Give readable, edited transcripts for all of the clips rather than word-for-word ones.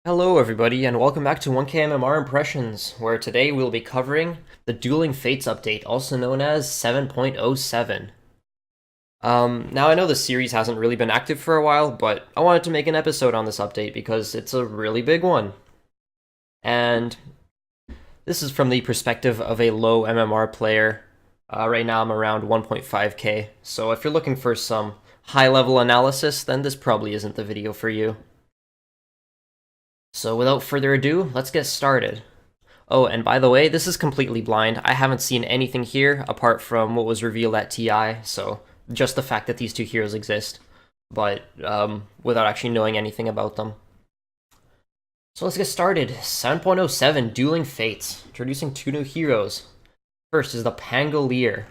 Hello everybody and welcome back to 1K MMR Impressions, where today we'll be covering the Dueling Fates update, also known as 7.07. Now I know the series hasn't really been active for a while, but I wanted to make an episode on this update because it's a really big one. And this is from the perspective of a low MMR player. Right now I'm around 1.5k, so if you're looking for some high-level analysis, then this probably isn't the video for you. So without further ado, let's get started. Oh, and by the way, this is completely blind. I haven't seen anything here apart from what was revealed at TI, so just the fact that these two heroes exist, but without actually knowing anything about them. So let's get started. 7.07 Dueling Fates, introducing two new heroes. First is the Pangolier.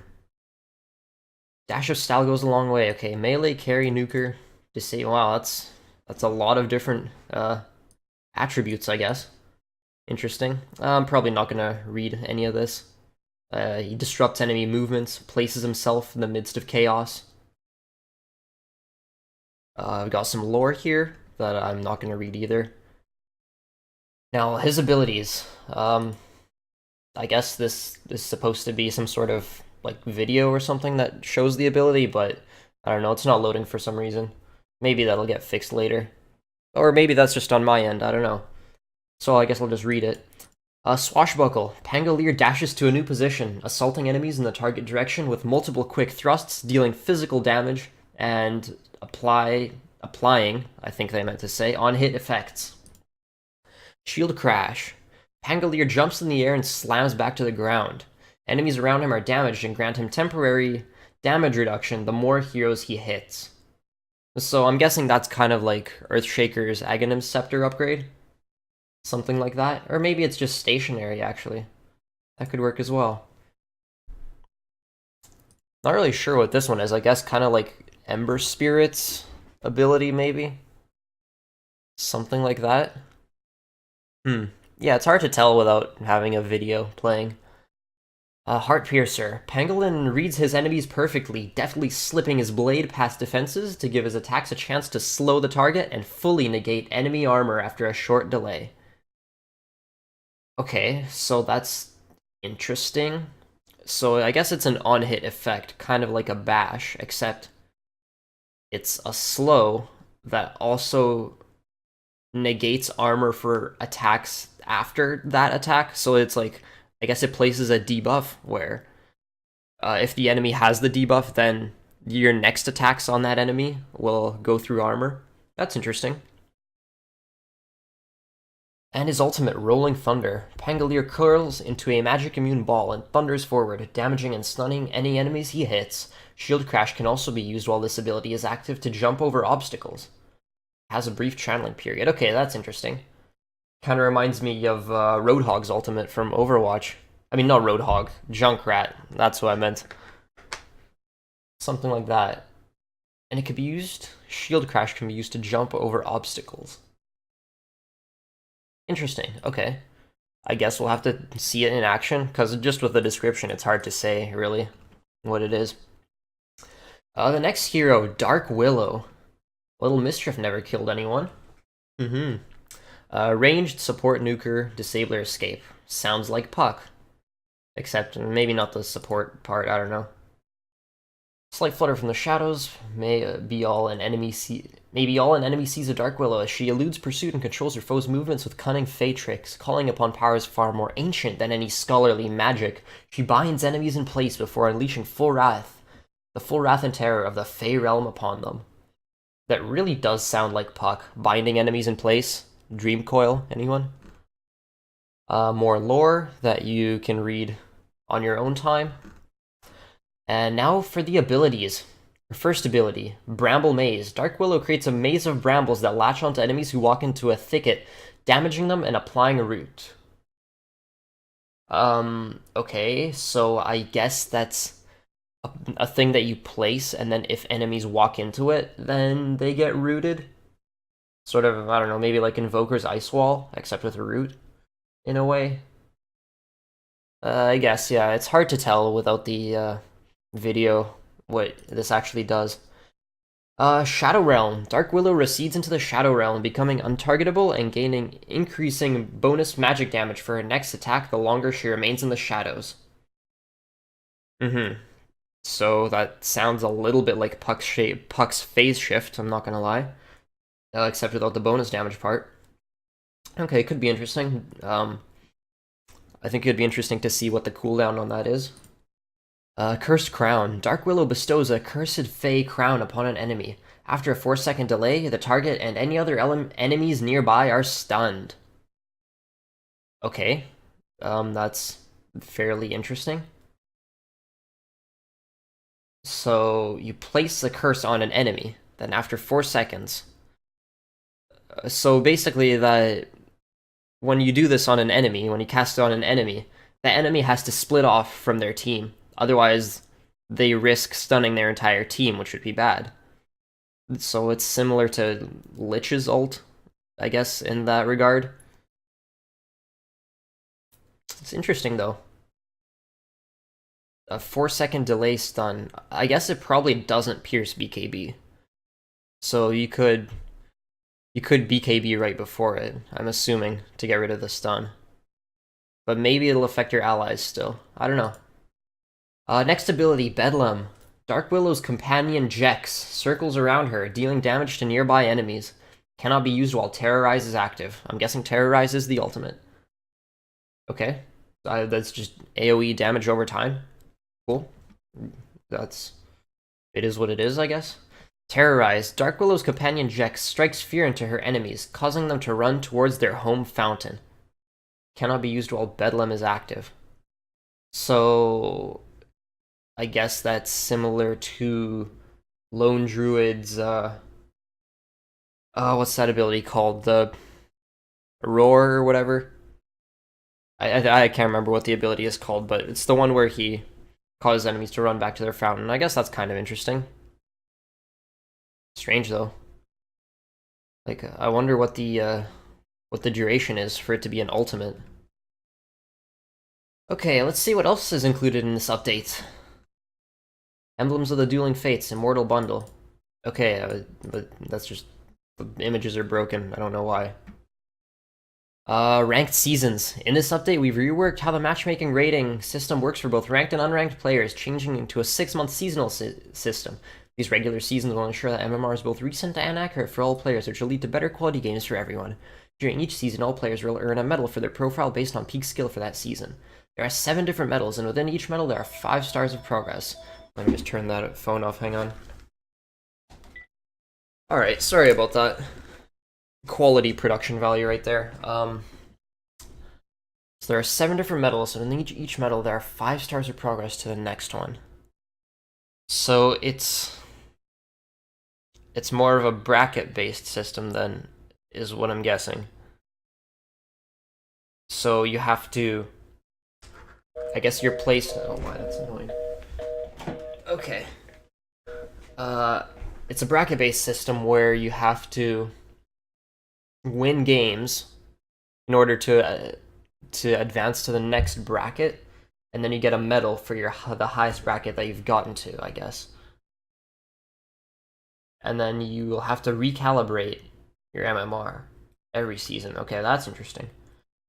Dash of style goes a long way. Okay, melee, carry, nuker, disable. Wow, that's a lot of different attributes, I guess. Interesting. I'm probably not gonna read any of this. He disrupts enemy movements, places himself in the midst of chaos. I've got some lore here that I'm not gonna read either. Now, his abilities. I guess this is supposed to be some sort of like video or something that shows the ability, but I don't know, it's not loading for some reason. Maybe that'll get fixed later. Or maybe that's just on my end, I don't know. So I guess I'll just read it. Swashbuckle. Pangolier dashes to a new position, assaulting enemies in the target direction with multiple quick thrusts, dealing physical damage, and applying, I think they meant to say, on-hit effects. Shield Crash. Pangolier jumps in the air and slams back to the ground. Enemies around him are damaged and grant him temporary damage reduction the more heroes he hits. So I'm guessing that's kind of like Earthshaker's Aghanim Scepter upgrade. Something like that. Or maybe it's just stationary, actually. That could work as well. Not really sure what this one is. I guess kind of like Ember Spirit's ability, maybe? Something like that. Yeah, it's hard to tell without having a video playing. Heart Piercer. Pangolin reads his enemies perfectly, deftly slipping his blade past defenses to give his attacks a chance to slow the target and fully negate enemy armor after a short delay. Okay, so that's interesting. So I guess it's an on-hit effect, kind of like a bash, except it's a slow that also negates armor for attacks after that attack. So it's like, I guess it places a debuff where if the enemy has the debuff, then your next attacks on that enemy will go through armor. That's interesting. And his ultimate, Rolling Thunder. Pangolier curls into a magic immune ball and thunders forward, damaging and stunning any enemies he hits. Shield Crash can also be used while this ability is active to jump over obstacles. Has a brief channeling period. Okay, that's interesting. Kind of reminds me of Roadhog's ultimate from Overwatch. I mean, not Roadhog, Junkrat. That's what I meant. Something like that. And it could be used, Shield Crash can be used to jump over obstacles. Interesting, okay. I guess we'll have to see it in action, because just with the description, it's hard to say, really, what it is. The next hero, Dark Willow. Little Mischief never killed anyone. Ranged support nuker, disabler escape. Sounds like Puck. Except maybe not the support part, I don't know. Slight flutter from the shadows. Maybe all an enemy sees a Dark Willow as she eludes pursuit and controls her foe's movements with cunning fey tricks, calling upon powers far more ancient than any scholarly magic. She binds enemies in place before unleashing full wrath, the full wrath and terror of the Fey realm upon them. That really does sound like Puck, binding enemies in place. Dream Coil, anyone? More lore that you can read on your own time. And now for the abilities. First ability, Bramble Maze. Dark Willow creates a maze of brambles that latch onto enemies who walk into a thicket, damaging them and applying a root. Okay, so I guess that's a thing that you place, and then if enemies walk into it, then they get rooted. Sort of, I don't know, maybe like Invoker's Ice Wall, except with a root, in a way. I guess, yeah, it's hard to tell without the video what this actually does. Shadow Realm. Dark Willow recedes into the Shadow Realm, becoming untargetable and gaining increasing bonus magic damage for her next attack the longer she remains in the shadows. So that sounds a little bit like Puck's phase shift, I'm not gonna lie. Except without the bonus damage part. Okay, could be interesting. I think it'd be interesting to see what the cooldown on that is. Cursed Crown. Dark Willow bestows a Cursed Fey crown upon an enemy. After a 4-second delay, the target and any other enemies nearby are stunned. Okay, that's fairly interesting. So you place the curse on an enemy, then after 4 seconds. So basically that when you do this on an enemy, when you cast it on an enemy, the enemy has to split off from their team. Otherwise, they risk stunning their entire team, which would be bad. So it's similar to Lich's ult, I guess, in that regard. It's interesting, though. A 4-second delay stun. I guess it probably doesn't pierce BKB. So you could BKB right before it, I'm assuming, to get rid of the stun. But maybe it'll affect your allies still. I don't know. Next ability, Bedlam. Dark Willow's companion Jex circles around her, dealing damage to nearby enemies. Cannot be used while Terrorize is active. I'm guessing Terrorize is the ultimate. Okay. That's just AoE damage over time. Cool. It is what it is, I guess. Terrorize. Dark Willow's companion Jex strikes fear into her enemies, causing them to run towards their home fountain. Cannot be used while Bedlam is active. So I guess that's similar to Lone Druid's what's that ability called? The Roar or whatever. I can't remember what the ability is called, but it's the one where he causes enemies to run back to their fountain. I guess that's kind of interesting. Strange though. Like, I wonder what the duration is for it to be an ultimate. Okay, let's see what else is included in this update. Emblems of the Dueling Fates, Immortal Bundle. Okay, but that's just... the images are broken, I don't know why. Ranked Seasons. In this update, we've reworked how the matchmaking rating system works for both ranked and unranked players, changing into a 6-month seasonal system. These regular seasons will ensure that MMR is both recent and accurate for all players, which will lead to better quality games for everyone. During each season, all players will earn a medal for their profile based on peak skill for that season. There are 7 different medals, and within each medal there are 5 stars of progress. Let me just turn that phone off, hang on. Alright, sorry about that. Quality production value right there. So there are 7 different medals, and in each medal there are 5 stars of progress to the next one. So it's more of a bracket-based system than is what I'm guessing. So you have to... I guess you're placed... Oh, wow, that's annoying. Okay. It's a bracket-based system where you have to win games in order to advance to the next bracket, and then you get a medal for the highest bracket that you've gotten to, I guess. And then you will have to recalibrate your MMR every season. Okay, that's interesting.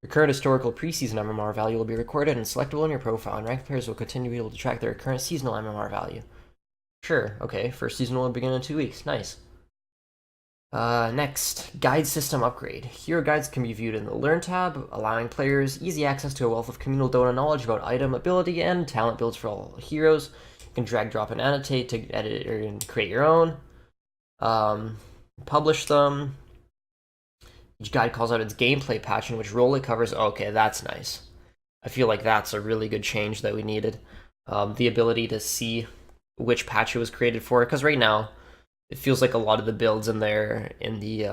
Your current historical preseason MMR value will be recorded and selectable in your profile, and ranked players will continue to be able to track their current seasonal MMR value. Sure, okay, first season will begin in 2 weeks. Nice. Next, guide system upgrade. Hero guides can be viewed in the Learn tab, allowing players easy access to a wealth of communal Dota knowledge about item, ability, and talent builds for all heroes. You can drag, drop, and annotate to edit or create your own. Publish them. Each guide calls out its gameplay patch in which role it covers. Okay, that's nice. I feel like that's a really good change that we needed. The ability to see which patch it was created for, because right now it feels like a lot of the builds in there in the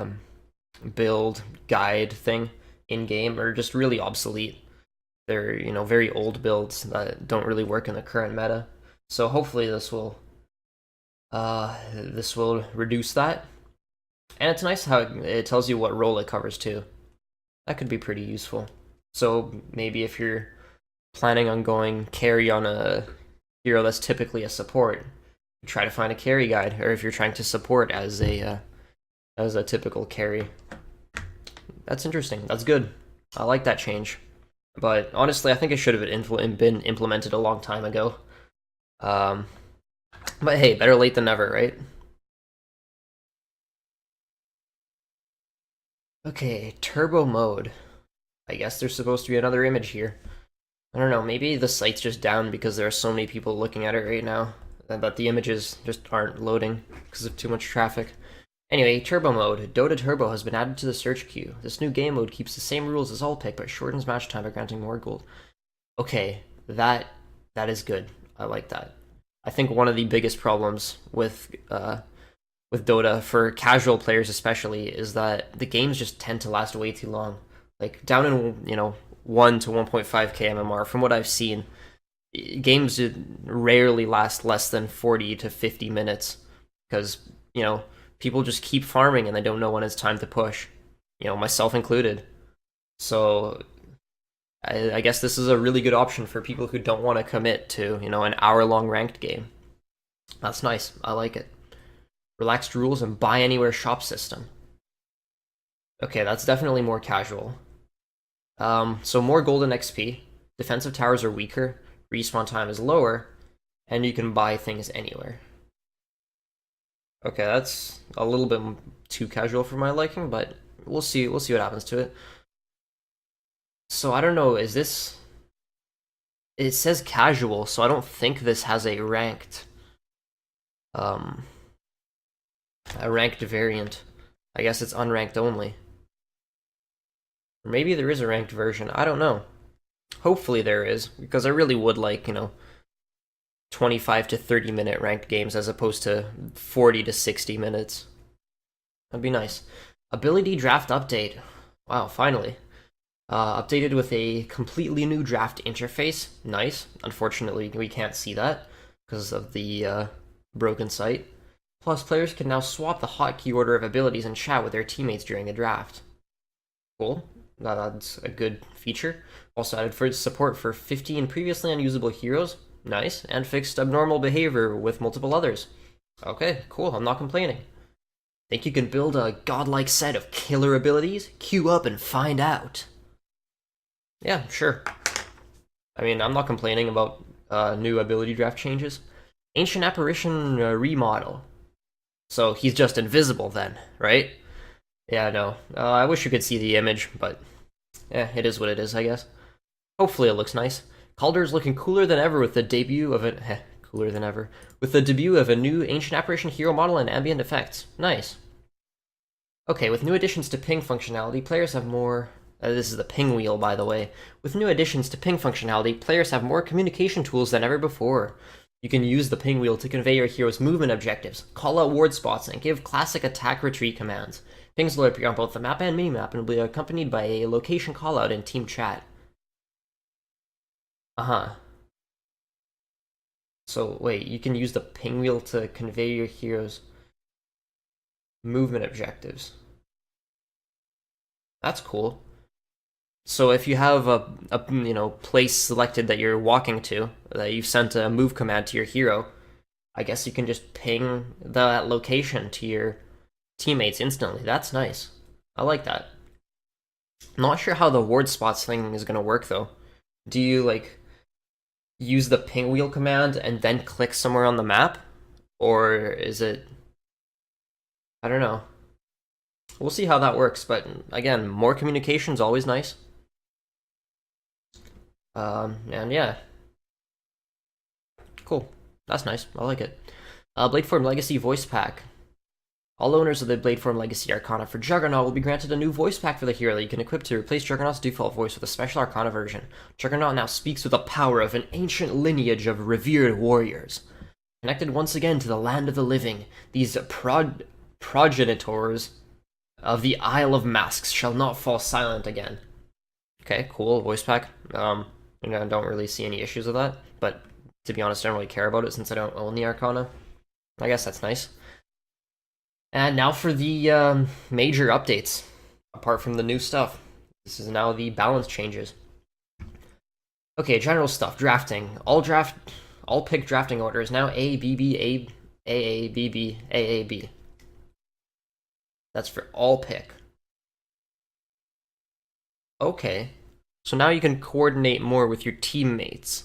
build guide thing in game are just really obsolete. They're, you know, very old builds that don't really work in the current meta. So hopefully this will reduce that. And it's nice how it tells you what role it covers too. That could be pretty useful. So maybe if you're planning on going carry on a hero that's typically a support, you try to find a carry guide, or if you're trying to support as a typical carry. That's interesting. That's good. I like that change. But honestly, I think it should have been implemented a long time ago. But hey, better late than never, right? Okay, turbo mode. I guess there's supposed to be another image here. I don't know, maybe the site's just down because there are so many people looking at it right now that the images just aren't loading because of too much traffic. Anyway, turbo mode. Dota Turbo has been added to the search queue. This new game mode keeps the same rules as all pick, but shortens match time by granting more gold. Okay, that is good. I like that. I think one of the biggest problems with Dota for casual players especially is that the games just tend to last way too long. Like down in 1 to 1.5k MMR, from what I've seen, games rarely last less than 40 to 50 minutes because people just keep farming and they don't know when it's time to push. Myself included. So I guess this is a really good option for people who don't want to commit to an hour-long ranked game. That's nice. I like it. Relaxed rules and buy anywhere shop system. Okay, that's definitely more casual. So more golden XP. Defensive towers are weaker. Respawn time is lower, and you can buy things anywhere. Okay, that's a little bit too casual for my liking, but we'll see. We'll see what happens to it. So I don't know. Is this? It says casual, so I don't think this has a ranked variant. I guess it's unranked only. Or maybe there is a ranked version. I don't know. Hopefully there is, because I really would like, 25 to 30 minute ranked games as opposed to 40 to 60 minutes. That'd be nice. Ability draft update. Wow, finally. Updated with a completely new draft interface. Nice. Unfortunately, we can't see that because of the broken site. Plus, players can now swap the hotkey order of abilities and chat with their teammates during a draft. Cool. That's a good feature. Also added for support for 15 previously unusable heroes. Nice. And fixed abnormal behavior with multiple others. Okay, cool. I'm not complaining. Think you can build a godlike set of killer abilities? Queue up and find out. Yeah, sure. I mean, I'm not complaining about new ability draft changes. Ancient Apparition remodel. So he's just invisible then, right? Yeah, no. I wish you could see the image, but yeah, it is what it is, I guess. Hopefully it looks nice. Calder's looking cooler than ever with the debut of a cooler than ever with the debut of a new Ancient Apparition hero model and ambient effects. Nice. Okay, with new additions to ping functionality, players have more. This is the ping wheel, by the way. With new additions to ping functionality, players have more communication tools than ever before. You can use the ping wheel to convey your hero's movement objectives, call out ward spots, and give classic attack retreat commands. Pings will appear on both the map and minimap and will be accompanied by a location callout in team chat. So, wait, you can use the ping wheel to convey your hero's movement objectives. That's cool. So if you have a place selected that you're walking to, that you've sent a move command to your hero, I guess you can just ping that location to your teammates instantly. That's nice. I like that. Not sure how the ward spots thing is gonna work though. Do you use the ping wheel command and then click somewhere on the map? Or is it... I don't know. We'll see how that works, but again, more communication is always nice. And yeah. Cool. That's nice. I like it. Bladeform Legacy Voice Pack. All owners of the Bladeform Legacy Arcana for Juggernaut will be granted a new voice pack for the hero that you can equip to replace Juggernaut's default voice with a special Arcana version. Juggernaut now speaks with the power of an ancient lineage of revered warriors. Connected once again to the land of the living, these progenitors of the Isle of Masks shall not fall silent again. Okay, cool, voice pack. I don't really see any issues with that, but to be honest, I don't really care about it since I don't own the Arcana. I guess that's nice. And now for the major updates, apart from the new stuff. This is now the balance changes. Okay, general stuff, drafting. All pick drafting order is now A, B, B, A, AABB, AAB. That's for all pick. Okay. So now you can coordinate more with your teammates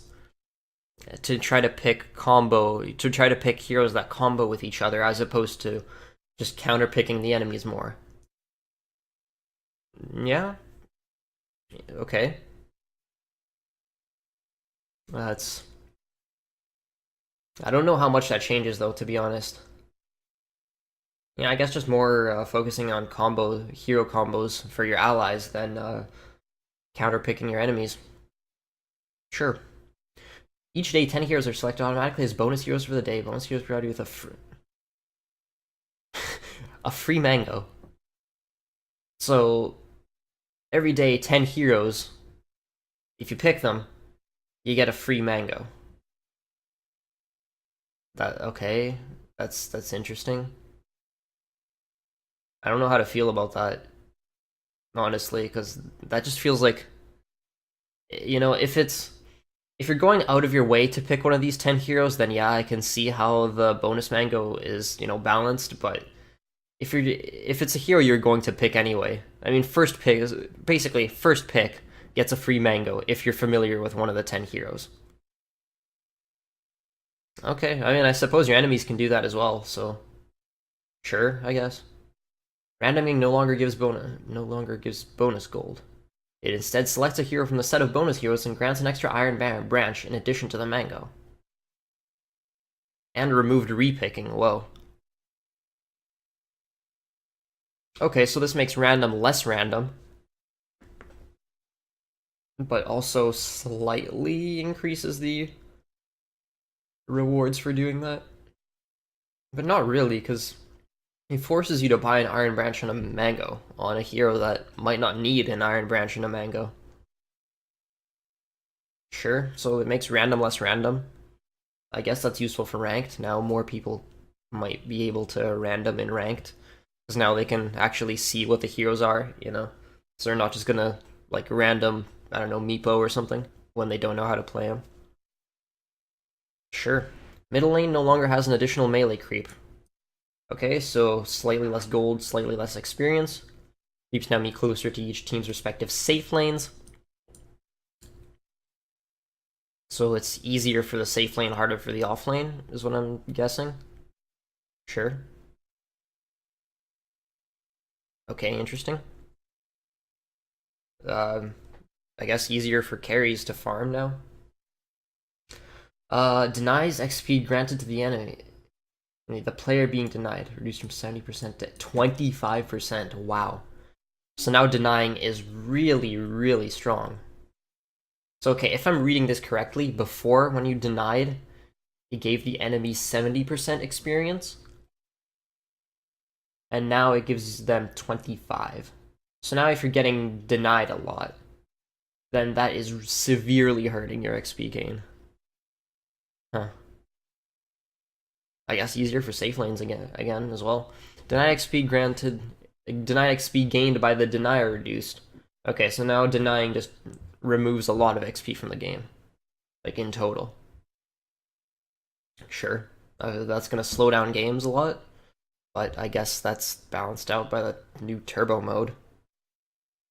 to try to pick heroes that combo with each other as opposed to just counter picking the enemies more. Yeah. Okay. That's I don't know how much that changes though, to be honest. Yeah, I guess just more focusing on hero combos for your allies than counter picking your enemies. Sure. Each day, 10 heroes are selected automatically as bonus heroes for the day. Bonus heroes provided with a free mango. So every day, 10 heroes. If you pick them, you get a free mango. Okay? That's interesting. I don't know how to feel about that, honestly, because that just feels like, if you're going out of your way to pick one of these 10 heroes, then yeah, I can see how the bonus mango is, balanced, but if it's a hero you're going to pick anyway. I mean, first pick gets a free mango if you're familiar with one of the 10 heroes. Okay, I mean, I suppose your enemies can do that as well, so sure, I guess. Randoming no longer gives bonus gold. It instead selects a hero from the set of bonus heroes and grants an extra iron branch in addition to the mango. And removed repicking, whoa. Okay, so this makes random less random, but also slightly increases the rewards for doing that. But not really, because it forces you to buy an iron branch and a mango on a hero that might not need an iron branch and a mango. Sure, so it makes random less random. I guess that's useful for ranked. Now more people might be able to random in ranked, because now they can actually see what the heroes are, So they're not just gonna, like, random, I don't know, Meepo or something, when they don't know how to play them. Sure. Middle lane no longer has an additional melee creep. Okay, so slightly less gold, slightly less experience. Creeps now meet closer to each team's respective safe lanes. So it's easier for the safe lane, harder for the off lane, is what I'm guessing. Sure. Okay, interesting. I guess easier for carries to farm now. Denies XP granted to the enemy. The player being denied, reduced from 70% to 25%. Wow. So now denying is really, really strong. So, okay, if I'm reading this correctly, before, when you denied, it gave the enemy 70% experience. And now it gives them 25. So now if you're getting denied a lot, then that is severely hurting your XP gain. Huh. I guess easier for safe lanes again as well. Denied XP gained by the denier reduced. Okay, so now denying just removes a lot of XP from the game, like in total. Sure, that's gonna slow down games a lot, but I guess that's balanced out by the new turbo mode.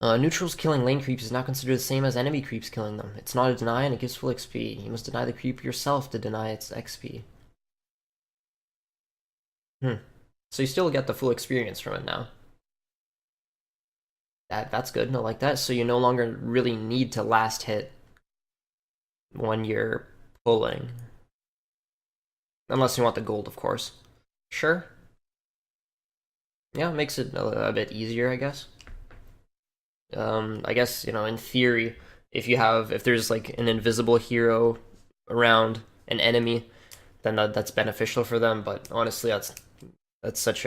Neutrals killing lane creeps is now considered the same as enemy creeps killing them. It's not a deny and it gives full XP. You must deny the creep yourself to deny its XP. So you still get the full experience from it now. That's good, I like that. So you no longer really need to last hit when you're pulling. Unless you want the gold, of course. Sure. Yeah, it makes it a bit easier, I guess. I guess, in theory, if there's like an invisible hero around an enemy, then that's beneficial for them, but honestly that's such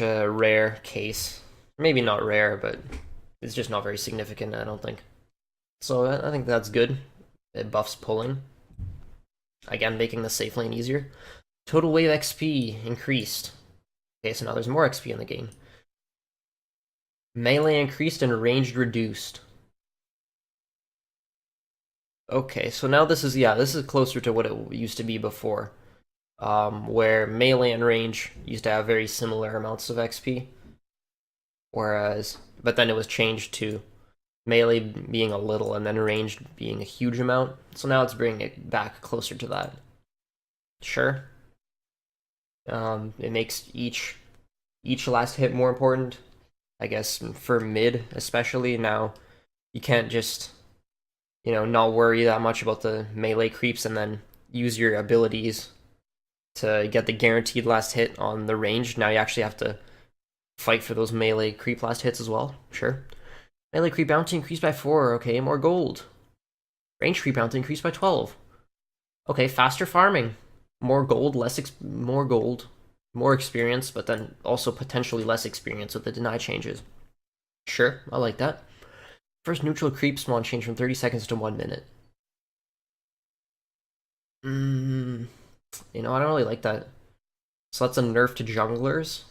a rare case. Maybe not rare, but it's just not very significant, I don't think. So I think that's good. It buffs pulling. Again, making the safe lane easier. Total wave XP increased. Okay, so now there's more XP in the game. Melee increased and ranged reduced. Okay, so now this is closer to what it used to be before. where melee and range used to have very similar amounts of XP, but then it was changed to melee being a little and then ranged being a huge amount. So now it's bringing it back closer to that. Sure. It makes each last hit more important. I guess for mid especially now, you can't just not worry that much about the melee creeps and then use your abilities to get the guaranteed last hit on the range. Now you actually have to fight for those melee creep last hits as well. Sure. Melee creep bounty increased by 4. Okay, more gold. Range creep bounty increased by 12. Okay, faster farming. More gold, more gold, more experience, but then also potentially less experience with the deny changes. Sure, I like that. First neutral creep spawn change from 30 seconds to 1 minute. I don't really like that. So that's a nerf to junglers.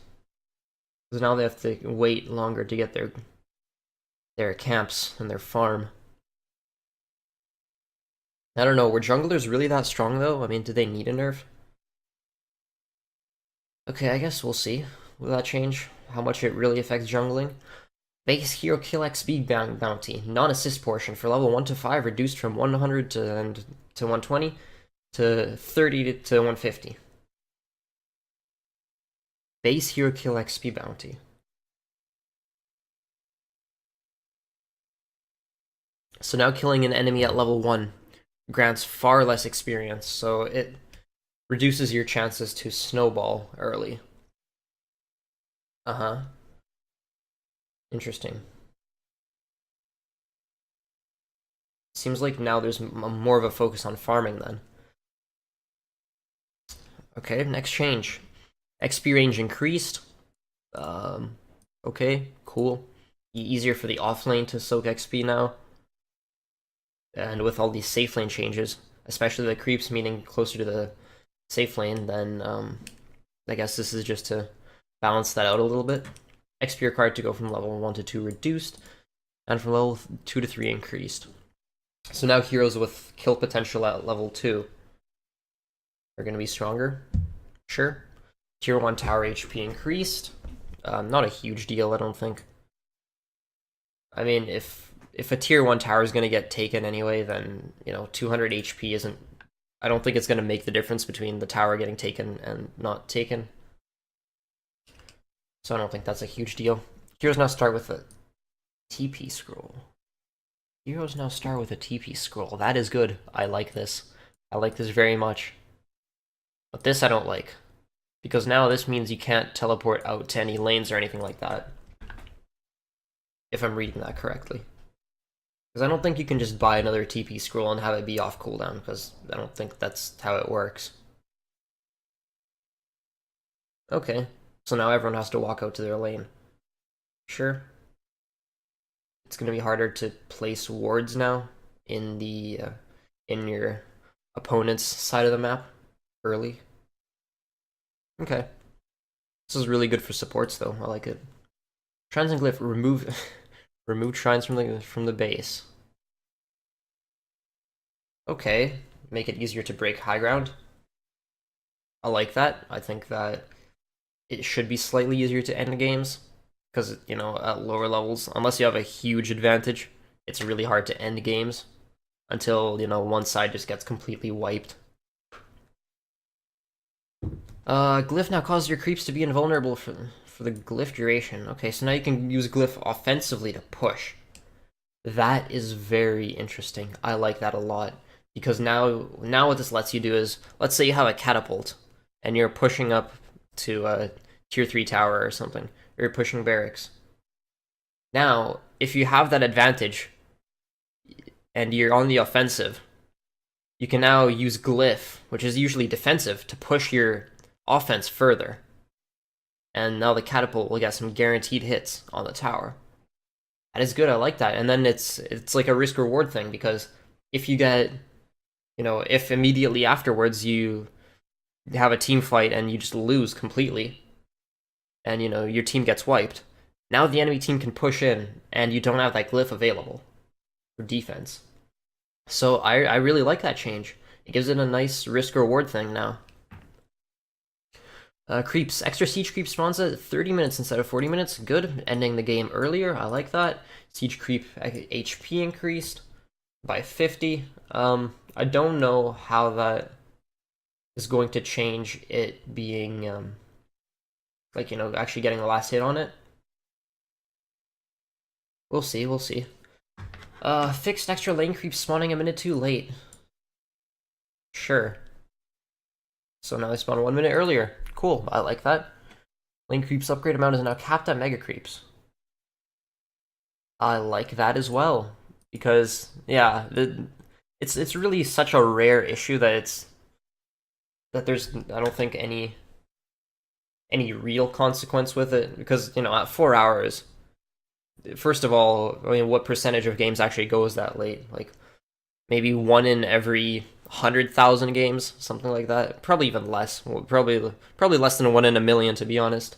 Because now they have to wait longer to get their camps and their farm. I don't know, were junglers really that strong though? I mean, did they need a nerf? Okay, I guess we'll see. Will that change how much it really affects jungling? Base hero kill XP bounty, non-assist portion for level 1 to 5 reduced from 100 to 120 to 30 to 150. Base hero kill XP bounty. So now killing an enemy at level 1 grants far less experience, so it reduces your chances to snowball early. Uh-huh. Interesting. Seems like now there's more of a focus on farming then. Okay, next change. XP range increased. Okay, cool. Easier for the offlane to soak XP now. And with all these safe lane changes, especially the creeps meaning closer to the safe lane, then I guess this is just to balance that out a little bit. XP required to go from level 1 to 2 reduced, and from level 2 to 3 increased. So now heroes with kill potential at level 2 are going to be stronger. Sure. Tier 1 tower HP increased. Not a huge deal, I don't think. I mean, if a tier 1 tower is going to get taken anyway, then, 200 HP isn't... I don't think it's going to make the difference between the tower getting taken and not taken. So I don't think that's a huge deal. Heroes now start with a TP scroll. Heroes now start with a TP scroll. That is good. I like this. I like this very much. But this I don't like. Because now this means you can't teleport out to any lanes or anything like that. If I'm reading that correctly. Because I don't think you can just buy another TP scroll and have it be off cooldown, because I don't think that's how it works. Okay, so now everyone has to walk out to their lane. Sure. It's going to be harder to place wards now in your opponent's side of the map early. Okay. This is really good for supports though, I like it. Shrines and glyph, remove shrines from the base. Okay, make it easier to break high ground. I like that. I think that it should be slightly easier to end games, because, at lower levels, unless you have a huge advantage, it's really hard to end games until, one side just gets completely wiped. Glyph now causes your creeps to be invulnerable for the glyph duration. Okay, so now you can use glyph offensively to push. That is very interesting. I like that a lot. Because now what this lets you do is, let's say you have a catapult, and you're pushing up to a tier 3 tower or something, or you're pushing barracks. Now, if you have that advantage, and you're on the offensive, you can now use glyph, which is usually defensive, to push your offense further. And now the catapult will get some guaranteed hits on the tower. That is good, I like that. And then it's like a risk-reward thing, because if you get... if immediately afterwards you have a team fight and you just lose completely, and, your team gets wiped, now the enemy team can push in, and you don't have that glyph available for defense. So I really like that change. It gives it a nice risk-reward thing now. Creeps. Extra siege creep spawns at 30 minutes instead of 40 minutes. Good. Ending the game earlier. I like that. Siege creep HP increased by 50. I don't know how that is going to change it being, like, actually getting the last hit on it. We'll see, we'll see. Fixed extra lane creep spawning a minute too late. Sure. So now they spawn 1 minute earlier. Cool, I like that. Lane creeps upgrade amount is now capped at mega creeps. I like that as well. Because, yeah, it's really such a rare issue that there's, I don't think, any real consequence with it. Because, at 4 hours, first of all, I mean, what percentage of games actually goes that late? Like, maybe 1 in every 100,000 games, something like that. Probably even less. Well, probably less than 1 in a million, to be honest.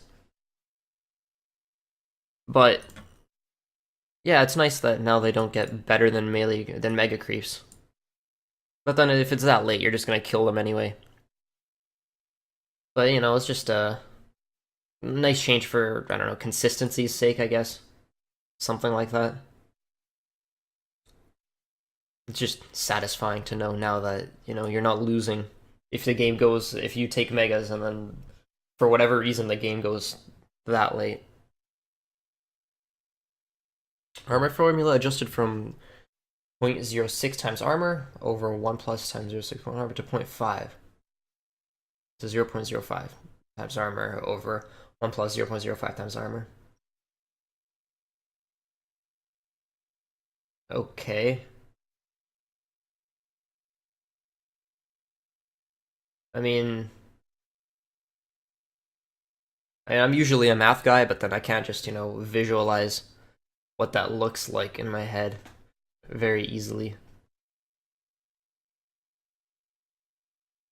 But yeah, it's nice that now they don't get better than mega creeps. But then if it's that late, you're just gonna kill them anyway. But it's just a nice change for, I don't know, consistency's sake, I guess. Something like that. It's just satisfying to know now that, you're not losing if you take megas and then for whatever reason the game goes that late. Armor formula adjusted from 0.06 times armor over 1 plus times 0.6 armor to 0.5 to 0.05 times armor over 1 plus 0.05 times armor. Okay. I mean, I'm usually a math guy, but then I can't just, visualize what that looks like in my head very easily.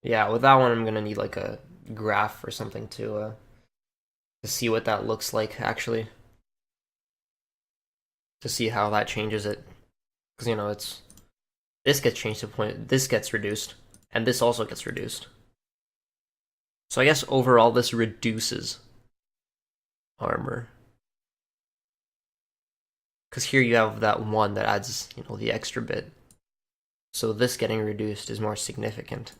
Yeah, with that one, I'm gonna need like a graph or something to see what that looks like actually, to see how that changes it, because this gets changed to point, this gets reduced, and this also gets reduced. So I guess overall this reduces armor. Because here you have that 1 that adds, the extra bit. So this getting reduced is more significant.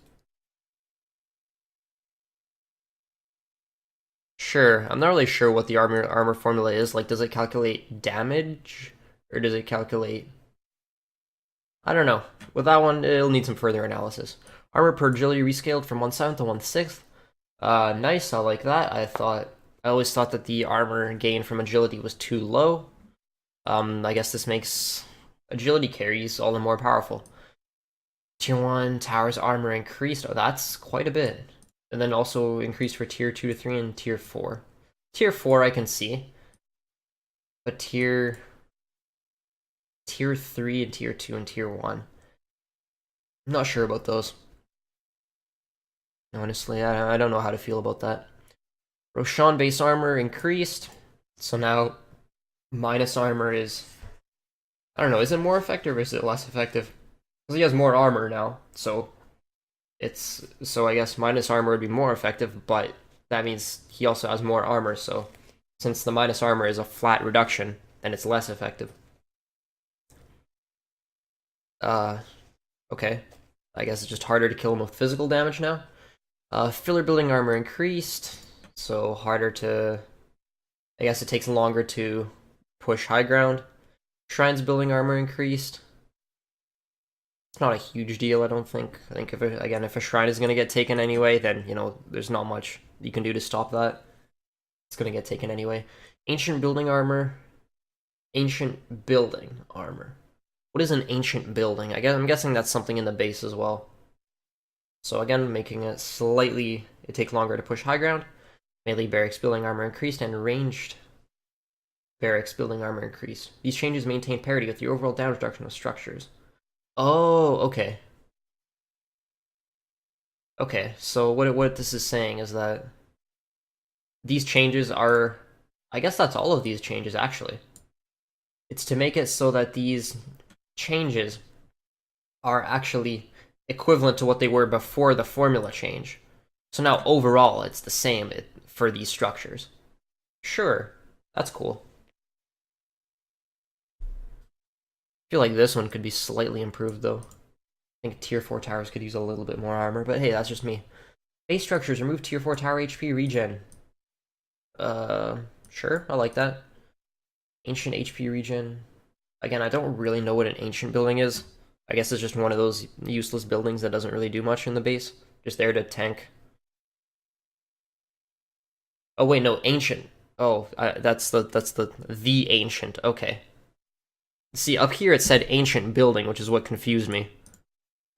Sure, I'm not really sure what the armor formula is. Like, does it calculate damage? Or does it calculate... I don't know. With that one, it'll need some further analysis. Armor per agility rescaled from 1/7 to 1/6. Nice, I like that. I always thought that the armor gain from agility was too low. I guess this makes agility carries all the more powerful. Tier 1 tower's armor increased. Oh, that's quite a bit. And then also increased for tier 2 to 3 and tier 4. Tier 4 I can see. But tier 3 and tier 2 and tier 1. I'm not sure about those. Honestly, I don't know how to feel about that. Roshan base armor increased. So now minus armor is, I don't know, is it more effective or is it less effective? Because he has more armor now, so I guess minus armor would be more effective, but that means he also has more armor, so since the minus armor is a flat reduction, then it's less effective. Okay. I guess it's just harder to kill him with physical damage now. Filler building armor increased, so harder to, I guess it takes longer to push high ground. Shrine's building armor increased. It's not a huge deal, I don't think. I think if a shrine is gonna get taken anyway, then there's not much you can do to stop that. It's gonna get taken anyway. Ancient building armor. Ancient building armor. What is an ancient building? I'm guessing that's something in the base as well. So again, making it take longer to push high ground. Melee barracks building armor increased and ranged barracks building armor increased. These changes maintain parity with the overall damage reduction of structures. Oh, okay. Okay, so what this is saying is that these changes are, I guess that's all of these changes actually. It's to make it so that these changes are actually equivalent to what they were before the formula change. So now overall, it's the same for these structures. Sure, that's cool. I feel like this one could be slightly improved, though. I think tier 4 towers could use a little bit more armor, but hey, that's just me. Base structures, remove tier 4 tower HP regen. Sure, I like that. Ancient HP regen. Again, I don't really know what an ancient building is. I guess it's just one of those useless buildings that doesn't really do much in the base. Just there to tank. Oh wait, no, ancient. Oh, that's the ancient. Okay. See, up here it said ancient building, which is what confused me.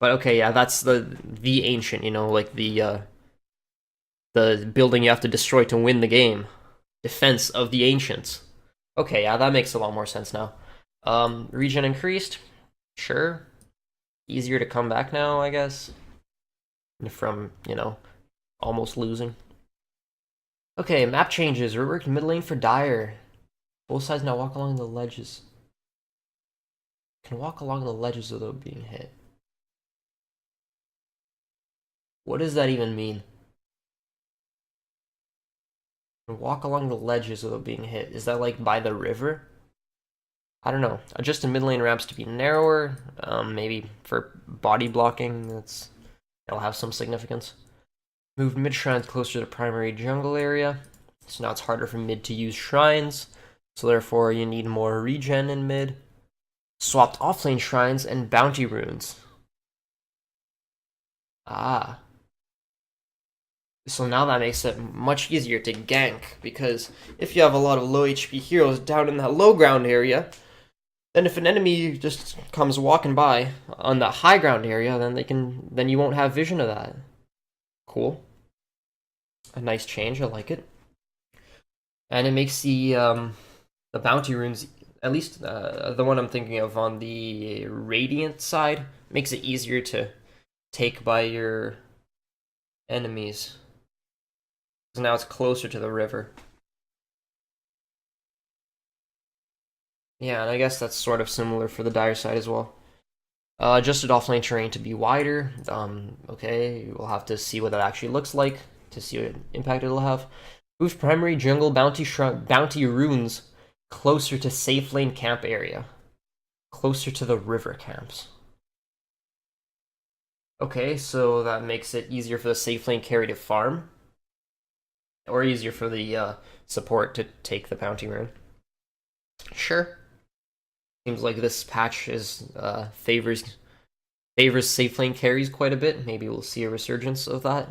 But okay, yeah, that's the ancient, you know, like the building you have to destroy to win the game. Defense of the ancients. Okay, yeah, that makes a lot more sense now. Regen increased. Sure. Easier to come back now, I guess. From, you know, almost losing. Okay, map changes. Reworked mid lane for Dire. Both sides now walk along the ledges. Can walk along the ledges without being hit. What does that even mean? Can walk along the ledges without being hit. Is that like by the river? I don't know. Adjust the mid lane ramps to be narrower. Maybe for body blocking, that'll have some significance. Moved mid shrines closer to the primary jungle area. So now it's harder for mid to use shrines. So therefore you need more regen in mid. Swapped offlane shrines and bounty runes. Ah. So now that makes it much easier to gank, because if you have a lot of low HP heroes down in that low ground area, then if an enemy just comes walking by on that high ground area, then you won't have vision of that. Cool. A nice change, I like it. And it makes the bounty runes, at least the one I'm thinking of on the Radiant side, makes it easier to take by your enemies. So now it's closer to the river. Yeah, and I guess that's sort of similar for the Dire side as well. Adjusted offlane terrain to be wider. Okay, we'll have to see what that actually looks like to see what impact it'll have. Moved primary jungle bounty runes closer to safe lane camp area. Closer to the river camps. Okay, so that makes it easier for the safe lane carry to farm. Or easier for the support to take the bounty rune. Sure. Seems like this patch is favors safe lane carries quite a bit. Maybe we'll see a resurgence of that.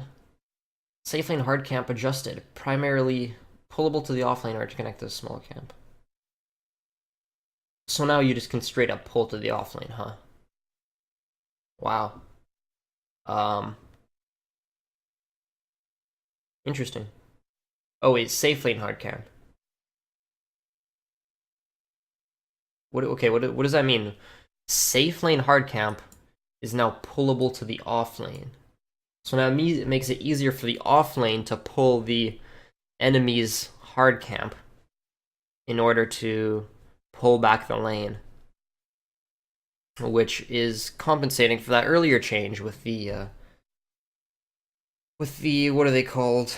Safe lane hard camp adjusted. Primarily pullable to the offlane or to connect to the small camp. So now you just can straight up pull to the offlane, huh? Wow. Interesting. Oh wait, safe lane hard camp. What does that mean? Safe lane hard camp is now pullable to the off lane. So now it makes it easier for the off lane to pull the enemy's hard camp in order to pull back the lane, which is compensating for that earlier change with the what are they called?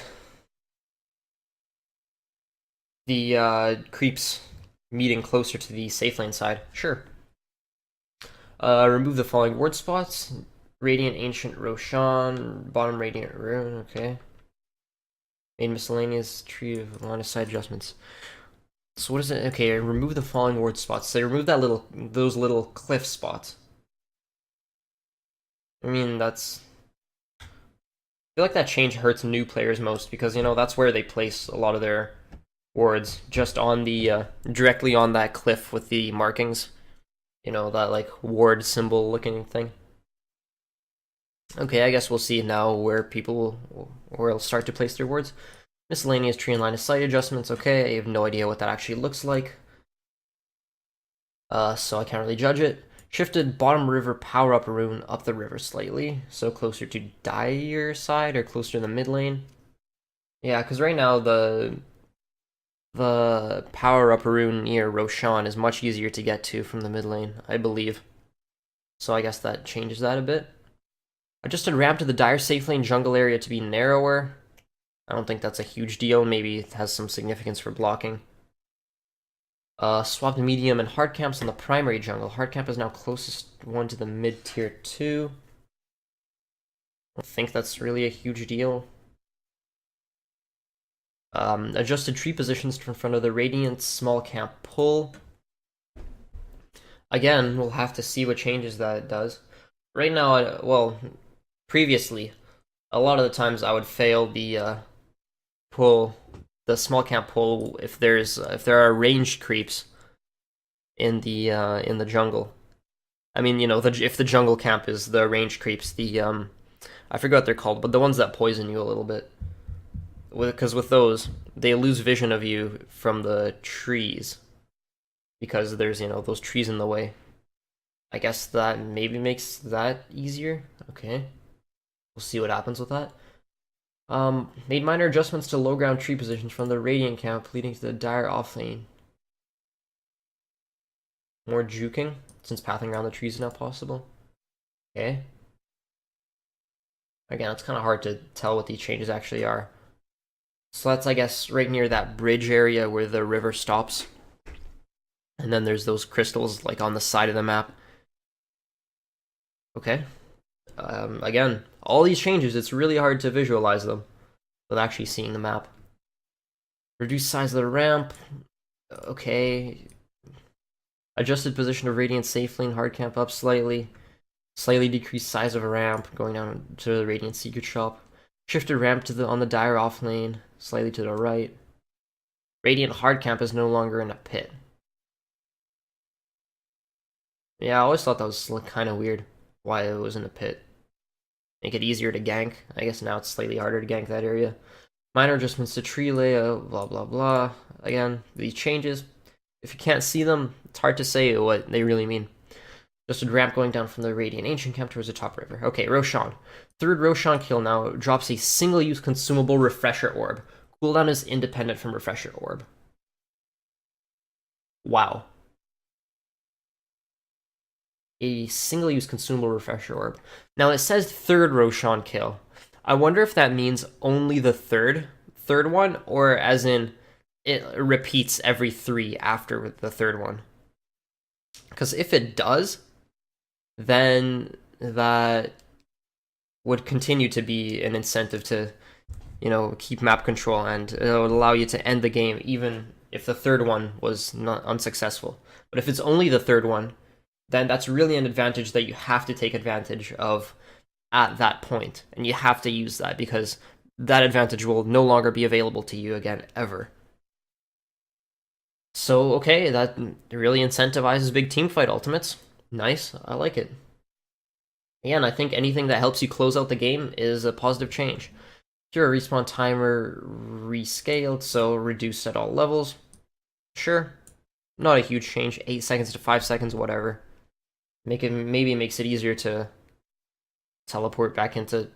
The creeps meeting closer to the safe lane side. Sure. Remove the following ward spots. Radiant Ancient Roshan, bottom Radiant Rune, okay. Made miscellaneous tree of line of sight adjustments. So what is it? Okay, remove the following ward spots. So remove those little cliff spots. I mean, I feel like that change hurts new players most because, you know, that's where they place a lot of their wards, just on the, directly on that cliff with the markings. You know, that, like, ward symbol looking thing. Okay, I guess we'll see now where people will start to place their wards. Miscellaneous tree and line of sight adjustments. Okay, I have no idea what that actually looks like. So I can't really judge it. Shifted bottom river power up rune up the river slightly, so closer to Dire side or closer to the mid lane. Yeah, because right now the power up rune near Roshan is much easier to get to from the mid lane, I believe. So I guess that changes that a bit. Adjusted ramp to the dire safe lane jungle area to be narrower. I don't think that's a huge deal. Maybe it has some significance for blocking. Swapped medium and hard camps on the primary jungle. Hard camp is now closest one to the mid tier 2. I don't think that's really a huge deal. Adjusted tree positions in front of the Radiant small camp pull. Again, we'll have to see what changes that it does. Right now, well, previously, a lot of the times I would fail the pull, the small camp pull if there are ranged creeps in the jungle. I mean, you know, if the jungle camp is the ranged creeps, I forgot what they're called, but the ones that poison you a little bit. Because with those, they lose vision of you from the trees. Because there's, you know, those trees in the way. I guess that maybe makes that easier. Okay. We'll see what happens with that. Made minor adjustments to low ground tree positions from the Radiant camp, leading to the dire off lane. More juking, since pathing around the trees is not possible. Okay. Again, it's kind of hard to tell what these changes actually are. So that's, I guess, right near that bridge area where the river stops. And then there's those crystals, like, on the side of the map. Okay. Again, all these changes, it's really hard to visualize them with actually seeing the map. Reduce size of the ramp. Okay. Adjusted position of Radiant safe lane, hard camp up slightly. Slightly decreased size of a ramp, going down to the Radiant secret shop. Shifted ramp to on the dire off lane, slightly to the right. Radiant hard camp is no longer in a pit. Yeah, I always thought that was kind of weird, why it was in a pit. Make it easier to gank. I guess now it's slightly harder to gank that area. Minor adjustments to tree layout, blah blah blah. Again, these changes, if you can't see them, it's hard to say what they really mean. Adjusted ramp going down from the Radiant Ancient Camp towards the top river. Okay, Roshan. Third Roshan kill now drops a single-use consumable Refresher Orb. Cooldown is independent from Refresher Orb. Wow. A single-use consumable Refresher Orb. Now it says third Roshan kill. I wonder if that means only the third one, or as in it repeats every 3 after the third one. Because if it does, then that would continue to be an incentive to, you know, keep map control, and it would allow you to end the game even if the third one was not unsuccessful. But if it's only the third one, then that's really an advantage that you have to take advantage of at that point, and you have to use that because that advantage will no longer be available to you again ever. So, okay, that really incentivizes big teamfight ultimates. Nice, I like it. Again, I think anything that helps you close out the game is a positive change. Hero respawn timer rescaled, so reduced at all levels. Sure, not a huge change. 8 seconds to 5 seconds, whatever. Maybe it makes it easier to teleport back into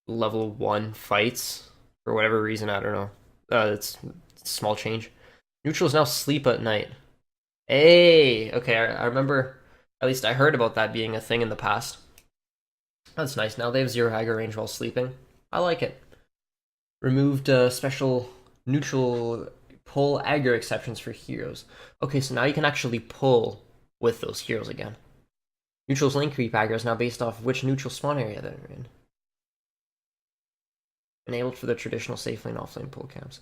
level 1 fights for whatever reason. I don't know. It's a small change. Neutrals now sleep at night. Hey, okay, I remember. At least I heard about that being a thing in the past. That's nice. Now they have 0 aggro range while sleeping. I like it. Removed special neutral pull aggro exceptions for heroes. Okay, so now you can actually pull with those heroes again. Neutral's lane creep aggro is now based off which neutral spawn area they're in. Enabled for the traditional safe lane, off lane pull camps.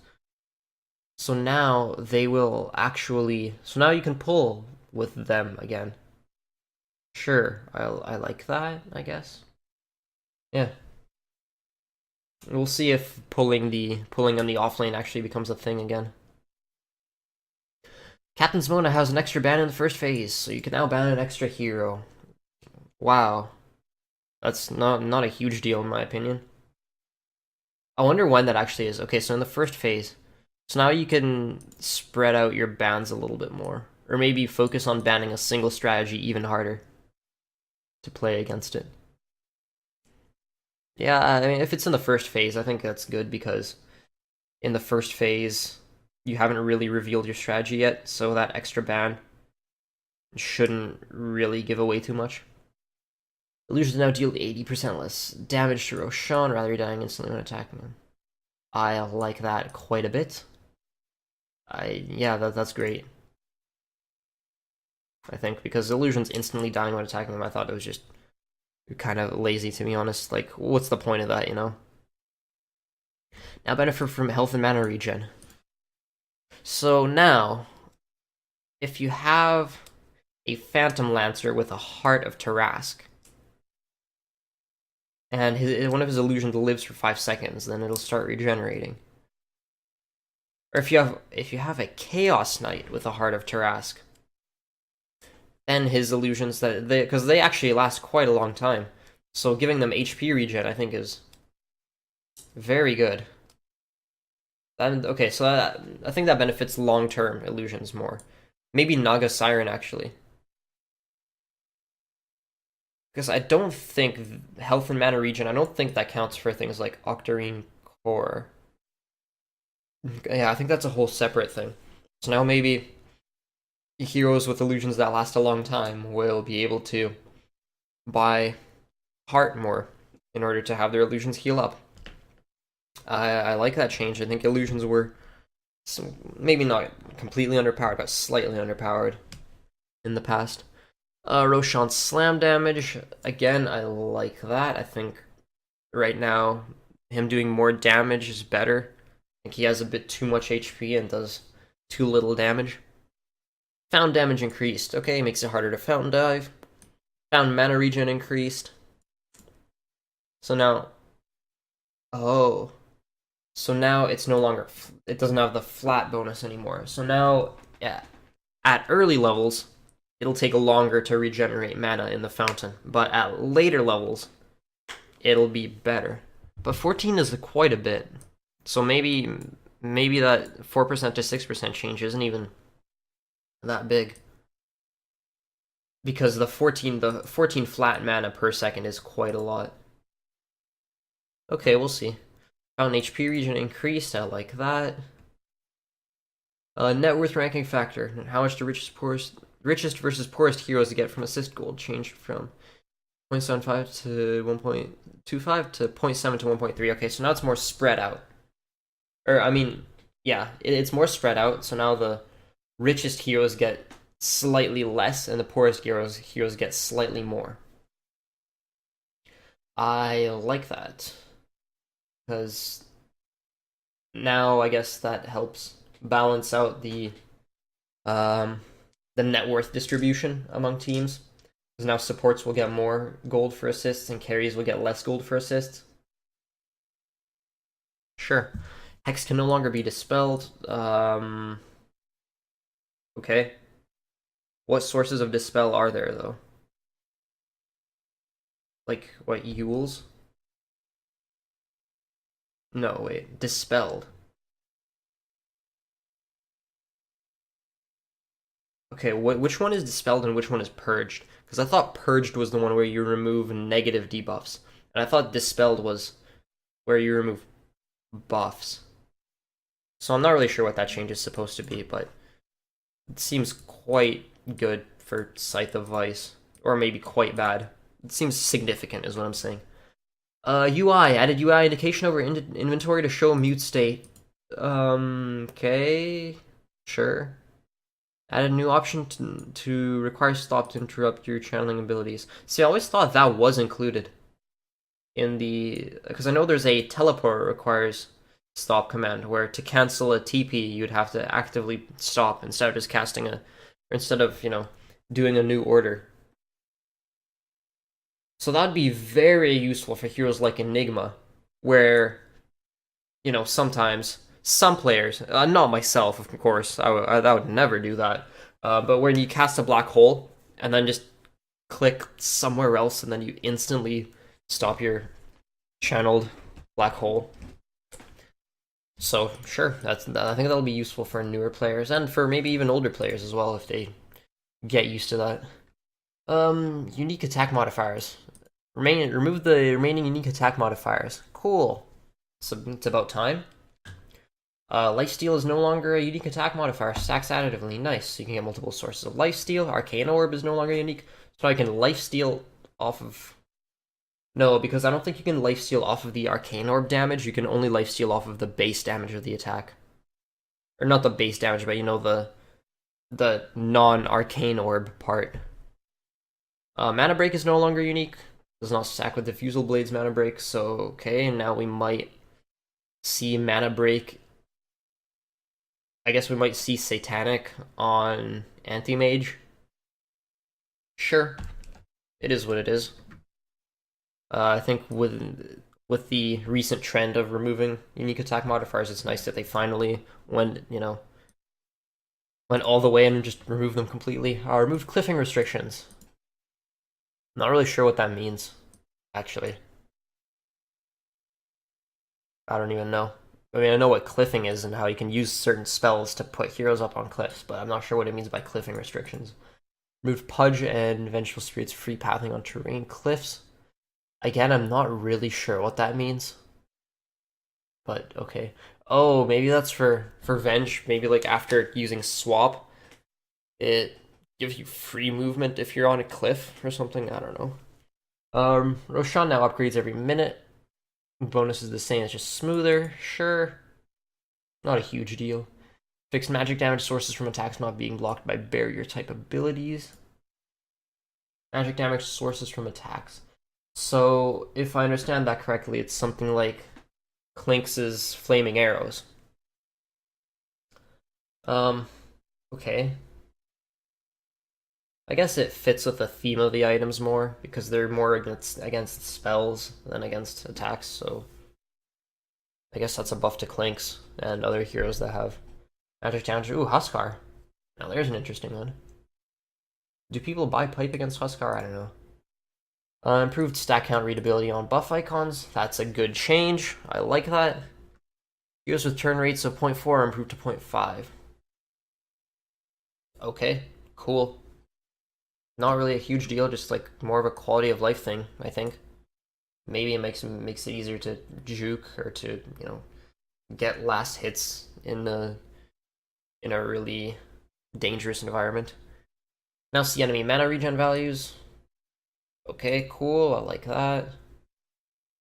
So now they will actually... So now you can pull with them again. Sure, I like that, I guess. Yeah. We'll see if pulling on the offlane actually becomes a thing again. Captain's Mona has an extra ban in the first phase, so you can now ban an extra hero. Wow. That's not a huge deal in my opinion. I wonder when that actually is. Okay, so in the first phase, so now you can spread out your bans a little bit more. Or maybe focus on banning a single strategy even harder to play against it. Yeah, I mean, if it's in the first phase, I think that's good because in the first phase, you haven't really revealed your strategy yet, so that extra ban shouldn't really give away too much. Illusions now deal 80% less damage to Roshan, rather dying instantly when attacking him. I like that quite a bit. Yeah, that's great. I think, because Illusion's instantly dying when attacking him, I thought it was just kind of lazy, to be honest. Like, what's the point of that, you know? Now benefit from health and mana regen. So now, if you have a Phantom Lancer with a Heart of Tarask, and one of his illusions lives for 5 seconds, then it'll start regenerating. Or if you have a Chaos Knight with a Heart of Tarask, then his illusions because they actually last quite a long time, so giving them HP regen I think is very good. And okay, so I think that benefits long-term illusions more. Maybe Naga Siren actually. Because I don't think health and mana regen, I don't think that counts for things like Octarine Core. Yeah, I think that's a whole separate thing. So now maybe heroes with illusions that last a long time will be able to buy heart more in order to have their illusions heal up. I like that change. I think illusions were maybe not completely underpowered, but slightly underpowered in the past. Roshan slam damage. Again, I like that. I think right now him doing more damage is better. I think he has a bit too much HP and does too little damage. Found damage increased. Okay, makes it harder to fountain dive. Found mana regen increased. So now... Oh. So now it's no longer... It doesn't have the flat bonus anymore. So now, yeah, at early levels, it'll take longer to regenerate mana in the fountain. But at later levels, it'll be better. But 14 is quite a bit. So maybe that 4% to 6% change isn't even that big. Because the 14 flat mana per second is quite a lot. Okay, we'll see. Found HP regen increased, I like that. Net worth ranking factor. How much the richest versus poorest heroes get from assist gold changed from 0.75 to 1.25 to 0.7 to 1.3. Okay, so now it's more spread out. Or, I mean, yeah, it's more spread out, so now the richest heroes get slightly less, and the poorest heroes get slightly more. I like that. Because now I guess that helps balance out the net worth distribution among teams. Because now supports will get more gold for assists and carries will get less gold for assists. Sure. Hex can no longer be dispelled. Okay. What sources of dispel are there, though? Like, what, Yules? No, wait. Dispelled. Okay, which one is dispelled and which one is purged? Because I thought purged was the one where you remove negative debuffs. And I thought dispelled was where you remove buffs. So I'm not really sure what that change is supposed to be, but it seems quite good for Scythe of Vice. Or maybe quite bad. It seems significant is what I'm saying. UI. Added UI indication over inventory to show mute state. Okay. Sure. Added a new option to require stop to interrupt your channeling abilities. See, I always thought that was included in the... Because I know there's a teleport requires stop command, where to cancel a TP, you'd have to actively stop instead of just casting or instead of, doing a new order. So that'd be very useful for heroes like Enigma, where, sometimes some players, not myself, of course, I would never do that, but when you cast a black hole and then just click somewhere else and then you instantly stop your channeled black hole. So, sure, I think that'll be useful for newer players and for maybe even older players as well if they get used to that. Unique attack modifiers. Remove the remaining unique attack modifiers. Cool. So it's about time. Lifesteal is no longer a unique attack modifier. Stacks additively. Nice. So you can get multiple sources of lifesteal. Arcane Orb is no longer unique. So I can lifesteal off of No, because I don't think you can lifesteal off of the Arcane Orb damage. You can only lifesteal off of the base damage of the attack. Or not the base damage, but you know, the non-Arcane Orb part. Mana Break is no longer unique. Does not stack with Diffusal Blade's Mana Break, so okay, now we might see Mana Break. I guess we might see Satanic on Anti-Mage. Sure. It is what it is. I think with the recent trend of removing unique attack modifiers, it's nice that they finally went all the way and just removed them completely. Removed cliffing restrictions. Not really sure what that means, actually. I don't even know. I mean, I know what cliffing is and how you can use certain spells to put heroes up on cliffs, but I'm not sure what it means by cliffing restrictions. Removed Pudge and Vengeful Spirit's free pathing on terrain cliffs. Again, I'm not really sure what that means. But, okay. Oh, maybe that's for Venge. Maybe, like, after using Swap, it gives you free movement if you're on a cliff or something. I don't know. Roshan now upgrades every minute. Bonus is the same, it's just smoother. Sure. Not a huge deal. Fixed magic damage sources from attacks not being blocked by barrier-type abilities. Magic damage sources from attacks. So, if I understand that correctly, it's something like Clinks' Flaming Arrows. Okay. I guess it fits with the theme of the items more, because they're more against spells than against attacks, so I guess that's a buff to Clinks and other heroes that have magic damage. Ooh, Huskar. Now there's an interesting one. Do people buy Pipe against Huskar? I don't know. Improved stack count readability on buff icons. That's a good change. I like that. Heroes with turn rates of 0.4 are improved to 0.5. Okay, cool. Not really a huge deal, just like more of a quality of life thing, I think. Maybe it makes it easier to juke or to, get last hits in a really dangerous environment. Now see enemy mana regen values. Okay, cool, I like that.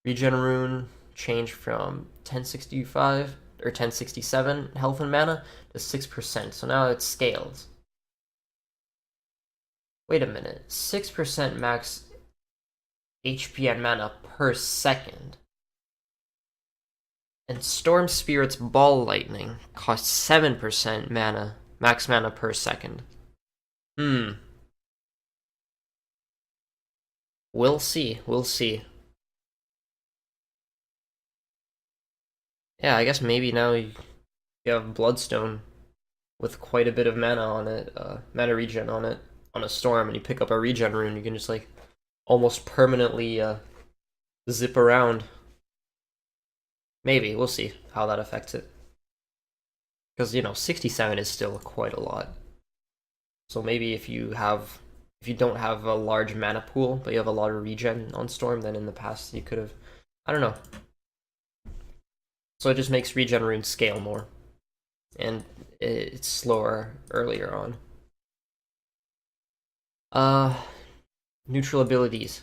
Regen rune changed from 1065 or 1067 health and mana to 6%, so now it scales. Wait a minute, 6% max HP and mana per second. And Storm Spirit's Ball Lightning costs 7% mana, max mana per second. We'll see, we'll see. Yeah, I guess maybe now you have Bloodstone with quite a bit of mana on it, mana regen on it, on a Storm, and you pick up a regen rune, you can just, like, almost permanently, zip around. Maybe, we'll see how that affects it. Because, 67 is still quite a lot. So maybe if you don't have a large mana pool, but you have a lot of regen on Storm, then in the past you could have, I don't know. So it just makes regen runes scale more. And it's slower earlier on. Neutral abilities.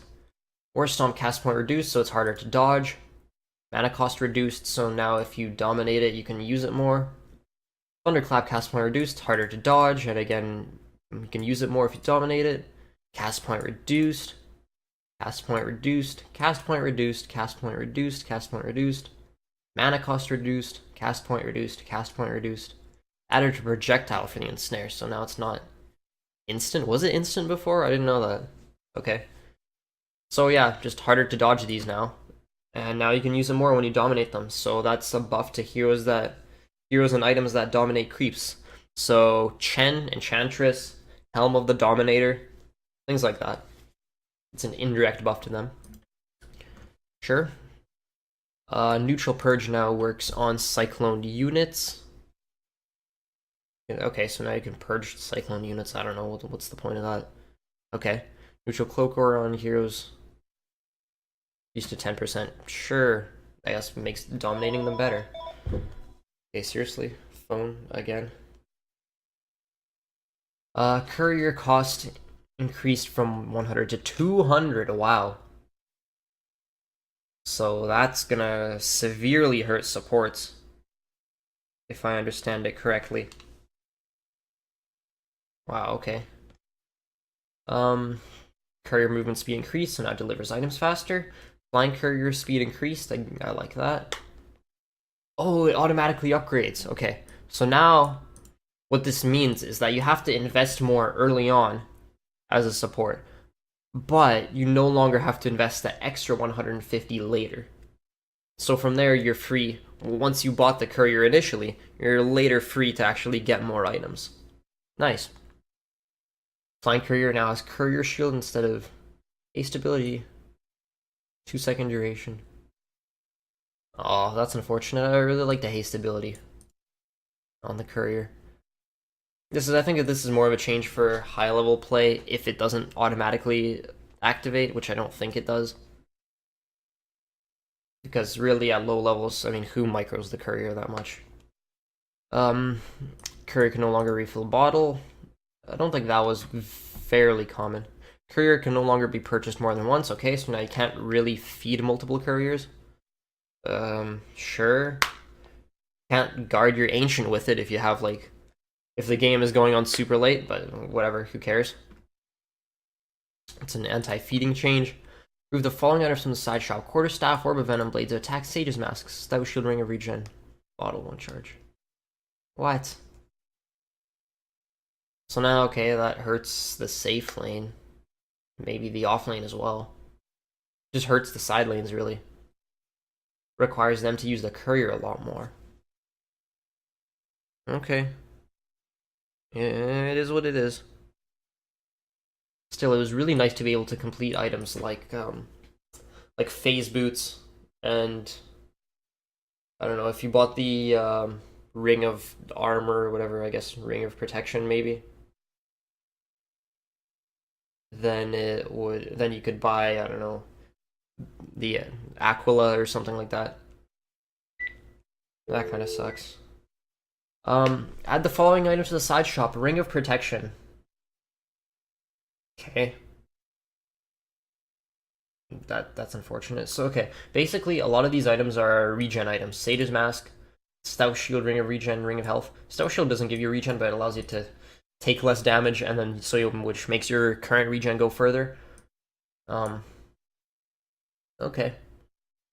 War Stomp cast point reduced, so it's harder to dodge. Mana cost reduced, so now if you dominate it, you can use it more. Thunderclap cast point reduced, harder to dodge, and again, you can use it more if you dominate it. Cast point reduced. Cast point reduced. Cast point reduced. Cast point reduced. Cast point reduced. Mana cost reduced. Cast point reduced. Cast point reduced. Added to projectile for the ensnare, so now it's not instant. Was it instant before? I didn't know that. Okay. So yeah, just harder to dodge these now. And now you can use them more when you dominate them. So that's a buff to heroes and items that dominate creeps. So Chen, Enchantress, Helm of the Dominator, things like that. It's an indirect buff to them. Sure. Neutral Purge now works on Cyclone units. Okay, so now you can purge Cyclone units. I don't know, what's the point of that? Okay. Neutral Cloak Aura on heroes. Used to 10%. Sure. I guess makes dominating them better. Okay, seriously? Phone again. Courier cost increased from 100 to 200. Wow. So that's gonna severely hurt supports, if I understand it correctly. Wow, okay. Courier movement speed increased, so now delivers items faster. Flying courier speed increased, I like that. Oh, it automatically upgrades. Okay, so now what this means is that you have to invest more early on as a support, but you no longer have to invest that extra 150 later. So from there, you're free. Once you bought the courier initially, you're later free to actually get more items. Nice. Flying courier now has courier shield instead of haste ability. 2-second duration. Oh, that's unfortunate. I really like the haste ability on the courier. I think that this is more of a change for high level play if it doesn't automatically activate, which I don't think it does. Because really at low levels, I mean, who micros the courier that much? Courier can no longer refill bottle. I don't think that was fairly common. Courier can no longer be purchased more than once. Okay, so now you can't really feed multiple couriers. Sure. Can't guard your ancient with it if you have, like, if the game is going on super late, but whatever, who cares? It's an anti-feeding change. Remove the following items from the side shop: quarterstaff, orb of venom, blades of attack, sage's mask, stout shield, ring of regen, bottle 1 charge. What? So now, okay, that hurts the safe lane. Maybe the off lane as well. Just hurts the side lanes, really. Requires them to use the courier a lot more. Okay. It is what it is. Still, it was really nice to be able to complete items like phase boots, and I don't know if you bought the ring of armor or whatever, I guess ring of protection maybe. Then you could buy, I don't know, the Aquila or something like that. That kind of sucks. Add the following items to the side shop: ring of protection. Okay. That's unfortunate. So okay, basically a lot of these items are regen items. Sage's mask, stout shield, ring of regen, ring of health. Stout shield doesn't give you regen, but it allows you to take less damage, and then which makes your current regen go further. Okay.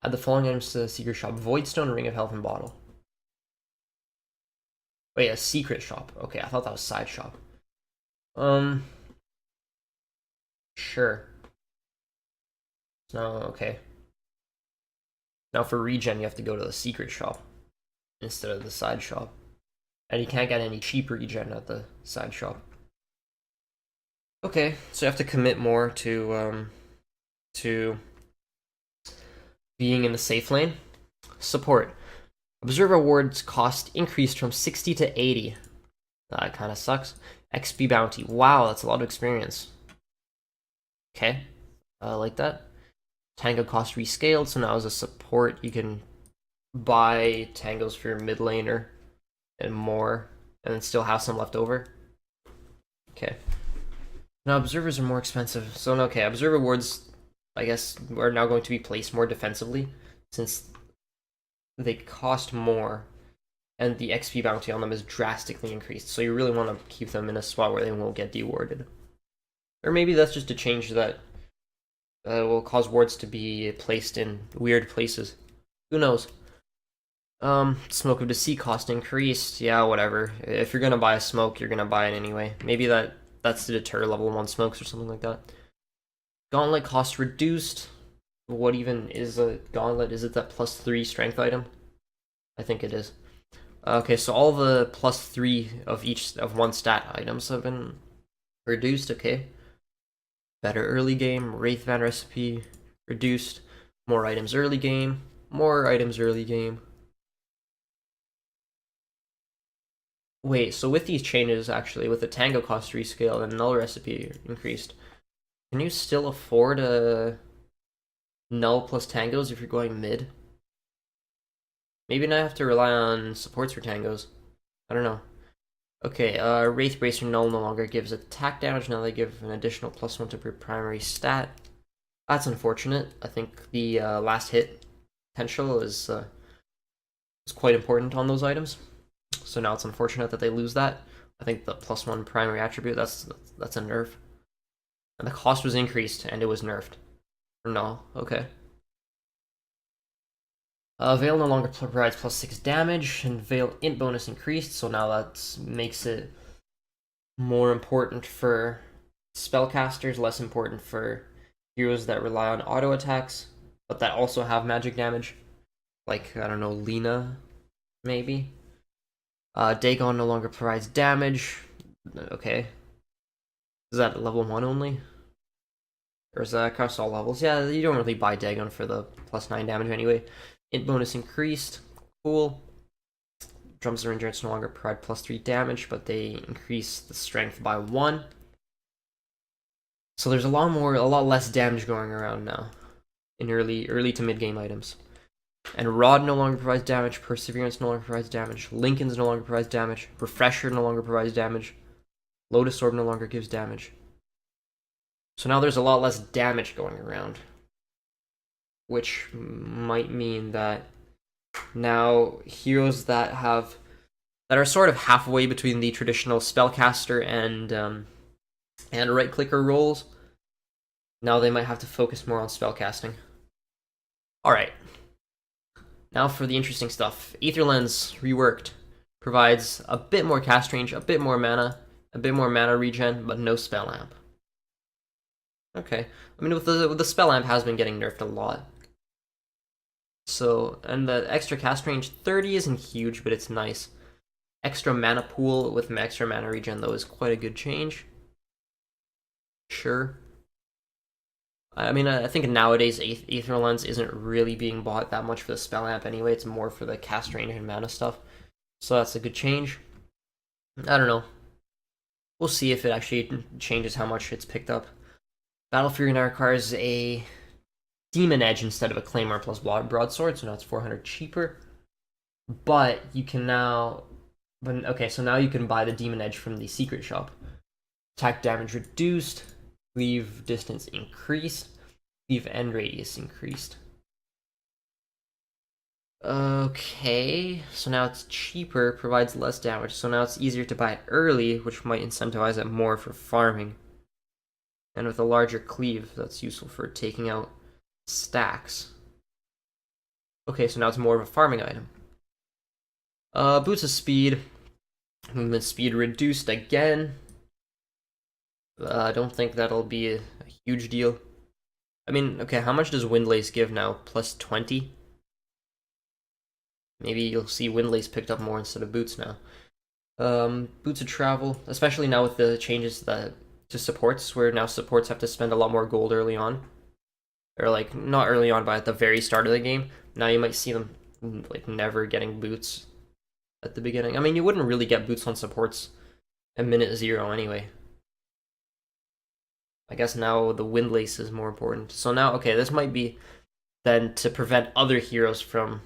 Add the following items to the secret shop: voidstone, ring of health, and bottle. Wait, a secret shop. Okay, I thought that was side shop. Sure. No, okay. Now for regen, you have to go to the secret shop instead of the side shop. And you can't get any cheap regen at the side shop. Okay, so you have to commit more to being in the safe lane. Support. Observer awards cost increased from 60 to 80. That kind of sucks. XP bounty. Wow, that's a lot of experience. Okay, I like that. Tango cost rescaled, so now as a support, you can buy tangos for your mid laner and more, and then still have some left over. Okay. Now observers are more expensive. So okay, observer wards, I guess, are now going to be placed more defensively, since they cost more, and the XP bounty on them is drastically increased. So you really want to keep them in a spot where they won't get dewarded. Or maybe that's just a change that will cause wards to be placed in weird places. Who knows? Smoke of Deceit cost increased. Yeah, whatever. If you're gonna buy a smoke, you're gonna buy it anyway. Maybe that's to deter level 1 smokes or something like that. Gauntlet cost reduced. What even is a gauntlet? Is it that +3 strength item? I think it is. Okay, so all the +3 of each of one stat items have been reduced. Okay. Better early game, Wraith Van recipe, reduced, more items early game, more items early game. Wait, so with these changes, actually, with the Tango cost rescale and Null recipe increased, can you still afford a Null plus Tangos if you're going mid? Maybe not have to rely on supports for Tangos. I don't know. Okay, Wraith Bracer Null no longer gives attack damage, now they give an additional +1 to per primary stat. That's unfortunate. I think the last hit potential is quite important on those items. So now it's unfortunate that they lose that. I think the +1 primary attribute, that's a nerf. And the cost was increased and it was nerfed. No, okay. Veil no longer provides +6 damage, and Veil int bonus increased, so now that makes it more important for spellcasters, less important for heroes that rely on auto attacks, but that also have magic damage. Like, I don't know, Lena, maybe? Dagon no longer provides damage. Okay. Is that level 1 only? Or is that across all levels? Yeah, you don't really buy Dagon for the +9 damage anyway. Int bonus increased. Cool. Drums of Endurance no longer provide +3 damage, but they increase the strength by 1. So there's a lot less damage going around now in early to mid game items. And Rod no longer provides damage, Perseverance no longer provides damage, Lincoln's no longer provides damage, Refresher no longer provides damage, Lotus Orb no longer gives damage. So now there's a lot less damage going around, which might mean that now heroes that are sort of halfway between the traditional spellcaster and right clicker roles, now they might have to focus more on spellcasting. Alright. Now for the interesting stuff. Aether Lens reworked provides a bit more cast range, a bit more mana regen, but no spell amp. Okay. I mean, with the spell amp has been getting nerfed a lot. So, and the extra cast range, 30 isn't huge, but it's nice. Extra mana pool with extra mana regen, though, is quite a good change. Sure. I mean, I think nowadays Aether Lens isn't really being bought that much for the spell amp anyway. It's more for the cast range and mana stuff. So that's a good change. I don't know. We'll see if it actually changes how much it's picked up. Battle Fury now requires a Demon Edge instead of a Claymore plus Broadsword, so now it's 400 cheaper. But you can now... Okay, so now you can buy the Demon Edge from the secret shop. Attack damage reduced, cleave distance increased, cleave end radius increased. Okay, so now it's cheaper, provides less damage, so now it's easier to buy it early, which might incentivize it more for farming. And with a larger cleave, that's useful for taking out stacks. Okay, so now it's more of a farming item. Boots of Speed. Movement speed reduced again. I don't think that'll be a huge deal. I mean, okay, how much does Windlace give now? +20? Maybe you'll see Windlace picked up more instead of Boots now. Boots of Travel, especially now with the changes to supports, where now supports have to spend a lot more gold early on. Or, like, not early on, but at the very start of the game. Now you might see them, like, never getting Boots at the beginning. I mean, you wouldn't really get Boots on supports at minute 0 anyway. I guess now the Windlace is more important. So now, okay, this might be then to prevent other heroes from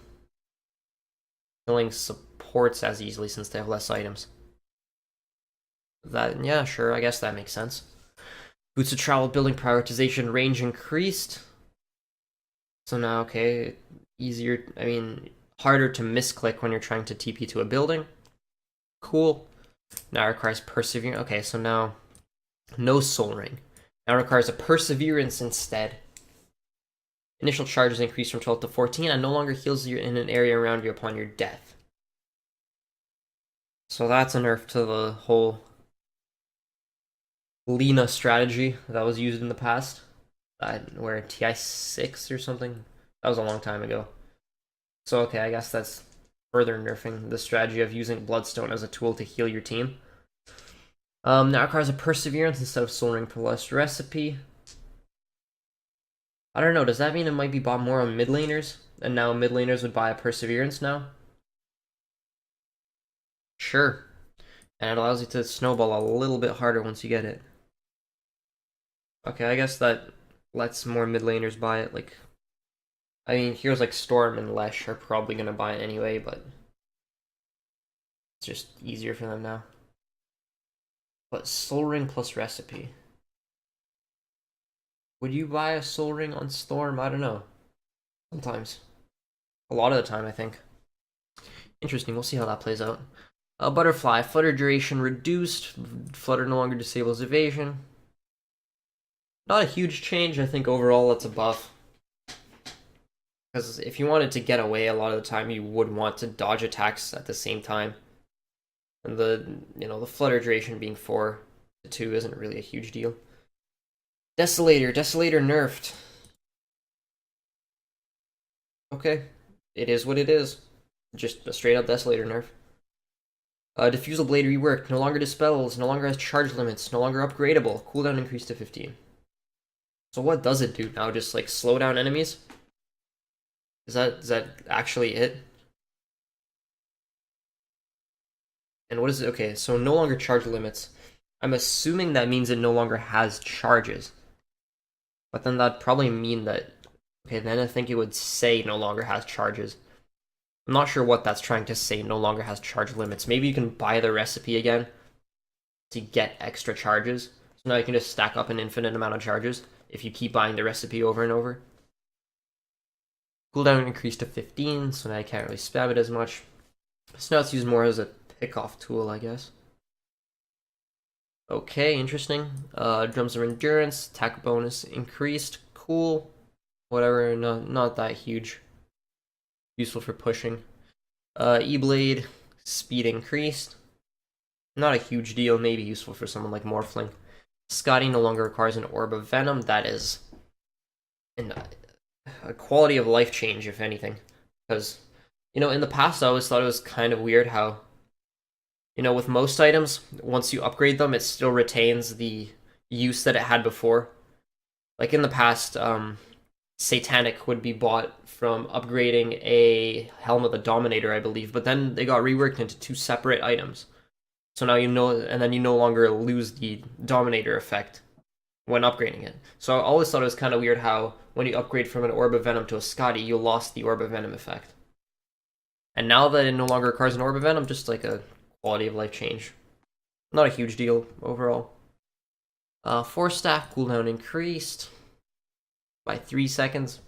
killing supports as easily since they have less items. That, yeah, sure, I guess that makes sense. Boots of Travel building prioritization range increased. So now, okay, easier, I mean, harder to misclick when you're trying to TP to a building. Cool. Now requires Perseverance. Okay, so now no Soul Ring. Now requires a Perseverance instead. Initial charge is increased from 12 to 14 and no longer heals you in an area around you upon your death. So that's a nerf to the whole Lena strategy that was used in the past. Where TI6 or something? That was a long time ago. So okay, I guess that's further nerfing the strategy of using Bloodstone as a tool to heal your team. Now it requires a Perseverance instead of Soul Ring plus recipe. I don't know, does that mean it might be bought more on mid laners? And now mid laners would buy a Perseverance now? Sure. And it allows you to snowball a little bit harder once you get it. Okay, I guess that lets more mid laners buy it. Like, I mean, heroes like Storm and Lesh are probably gonna buy it anyway, but it's just easier for them now. But Soul Ring plus recipe. Would you buy a Soul Ring on Storm? I don't know. Sometimes. A lot of the time, I think. Interesting, we'll see how that plays out. Butterfly, Flutter duration reduced. Flutter no longer disables evasion. Not a huge change, I think overall it's a buff. Because if you wanted to get away a lot of the time, you would want to dodge attacks at the same time. And the Flutter duration being 4 to 2 isn't really a huge deal. Desolator nerfed. Okay, it is what it is. Just a straight up Desolator nerf. Diffusal Blade reworked, no longer dispels, no longer has charge limits, no longer upgradable, cooldown increased to 15. So what does it do now? Just like slow down enemies? Is that actually it? And what is it? Okay, so no longer charge limits. I'm assuming that means it no longer has charges. But then that'd probably mean that... Okay, then I think it would say no longer has charges. I'm not sure what that's trying to say, no longer has charge limits. Maybe you can buy the recipe again to get extra charges. So now you can just stack up an infinite amount of charges if you keep buying the recipe over and over. Cooldown increased to 15, so now I can't really spam it as much. So now it's used more as a pick-off tool, I guess. Okay, interesting. Drums of Endurance, attack bonus increased. Cool. Whatever, not that huge. Useful for pushing. E-Blade, speed increased. Not a huge deal, maybe useful for someone like Morphling. Scotty no longer requires an Orb of Venom. That is a quality of life change, if anything. Because, in the past I always thought it was kind of weird how, with most items, once you upgrade them, it still retains the use that it had before. Like in the past, Satanic would be bought from upgrading a Helm of the Dominator, I believe, but then they got reworked into 2 separate items. So now and then you no longer lose the Dominator effect when upgrading it. So I always thought it was kind of weird how when you upgrade from an Orb of Venom to a Scotty, you lost the Orb of Venom effect. And now that it no longer requires an Orb of Venom, just like a quality of life change. Not a huge deal overall. Force Staff cooldown increased by 3 seconds.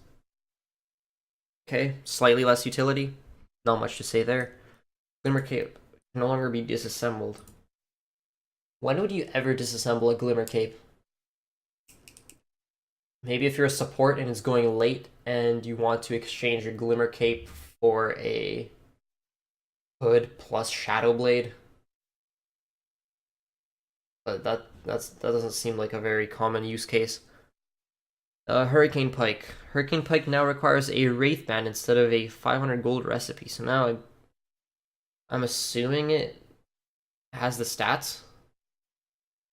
Okay, slightly less utility. Not much to say there. Glimmer Cape can no longer be disassembled. When would you ever disassemble a Glimmer Cape? Maybe if you're a support and it's going late and you want to exchange your Glimmer Cape for a Hood plus Shadow Blade. But that doesn't seem like a very common use case. Hurricane Pike. Hurricane Pike now requires a Wraith Band instead of a 500 gold recipe. So now I'm assuming it has the stats.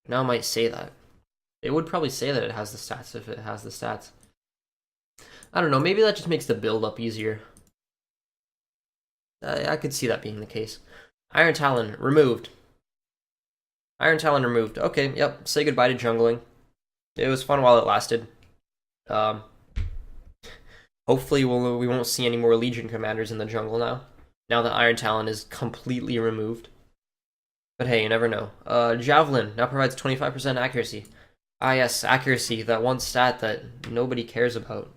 Now it might say that. It would probably say that it has the stats if it has the stats. I don't know, maybe that just makes the build up easier. I could see that being the case. Iron Talon removed. Iron Talon removed. Okay, yep. Say goodbye to jungling. It was fun while it lasted. Hopefully we won't see any more Legion commanders in the jungle now. Now that Iron Talon is completely removed. But hey, you never know. Javelin now provides 25% accuracy. Ah yes, accuracy, that one stat that nobody cares about.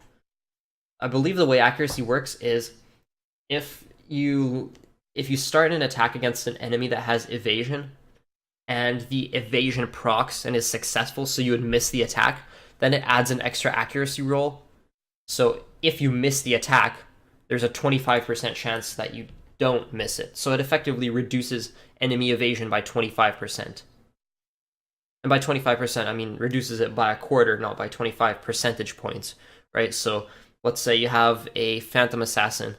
I believe the way accuracy works is if you start an attack against an enemy that has evasion, and the evasion procs and is successful, so you would miss the attack, then it adds an extra accuracy roll. So if you miss the attack, there's a 25% chance that you don't miss it. So it effectively reduces enemy evasion by 25%. And by 25%, I mean reduces it by a quarter, not by 25 percentage points, right? So let's say you have a Phantom Assassin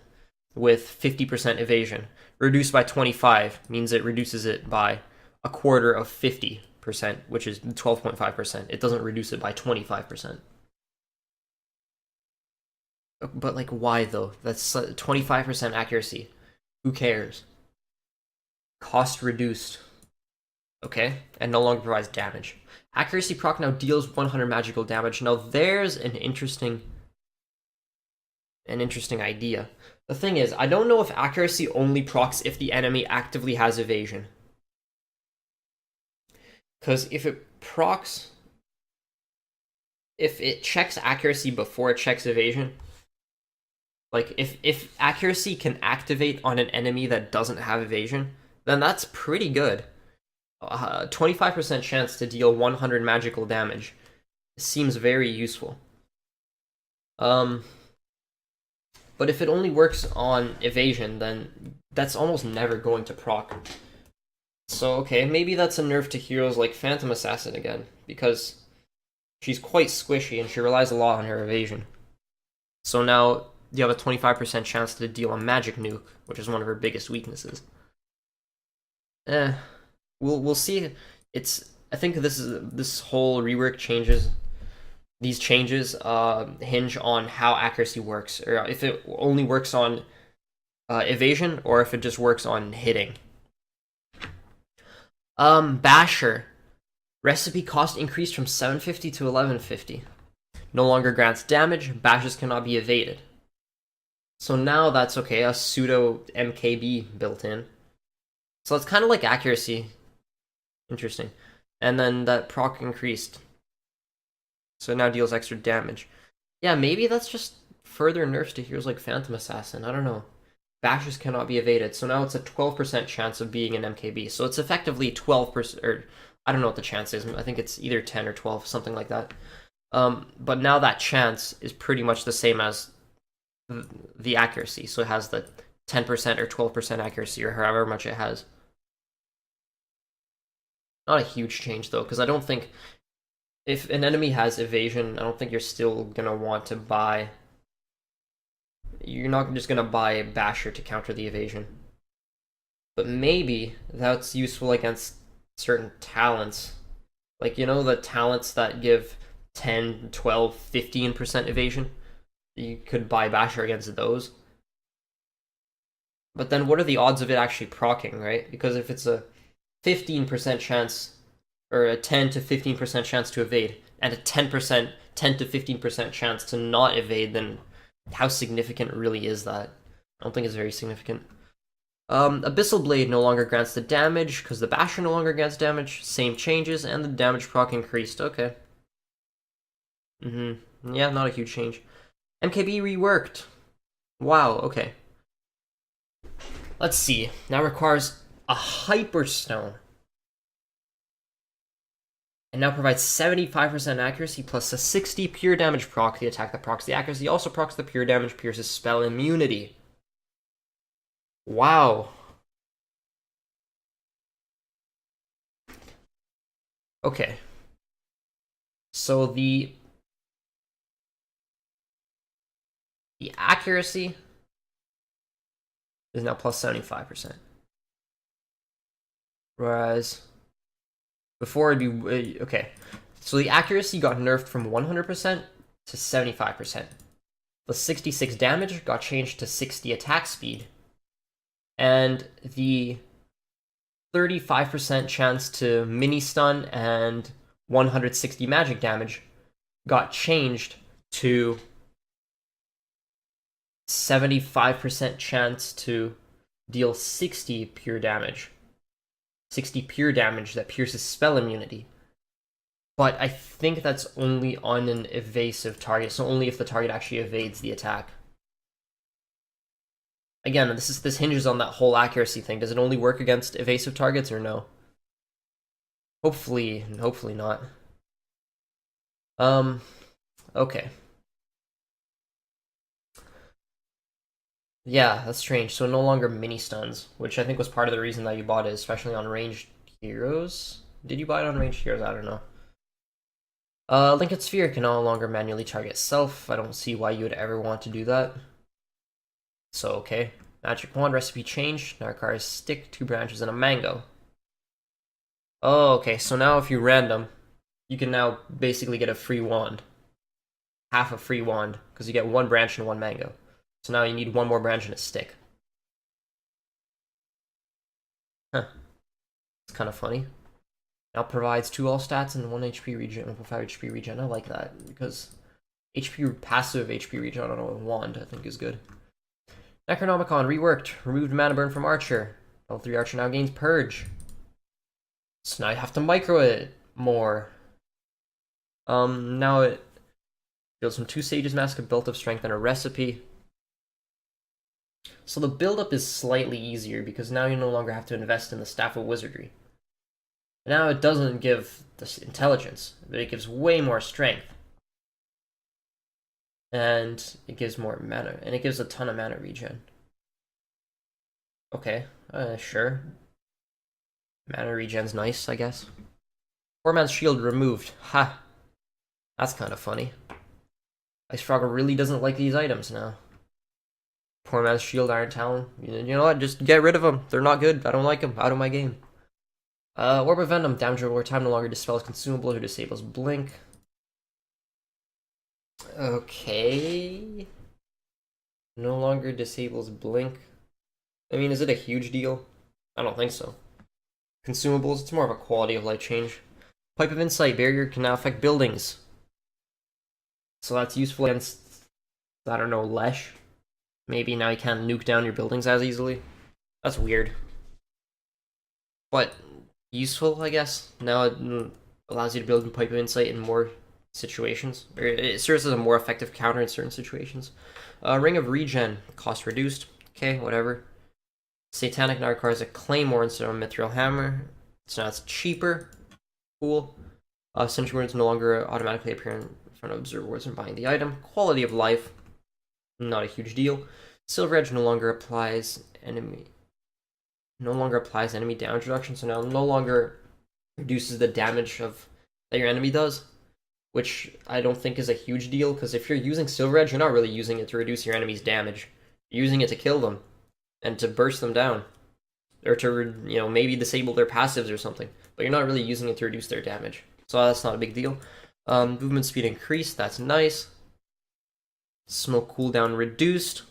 with 50% evasion. Reduced by 25 means it reduces it by a quarter of 50%, which is 12.5%. It doesn't reduce it by 25%. But like, why though? That's 25% accuracy. Who cares? Cost reduced. Okay, and no longer provides damage. Accuracy proc now deals 100 magical damage. Now there's an interesting idea. The thing is, I don't know if accuracy only procs if the enemy actively has evasion. Because if it procs if it checks accuracy before it checks evasion, like if accuracy can activate on an enemy that doesn't have evasion, then that's pretty good. 25% chance to deal 100 magical damage seems very useful. But if it only works on evasion, then that's almost never going to proc. So okay, maybe that's a nerf to heroes like Phantom Assassin again, because she's quite squishy and she relies a lot on her evasion. So now you have a 25% chance to deal a magic nuke, which is one of her biggest weaknesses. We'll see. I think this whole rework changes. These changes hinge on how accuracy works, or if it only works on evasion, or if it just works on hitting. Basher. Recipe cost increased from 750 to 1150. No longer grants damage. Bashes cannot be evaded. So now that's okay. A pseudo MKB built in. So it's kind of like accuracy. Interesting. And then that proc increased. So it now deals extra damage. Yeah, maybe that's just further nerfs to heroes like Phantom Assassin. I don't know. Bashes cannot be evaded. So now it's a 12% chance of being an MKB. So it's effectively 12%, or I don't know what the chance is. I think it's either 10 or 12, something like that. But now that chance is pretty much the same as the accuracy. So it has the 10% or 12% accuracy, or however much it has. Not a huge change, though, because I don't think... If an enemy has evasion, I don't think you're still going to want to buy... You're not just going to buy Basher to counter the evasion. But maybe that's useful against certain talents. Like, you know, the talents that give 10, 12, 15% evasion? You could buy Basher against those. But then what are the odds of it actually proccing, right? Because if it's a 15% chance, or a 10 to 15% chance to evade, and a 10 to 15% chance to not evade, then how significant really is that? I don't think it's very significant. Abyssal Blade no longer grants the damage, because the Basher no longer grants damage. Same changes, and the damage proc increased. Okay. Yeah, not a huge change. MKB reworked. Wow, okay. Let's see. Now requires a Hyperstone. And now provides 75% accuracy plus a 60 pure damage proc. The attack that procs the accuracy also procs the pure damage, pierces spell immunity. Wow. Okay. So the accuracy is now plus 75%. Whereas before it'd be... Okay. So the accuracy got nerfed from 100% to 75%. The 66 damage got changed to 60 attack speed. And the 35% chance to mini-stun and 160 magic damage got changed to 75% chance to deal 60 pure damage. 60 pure damage that pierces spell immunity. But I think that's only on an evasive target, so only if the target actually evades the attack. Again, this hinges on that whole accuracy thing. Does it only work against evasive targets or no? Hopefully not. Okay. Yeah, that's strange. So no longer mini stuns, which I think was part of the reason that you bought it, especially on ranged heroes. Did you buy it on ranged heroes? I don't know. Linked Sphere can no longer manually target self. I don't see why you would ever want to do that. So, okay. Magic Wand recipe changed. Now requires stick, 2 branches, and a mango. Oh, okay. So now if you random, you can now basically get a free wand. Half a free wand, because you get 1 branch and 1 mango. So now you need 1 more branch and a stick. Huh. It's kind of funny. Now provides 2 all stats and 1 HP regen, 1.5 HP regen. I like that, because passive HP regen on a wand, I think, is good. Necronomicon reworked. Removed mana burn from Archer. Level 3 Archer now gains Purge. So now you have to micro it more. Now Build some 2 Sage's Mask, a belt of strength, and a recipe. So the build-up is slightly easier because now you no longer have to invest in the Staff of Wizardry. Now it doesn't give this intelligence, but it gives way more strength. And it gives more mana, and it gives a ton of mana regen. Okay, sure. Mana regen's nice, I guess. Poor man's shield removed. Ha! That's kind of funny. Ice Frogger really doesn't like these items now. Poor man's shield, Iron Talon. You know what? Just get rid of them. They're not good. I don't like them. Out of my game. Orb of Venom. Damage over time no longer dispels consumables or disables blink. Okay. No longer disables blink. I mean, is it a huge deal? I don't think so. Consumables, it's more of a quality of life change. Pipe of Insight. Barrier can now affect buildings. So that's useful against, I don't know, Lesh. Maybe now you can't nuke down your buildings as easily. That's weird. But useful, I guess. Now it allows you to build a Pipe of Insight in more situations. Or it serves as a more effective counter in certain situations. Ring of Regen. Cost reduced. Okay, whatever. Satanic now requires a Claymore instead of a Mithril Hammer. So now it's cheaper. Cool. Sentry Wounds no longer automatically appear in front of observers and buying the item. Quality of life. Not a huge deal. Silver Edge no longer applies enemy damage reduction, so now no longer reduces the damage of that your enemy does, which I don't think is a huge deal, because if you're using Silver Edge, you're not really using it to reduce your enemy's damage. You're using it to kill them and to burst them down, or to maybe disable their passives or something, but you're not really using it to reduce their damage, so that's not a big deal. Movement speed increased, that's nice. Smoke cooldown reduced.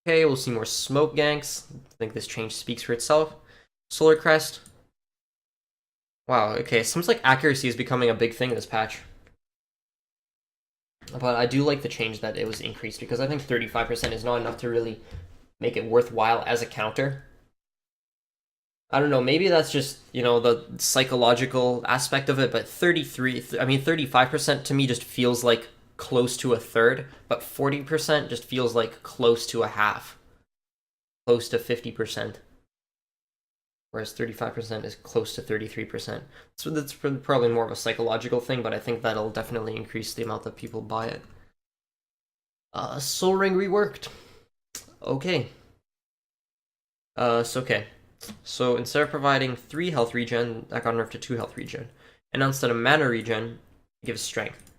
Okay, we'll see more smoke ganks. I think this change speaks for itself. Solar Crest. Wow, okay, it seems like accuracy is becoming a big thing this patch. But I do like the change that it was increased, because I think 35% is not enough to really make it worthwhile as a counter. I don't know, maybe that's just, the psychological aspect of it, but 35% to me just feels like close to a third, but 40% just feels like close to a half. Close to 50%. Whereas 35% is close to 33%. So that's probably more of a psychological thing, but I think that'll definitely increase the amount that people buy it. Soul Ring reworked. Okay. So instead of providing 3 health regen, that got nerfed to 2 health regen. And now instead of mana regen, it gives strength.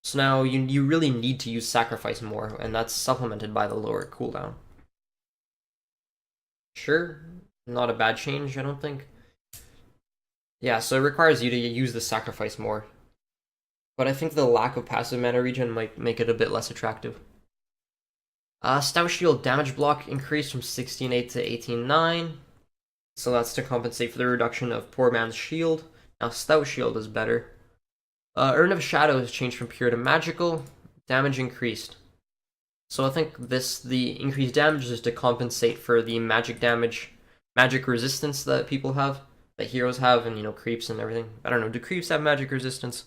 So now you really need to use Sacrifice more, and that's supplemented by the lower cooldown. Sure, not a bad change, I don't think. Yeah, so it requires you to use the Sacrifice more. But I think the lack of passive mana regen might make it a bit less attractive. Stout Shield damage block increased from 16.8 to 18.9. So that's to compensate for the reduction of Poor Man's Shield. Now Stout Shield is better. Urn of Shadow has changed from pure to magical. Damage increased. So I think the increased damage is to compensate for the magic resistance that people have, that heroes have, and creeps and everything. I don't know, do creeps have magic resistance?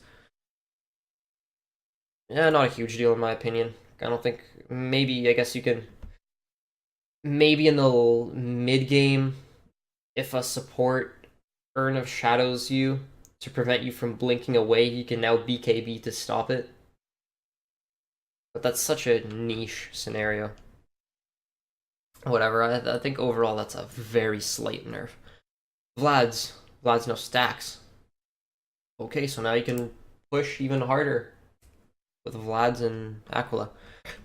Yeah, not a huge deal in my opinion. I don't think, I guess you can, maybe in the mid-game, if a support Urn of Shadows you, to prevent you from blinking away, you can now BKB to stop it. But that's such a niche scenario. Whatever, I think overall that's a very slight nerf. Vlad's no stacks. Okay, so now you can push even harder with Vlad's and Aquila.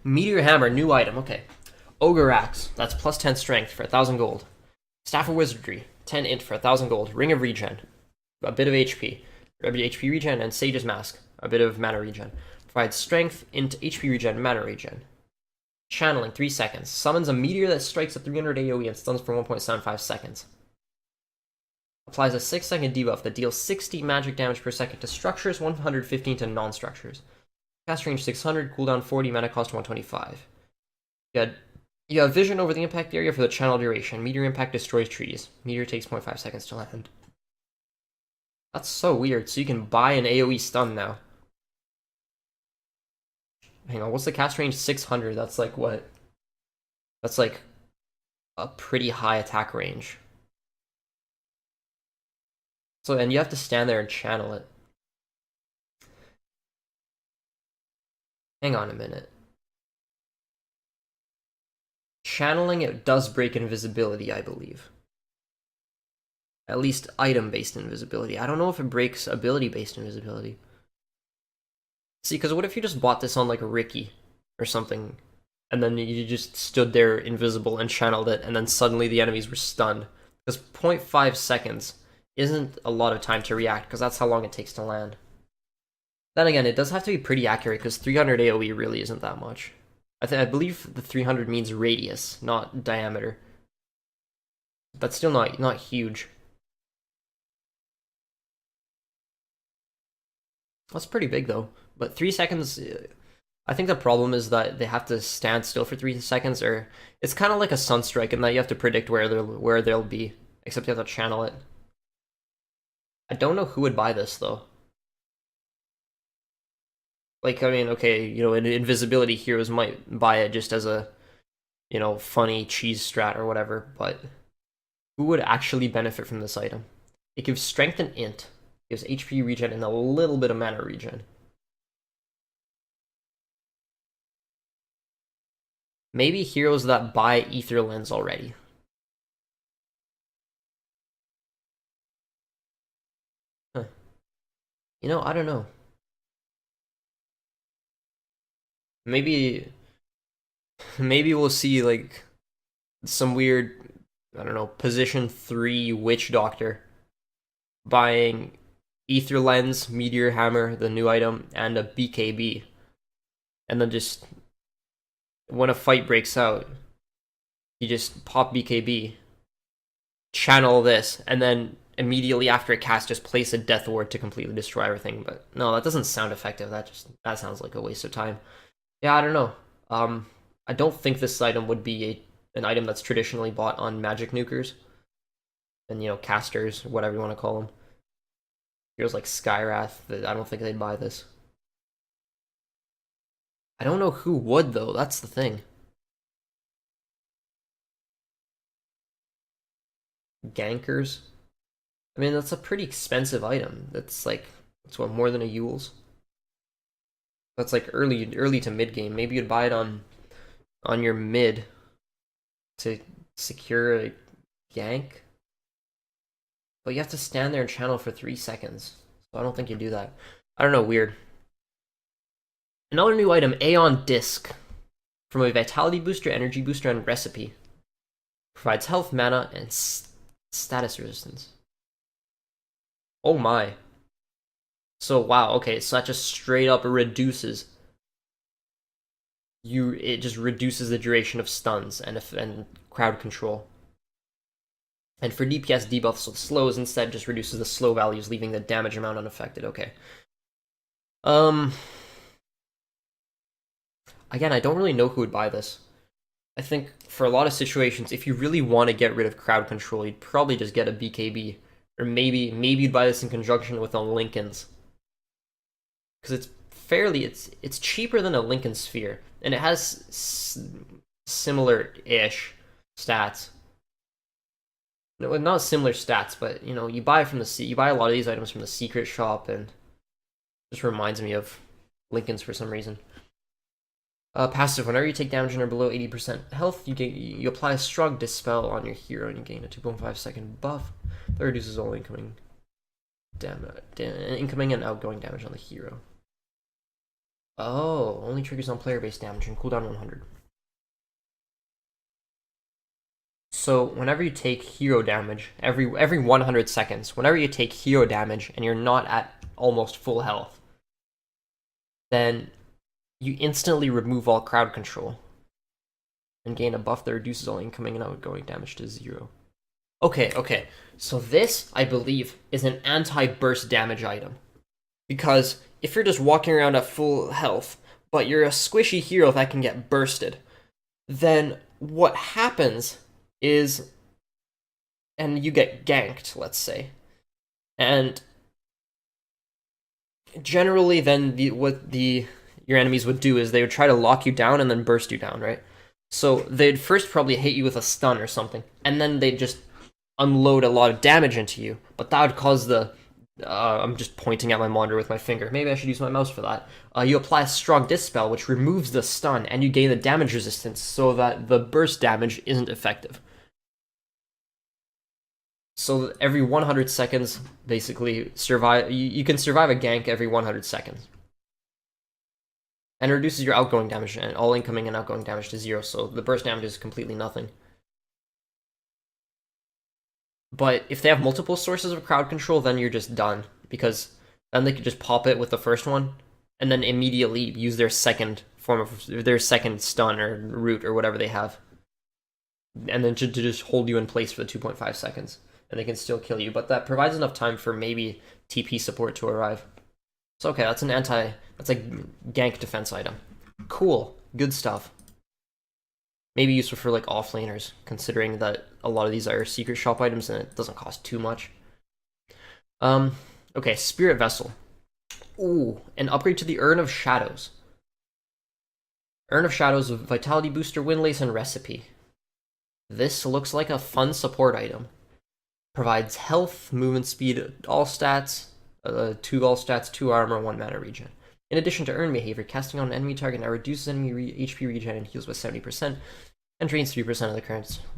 Meteor Hammer, new item, okay. Ogre Axe, that's plus 10 strength for 1,000 gold. Staff of Wizardry, 10 int for 1,000 gold. Ring of Regen, a bit of HP regen, and Sage's Mask, a bit of mana regen. Provides strength, int, HP regen, mana regen. Channeling, 3 seconds. Summons a meteor that strikes at 300 AoE and stuns for 1.75 seconds. Applies a 6-second debuff that deals 60 magic damage per second to structures, 115 to non-structures. Cast range 600, cooldown 40, mana cost 125. You have vision over the impact area for the channel duration. Meteor impact destroys trees. Meteor takes 0.5 seconds to land. That's so weird. So you can buy an AoE stun now. hang on, what's the cast range? 600. That's like what? That's like a pretty high attack range. So, and you have to stand there and channel it. Hang on a minute. Channeling it does break invisibility, I believe. At least item-based invisibility. I don't know if it breaks ability-based invisibility. See, because what if you just bought this on like Ricky or something, and then you just stood there invisible and channeled it, and then suddenly the enemies were stunned? Because 0.5 seconds isn't a lot of time to react, because that's how long it takes to land. Then again, it does have to be pretty accurate, because 300 AoE really isn't that much. I believe the 300 means radius, not diameter. That's still not huge. That's pretty big though. But 3 seconds, I think the problem is that they have to stand still for 3 seconds, or it's kind of like a Sunstrike in that you have to predict where they'll be, except you have to channel it. I don't know who would buy this though. Like, I mean, okay, invisibility heroes might buy it just as a, funny cheese strat or whatever, but who would actually benefit from this item? It gives strength and int, gives HP regen and a little bit of mana regen. Maybe heroes that buy Ether Lens already. Huh. I don't know. Maybe we'll see like some weird, I don't know, position 3 witch doctor buying Ether Lens, Meteor Hammer, the new item, and a BKB. And then just when a fight breaks out, you just pop BKB, channel this, and then immediately after a cast just place a death ward to completely destroy everything. But no, that doesn't sound effective. That sounds like a waste of time. Yeah, I don't know. I don't think this item would be an item that's traditionally bought on magic nukers and casters, whatever you want to call them. Heroes like Skyrath, I don't think they'd buy this. I don't know who would though. That's the thing. Gankers. I mean, that's a pretty expensive item. That's what, more than a Yule's? That's like early to mid game. Maybe you'd buy it on your mid to secure a gank. But you have to stand there and channel for 3 seconds. So I don't think you do that. I don't know, weird. Another new item, Aeon Disc. From a Vitality Booster, Energy Booster, and Recipe. Provides health, mana, and status resistance. Oh my. So wow, okay, so that just straight up reduces. It just reduces the duration of stuns and crowd control. And for DPS debuffs with slows, instead just reduces the slow values, leaving the damage amount unaffected. Okay. Again, I don't really know who would buy this. I think for a lot of situations, if you really want to get rid of crowd control, you'd probably just get a BKB. Or maybe you'd buy this in conjunction with a Linken's. Because it's cheaper than a Lincoln Sphere. And it has similar-ish stats. No, not similar stats, but you buy a lot of these items from the secret shop, and it just reminds me of Lincoln's for some reason. Passive: whenever you take damage and are below 80% health, you apply a strong dispel on your hero, and you gain a 2.5 second buff that reduces all incoming and outgoing damage on the hero. Oh, only triggers on player-based damage and cooldown 100. So whenever you take hero damage, every 100 seconds, whenever you take hero damage and you're not at almost full health, then you instantly remove all crowd control and gain a buff that reduces all incoming and outgoing damage to 0. Okay. So this, I believe, is an anti-burst damage item. Because if you're just walking around at full health, but you're a squishy hero that can get bursted, then what happens is, and you get ganked, let's say, and generally then your enemies would do is they would try to lock you down and then burst you down, right? So they'd first probably hit you with a stun or something, and then they'd just unload a lot of damage into you, but that would cause the I'm just pointing at my monitor with my finger. Maybe I should use my mouse for that. You apply a strong dispel, which removes the stun, and you gain the damage resistance so that the burst damage isn't effective. So every 100 seconds, basically, you can survive a gank every 100 seconds. And it reduces your outgoing damage, and all incoming and outgoing damage to 0, so the burst damage is completely nothing. But if they have multiple sources of crowd control, then you're just done, because then they could just pop it with the first one, and then immediately use their second stun or root or whatever they have, and then to just hold you in place for the 2.5 seconds, and they can still kill you. But that provides enough time for maybe TP support to arrive. So okay, that's a gank defense item. Cool, good stuff. Maybe useful for like offlaners, considering that a lot of these are secret shop items and it doesn't cost too much. Okay, Spirit Vessel. Ooh, an upgrade to the Urn of Shadows. Urn of Shadows with Vitality Booster, Windlace, and Recipe. This looks like a fun support item. Provides health, movement speed, all stats, 2 all stats, 2 armor, 1 mana regen. In addition to Urn Behavior, casting on an enemy target now reduces enemy HP regen and heals by 70%, and drains 3% of the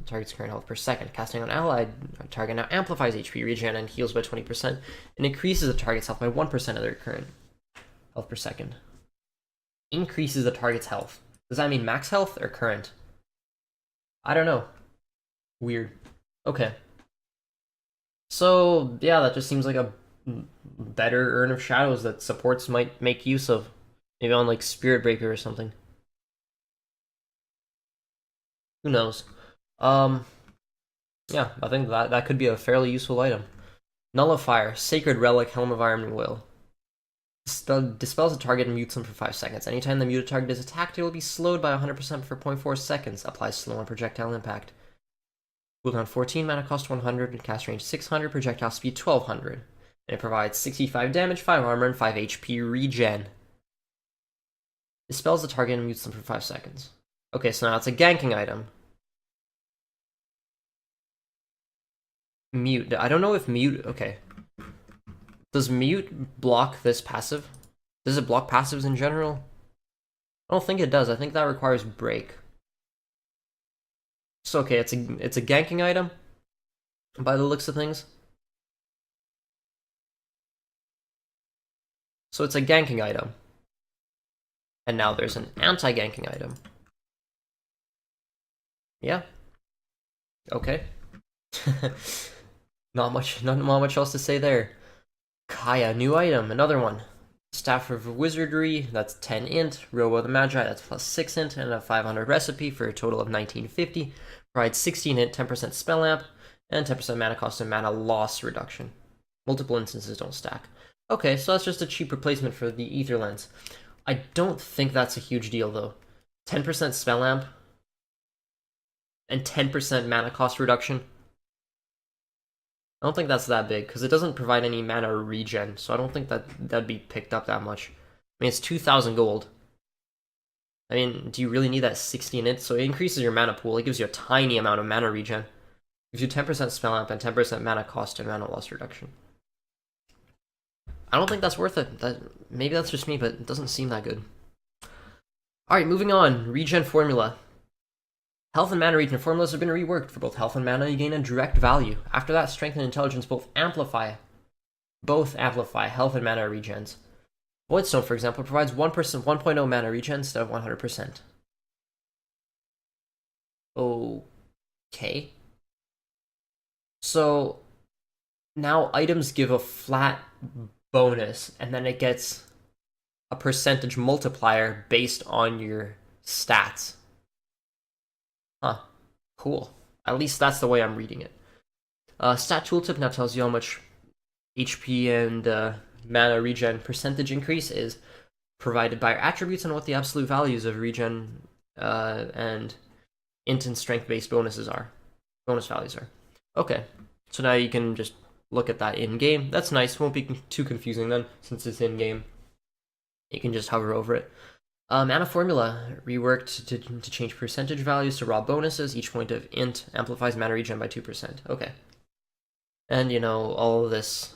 target's current health per second. Casting on allied target now amplifies HP regen and heals by 20%, and increases the target's health by 1% of their current health per second. Increases the target's health. Does that mean max health or current? I don't know. Weird. Okay. So, yeah, that just seems like a better Urn of Shadows that supports might make use of. Maybe on, like, Spirit Breaker or something. Who knows? Yeah, I think that could be a fairly useful item. Nullifier, Sacred Relic, Helm of Iron Will. Dispels a target and mutes them for 5 seconds. Anytime the muted target is attacked, it will be slowed by 100% for 0.4 seconds. Applies slow on projectile impact. Cooldown 14, mana cost 100, and cast range 600, projectile speed 1200. And it provides 65 damage, 5 armor, and 5 HP regen. Dispels the target and mutes them for 5 seconds. Okay, so now it's a ganking item. Mute. I don't know if mute... Okay. Does mute block this passive? Does it block passives in general? I don't think it does. I think that requires break. So okay, it's a ganking item by the looks of things. So it's a ganking item. And now there's an anti-ganking item. Yeah. Okay. Not much else to say there. Kaya, new item, another one. Staff of Wizardry, that's 10 int. Robo of the Magi, that's plus 6 int, and a 500 recipe for a total of 1950. Provides 16 int, 10% spell amp, and 10% mana cost and mana loss reduction. Multiple instances don't stack. Okay, so that's just a cheap replacement for the Ether Lens. I don't think that's a huge deal, though. 10% spell amp, and 10% mana cost reduction. I don't think that's that big, because it doesn't provide any mana regen, so I don't think that'd be picked up that much. I mean, it's 2,000 gold. I mean, do you really need that 16 int? So it increases your mana pool, it gives you a tiny amount of mana regen. It gives you 10% spell amp and 10% mana cost and mana loss reduction. I don't think that's worth it. Maybe that's just me, but it doesn't seem that good. Alright, moving on. Regen formula. Health and mana regen formulas have been reworked. For both health and mana, you gain a direct value. After that, strength and intelligence both amplify health and mana regens. Voidstone, for example, provides 1.0 mana regen instead of 100%. Okay. So, now items give a flat bonus, and then it gets a percentage multiplier based on your stats. Huh. Cool. At least that's the way I'm reading it. Stat tooltip now tells you how much HP and mana regen percentage increase is provided by attributes and what the absolute values of regen and int and strength based bonus values are. Okay, so now you can just look at that in game. That's nice. Won't be too confusing then, since it's in game. You can just hover over it. Mana formula reworked to change percentage values to raw bonuses. Each point of int amplifies mana regen by 2%. Okay. And, all of this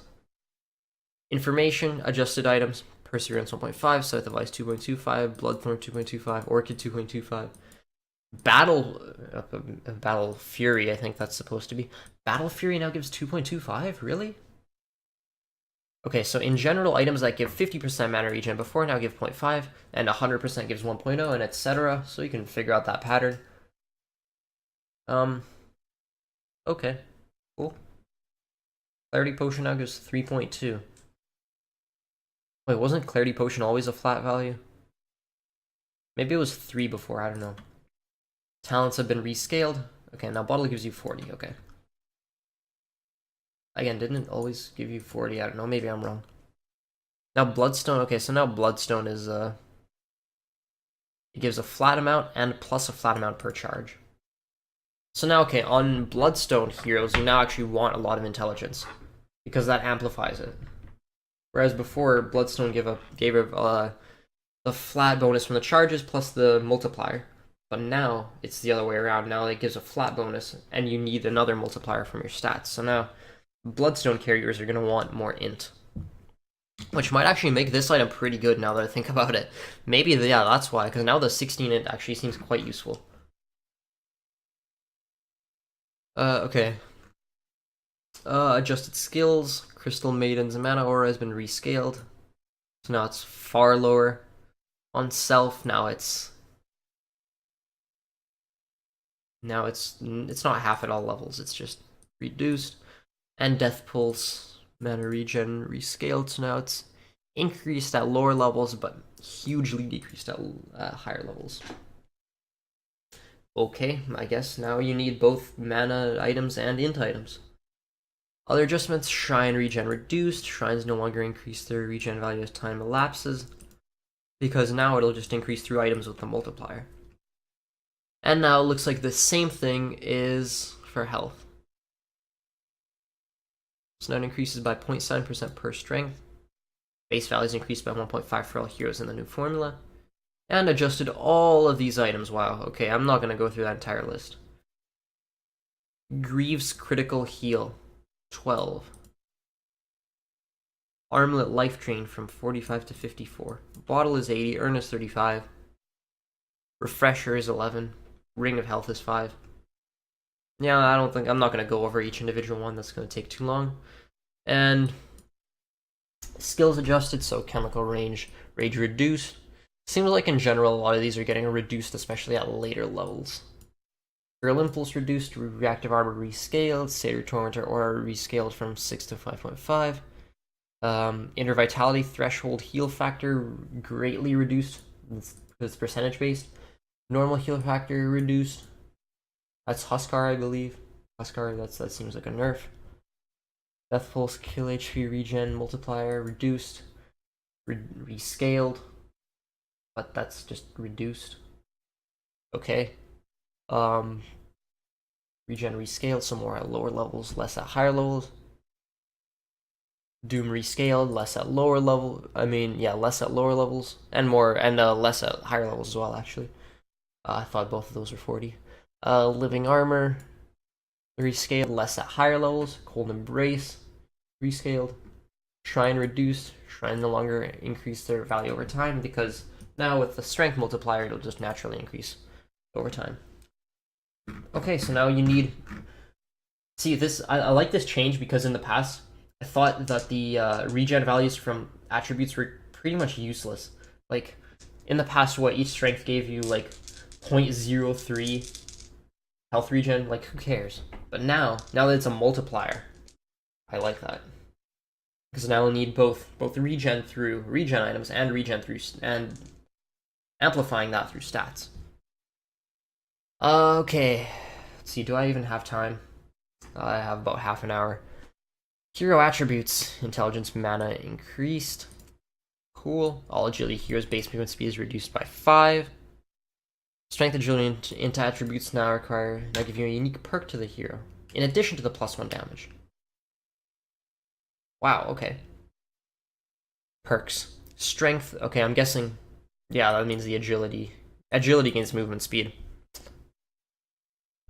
information, adjusted items, Perseverance 1.5, Scythe of Ice 2.25, Bloodthorn 2.25, Orchid 2.25, Battle Fury, I think that's supposed to be. Battle Fury now gives 2.25? Really? Okay, so in general, items that give 50% mana regen before now give 0.5, and 100% gives 1.0, and etc. So you can figure out that pattern. Okay, cool. Clarity Potion now gives 3.2. Wait, wasn't Clarity Potion always a flat value? Maybe it was 3 before, I don't know. Talents have been rescaled. Okay, now Bottle gives you 40, okay. Again, didn't it always give you 40? I don't know, maybe I'm wrong. Now Bloodstone, okay, so now Bloodstone is, it gives a flat amount and plus a flat amount per charge. So now, okay, on Bloodstone heroes, you now actually want a lot of intelligence, because that amplifies it. Whereas before, Bloodstone gave a flat bonus from the charges plus the multiplier. But now, it's the other way around. Now it gives a flat bonus, and you need another multiplier from your stats. So now, Bloodstone carriers are going to want more int. Which might actually make this item pretty good now that I think about it. Maybe, yeah, that's why, because now the 16 int actually seems quite useful. Okay. Adjusted skills. Crystal Maiden's mana aura has been rescaled. So now it's far lower. On Self, now it's not half at all levels, it's just reduced. And Death Pulse mana regen rescaled, so now it's increased at lower levels, but hugely decreased at higher levels. Okay, I guess now you need both mana items and int items. Other adjustments, Shrine regen reduced. Shrines no longer increase their regen value as time elapses, because now it'll just increase through items with the multiplier. And now it looks like the same thing is for health. So now it increases by 0.7% per strength. Base value is increased by 1.5 for all heroes in the new formula. And adjusted all of these items. Wow, okay, I'm not going to go through that entire list. Greaves critical heal, 12. Armlet life drain from 45 to 54. Bottle is 80, Urn is 35. Refresher is 11. Ring of Health is 5. Yeah, I'm not going to go over each individual one, that's going to take too long. And skills adjusted, so chemical range, rage reduced. Seems like in general a lot of these are getting reduced, especially at later levels. Girl Impulse reduced, reactive armor rescaled, Satyr Tormentor aura rescaled from 6 to 5.5. Inner Vitality threshold heal factor greatly reduced, it's percentage based. Normal heal factor reduced. That's Huskar, I believe. Huskar, that seems like a nerf. Death Pulse kill HP regen multiplier reduced. Rescaled. But that's just reduced. Okay. Regen rescaled, some more at lower levels, less at higher levels. Doom rescaled, less at lower level. Less at lower levels and more, and less at higher levels as well. Actually, I thought both of those were 40. Living armor rescaled, less at higher levels. Cold embrace rescaled. Shrine reduced. Shrine no longer increase their value over time because now with the strength multiplier, it'll just naturally increase over time. Okay, so now you need. See this. I like this change because in the past I thought that the regen values from attributes were pretty much useless. Like, in the past, each strength gave you, 0.03 health regen, who cares? But now that it's a multiplier, I like that. Because now we'll need both regen through regen items and regen through, and amplifying that through stats. Okay, let's see, do I even have time? I have about half an hour. Hero attributes, intelligence mana increased. Cool. All agility heroes' base movement speed is reduced by 5. Strength, agility, into attributes now give you a unique perk to the hero, in addition to the +1 damage. Wow, okay. Perks. Strength, okay, I'm guessing Yeah, that means the agility. Agility gains movement speed.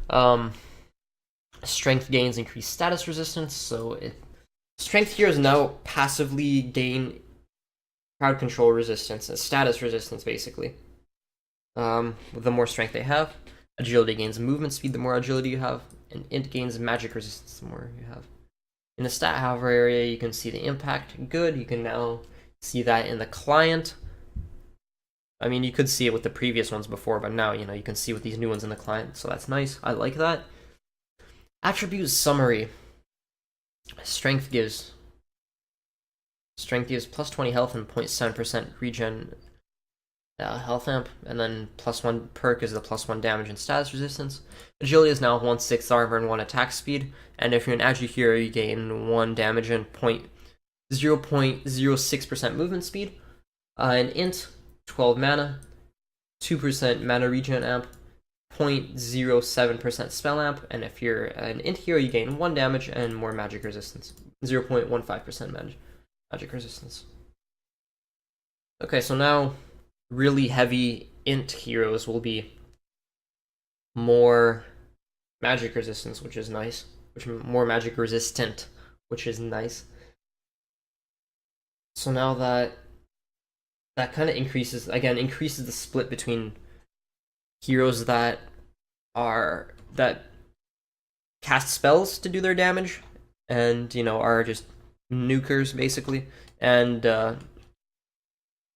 Um, Strength gains increased status resistance, so strength heroes now passively gain crowd control resistance and status resistance, basically. The more strength they have. Agility gains movement speed the more agility you have, and int gains magic resistance the more you have. In the stat hover area, you can see the impact. Good, you can now see that in the client. I mean, you could see it with the previous ones before, but now, you can see with these new ones in the client, so that's nice. I like that. Attribute summary. Strength gives plus 20 health and 0.7% regen health amp, and then plus 1 perk is the plus 1 damage and status resistance. Agility is now 1/6 armor and 1 attack speed, and if you're an agi hero, you gain 1 damage and 0.06% movement speed. An int, 12 mana, 2% mana regen amp, 0.07% spell amp, and if you're an int hero, you gain 1 damage and more magic resistance, 0.15% magic resistance. Okay, so now really heavy int heroes will be more magic resistance, which is nice. More magic resistant, which is nice. So now that kind of increases the split between heroes that cast spells to do their damage and are just nukers basically, and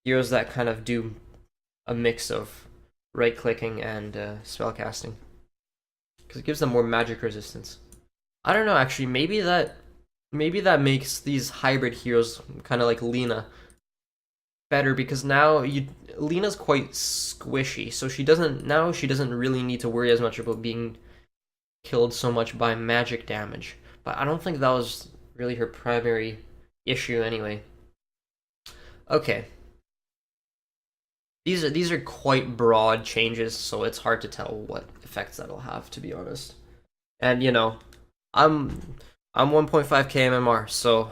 heroes that kind of do a mix of right clicking and spell casting, because it gives them more magic resistance. I don't know, actually, maybe that makes these hybrid heroes kind of like Lena better, because now Lena's quite squishy, so she doesn't really need to worry as much about being killed so much by magic damage. But I don't think that was really her primary issue anyway. Okay. These are quite broad changes, so it's hard to tell what effects that'll have, to be honest. And I'm 1.5k MMR, so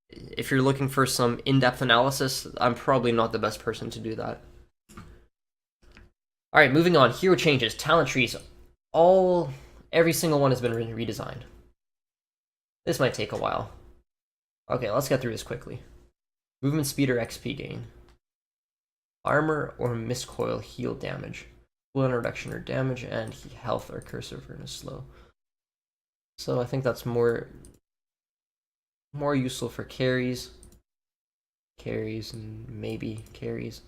if you're looking for some in-depth analysis, I'm probably not the best person to do that. Alright, moving on. Hero changes. Talent trees. Every single one has been redesigned. This might take a while. Okay, let's get through this quickly. Movement speed or XP gain. Armor or miscoil heal damage. Cooldown reduction or damage, and health or curse of Avernus slow. So I think that's more useful for carries. And maybe carries.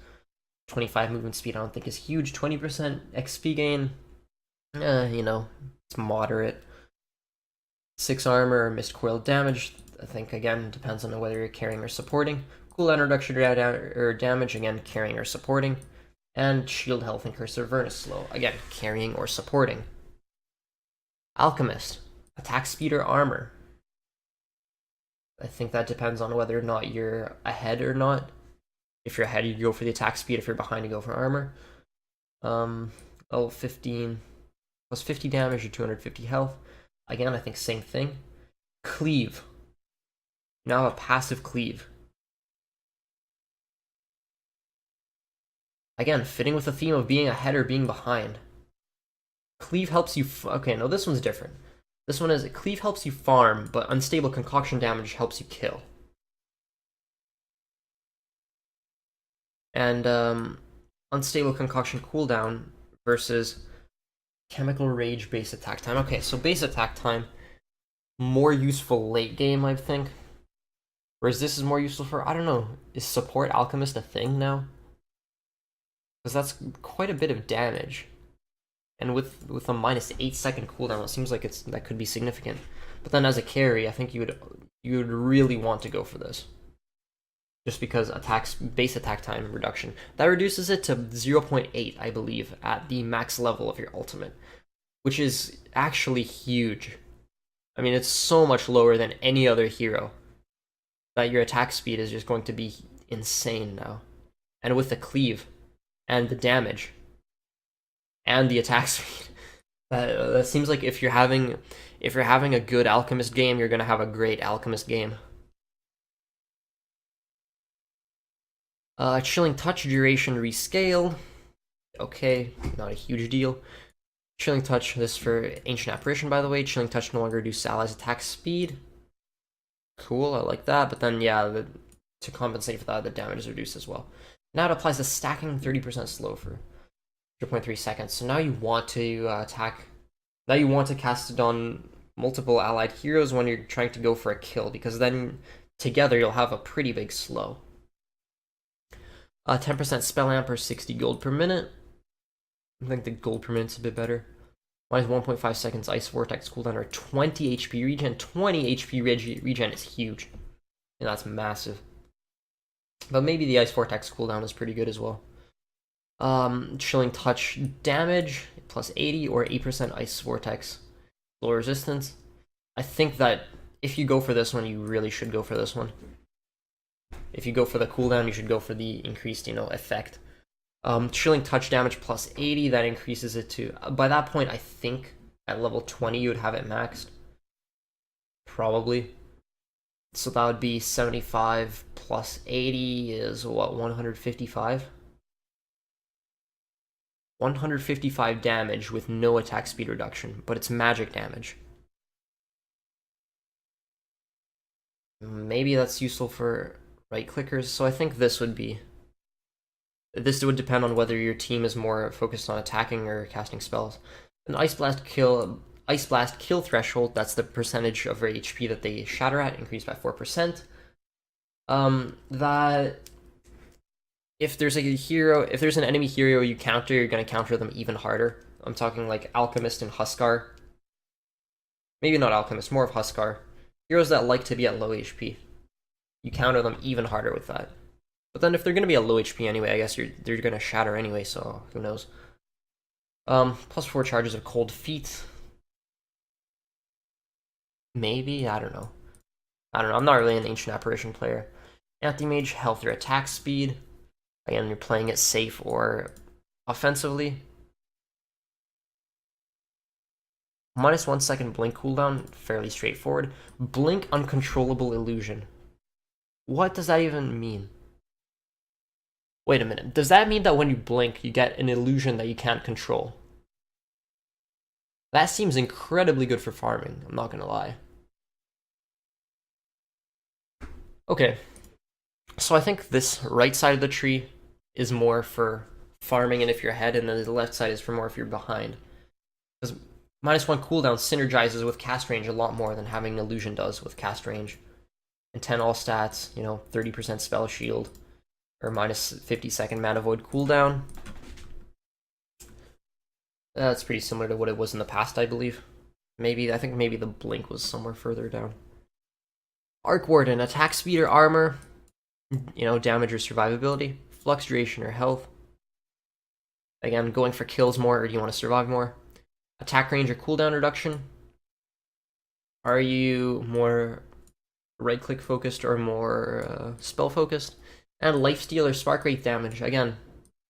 25 movement speed I don't think is huge. 20% XP gain, it's moderate. 6 armor or miscoil damage, I think again depends on whether you're carrying or supporting. Cooldown reduction or damage, again carrying or supporting. And shield health and curse of Avernus slow, again carrying or supporting. Alchemist, attack speed or armor. I think that depends on whether or not you're ahead or not. If you're ahead, you go for the attack speed. If you're behind, you go for armor. 15 plus 50 damage or 250 health. Again, I think same thing. Cleave. Now have a passive cleave. Again, fitting with the theme of being ahead or being behind. Cleave helps you... Okay, no, this one's different. This one is... Cleave helps you farm, but unstable concoction damage helps you kill. And unstable concoction cooldown versus chemical rage base attack time. Okay, so base attack time, more useful late game, I think. Whereas this is more useful for, I don't know, is support alchemist a thing now? Because that's quite a bit of damage. And with a minus 8-second cooldown, it seems like that could be significant. But then as a carry, I think you would really want to go for this. Just because base attack time reduction. That reduces it to 0.8, I believe, at the max level of your ultimate. Which is actually huge. I mean, it's so much lower than any other hero that your attack speed is just going to be insane now. And with the cleave, and the damage, and the attack speed, that seems like if you're having a good alchemist game, you're going to have a great alchemist game. Chilling Touch duration rescaled. Okay, not a huge deal. Chilling Touch, this for Ancient Apparition, by the way. Chilling Touch no longer reduces allies' attack speed. Cool, I like that. But then, yeah, to compensate for that, the damage is reduced as well. Now it applies the stacking 30% slow for 0.3 seconds. So now you want to attack. Now you want to cast it on multiple allied heroes when you're trying to go for a kill, because then together you'll have a pretty big slow. 10% spell amp or 60 gold per minute. I think the gold per minute's a bit better. Minus 1.5 seconds Ice Vortex cooldown or 20 HP regen. 20 HP regen is huge. And that's massive. But maybe the Ice Vortex cooldown is pretty good as well. Chilling Touch damage, plus 80 or 8% Ice Vortex. Low resistance. I think that if you go for this one, you really should go for this one. If you go for the cooldown, you should go for the increased, effect. Chilling Touch damage plus 80, that increases it to... by that point, I think at level 20 you would have it maxed. Probably. So that would be 75 plus 80 is, what, 155? 155 damage with no attack speed reduction, but it's magic damage. Maybe that's useful for right-clickers, so I think this would be... This would depend on whether your team is more focused on attacking or casting spells. An Ice Blast kill threshold, that's the percentage of HP that they shatter at, increased by 4%. That if there's an enemy hero you counter, you're gonna counter them even harder. I'm talking like Alchemist and Huskar. Maybe not Alchemist, more of Huskar. Heroes that like to be at low HP. You counter them even harder with that. But then if they're gonna be at low HP anyway, I guess they're gonna shatter anyway, so who knows. Plus 4 charges of Cold Feet. Maybe? I don't know. I'm not really an Ancient Apparition player. Anti-Mage, health or attack speed. Again, you're playing it safe or offensively. Minus 1 second blink cooldown, fairly straightforward. Blink uncontrollable illusion. What does that even mean? Wait a minute, does that mean that when you blink, you get an illusion that you can't control? That seems incredibly good for farming, I'm not gonna lie. Okay, so I think this right side of the tree is more for farming and if you're ahead, and then the left side is for more if you're behind. Because minus 1 cooldown synergizes with cast range a lot more than having an illusion does with cast range. And 10 all stats, 30% spell shield, or minus 50 second mana void cooldown. That's pretty similar to what it was in the past, I believe. I think maybe the blink was somewhere further down. Arc Warden, attack speed or armor, damage or survivability, flux duration or health. Again, going for kills more, or do you want to survive more? Attack range or cooldown reduction. Are you more right-click focused or more spell focused? And lifesteal or spark rate damage. Again,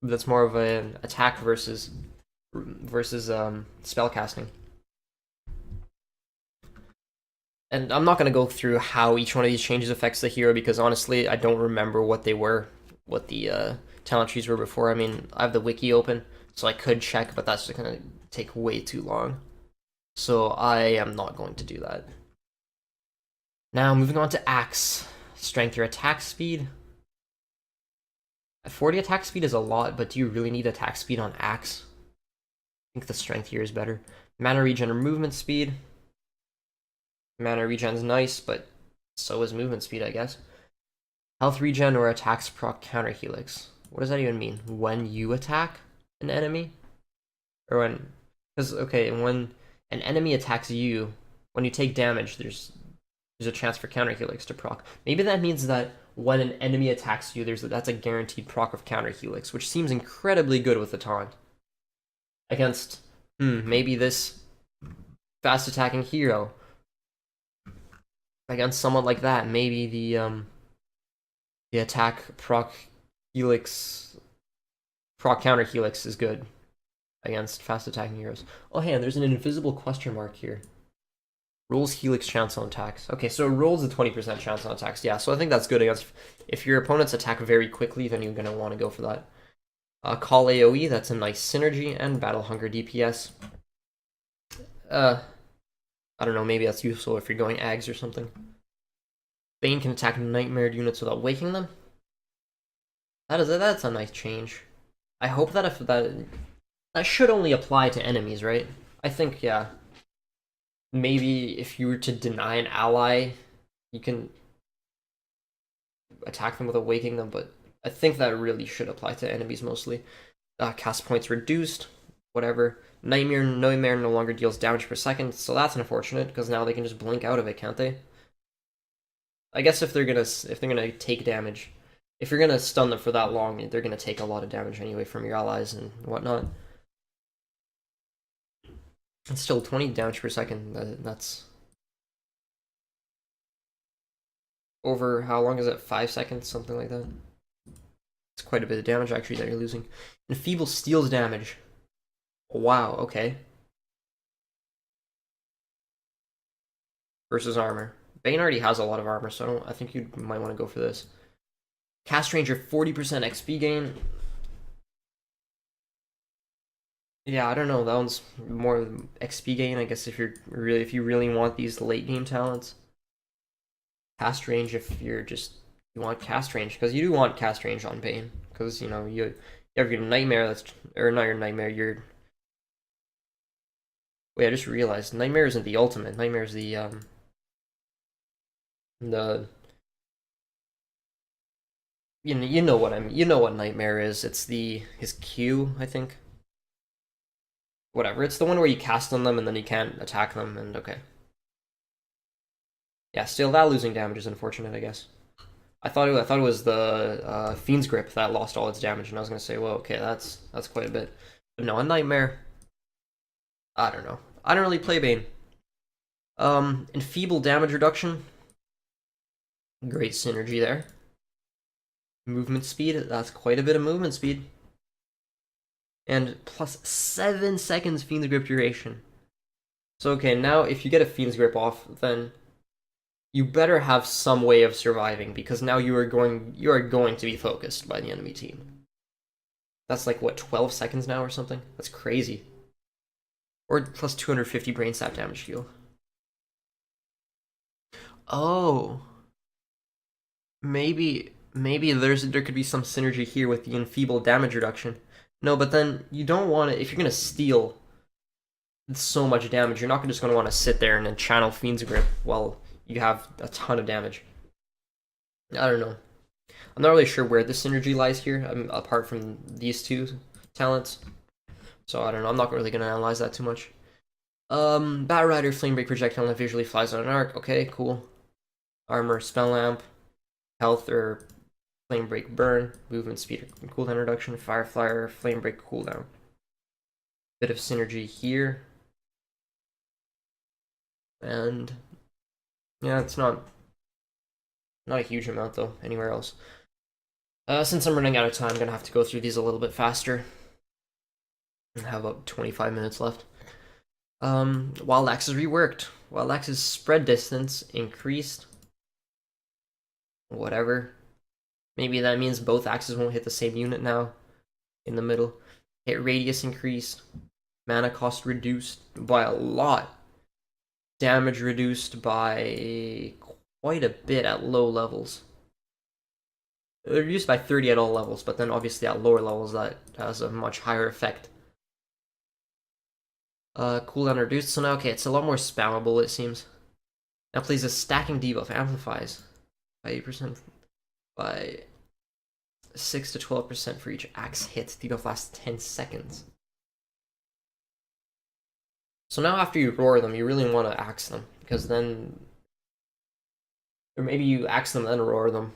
that's more of an attack versus spell casting. And I'm not going to go through how each one of these changes affects the hero, because honestly, I don't remember what they were, what the talent trees were before. I mean, I have the wiki open, so I could check, but that's just going to take way too long. So I am not going to do that. Now, moving on to Axe. Strength or attack speed. 40 attack speed is a lot, but do you really need attack speed on Axe? I think the strength here is better. Mana regen or movement speed. Mana regen's nice, but so is movement speed, I guess. Health regen or attacks proc counter helix. What does that even mean? When you attack an enemy? Or when... Because, okay, when an enemy attacks you, when you take damage, there's a chance for counter helix to proc. Maybe that means that when an enemy attacks you, that's a guaranteed proc of counter helix, which seems incredibly good with the taunt. Against, maybe this fast attacking hero. Against someone like that, maybe the attack proc counter helix is good against fast attacking heroes. Oh hey, and there's an invisible question mark here. Rolls Helix chance on attacks. Okay, so it rolls a 20% chance on attacks. Yeah, so I think that's good against... If your opponents attack very quickly, then you're going to want to go for that. Call AoE, that's a nice synergy, and Battle Hunger DPS. I don't know, maybe that's useful if you're going Ags or something. Bane can attack Nightmare units without waking them. That's a nice change. I hope that if that should only apply to enemies, right? I think, yeah. Maybe if you were to deny an ally, you can attack them without waking them, but I think that really should apply to enemies mostly. Cast points reduced, whatever. Nightmare no longer deals damage per second, so that's unfortunate because now they can just blink out of it, can't they? I guess if they're gonna take damage, if you're gonna stun them for that long, they're gonna take a lot of damage anyway from your allies and whatnot. It's still 20 damage per second. That's over, how long is it? 5 seconds, something like that. It's quite a bit of damage actually that you're losing. Enfeeble steals damage. Wow, okay. Versus armor. Bane already has a lot of armor, so I think you might want to go for this. Cast Ranger 40% XP gain. Yeah, I don't know. That one's more XP gain, I guess, if you really want these late game talents. Cast range if you want cast range, because you do want cast range on Bane, because you know you have your nightmare or not your nightmare, your wait, I just realized nightmare isn't the ultimate. Nightmare is the you know what you know what nightmare is. It's his Q, I think. Whatever. It's the one where you cast on them and then you can't attack them. And okay. Yeah, still that losing damage is unfortunate, I guess. I thought it was the Fiend's Grip that lost all its damage, and I was gonna say, well, okay, that's quite a bit. But no, a Nightmare. I don't know. I don't really play Bane. Enfeeble damage reduction. Great synergy there. Movement speed. That's quite a bit of movement speed. And plus 7 seconds Fiend's Grip duration. So okay, now if you get a Fiend's Grip off, then you better have some way of surviving, because now you are going to be focused by the enemy team. That's like what, 12 seconds now or something? That's crazy. Or plus 250 brain sap damage heal. Oh. Maybe there could be some synergy here with the enfeeble damage reduction. No, but then you don't want to, if you're gonna steal so much damage, you're not just gonna want to sit there and then channel Fiend's Grip while you have a ton of damage. I don't know. I'm not really sure where the synergy lies here, apart from these two talents. So I don't know. I'm not really gonna analyze that too much. Bat Rider, Flame Break projectile that visually flies on an arc. Okay, cool. Armor, Spell Lamp, Health or Flame Break Burn, Movement Speed or cooldown reduction, Fire Flyer, Flame Break cooldown. Bit of synergy here. And yeah, it's not a huge amount though, anywhere else. Since I'm running out of time, I'm gonna have to go through these a little bit faster. I have about 25 minutes left. Wild Axe is reworked. Wild Axe's spread distance increased. Whatever. Maybe that means both axes won't hit the same unit now. In the middle. Hit radius increased. Mana cost reduced by a lot. Damage reduced by quite a bit at low levels. Reduced by 30 at all levels, but then obviously at lower levels that has a much higher effect. Cooldown reduced, so now okay, it's a lot more spammable, it seems. Now plays a stacking debuff, amplifies by 8%, by 6 to 12% for each axe hit. Debuff lasts 10 seconds. So now after you roar them, you really want to axe them, because then... Or maybe you axe them then roar them.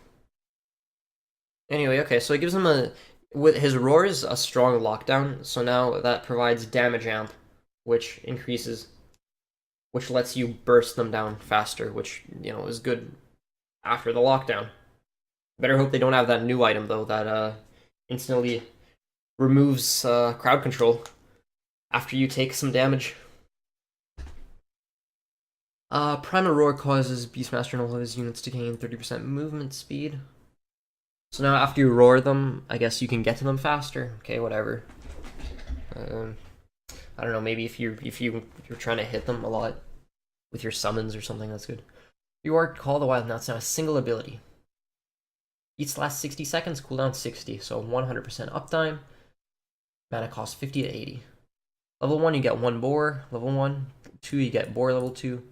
Anyway, okay, so it gives them with his roars, a strong lockdown, so now that provides damage amp, which lets you burst them down faster, which, you know, is good after the lockdown. Better hope they don't have that new item, though, that instantly removes crowd control after you take some damage. Primal Roar causes Beastmaster and all of his units to gain 30% movement speed. So now after you roar them, I guess you can get to them faster. Okay, whatever. I don't know, maybe if you're trying to hit them a lot with your summons or something, that's good. You are Call of the Wild, now it's now a single ability. Each lasts 60 seconds, cooldown 60, so 100% uptime. Mana cost 50 to 80. Level 1, you get 1 Boar, level 1. 2, you get Boar level 2.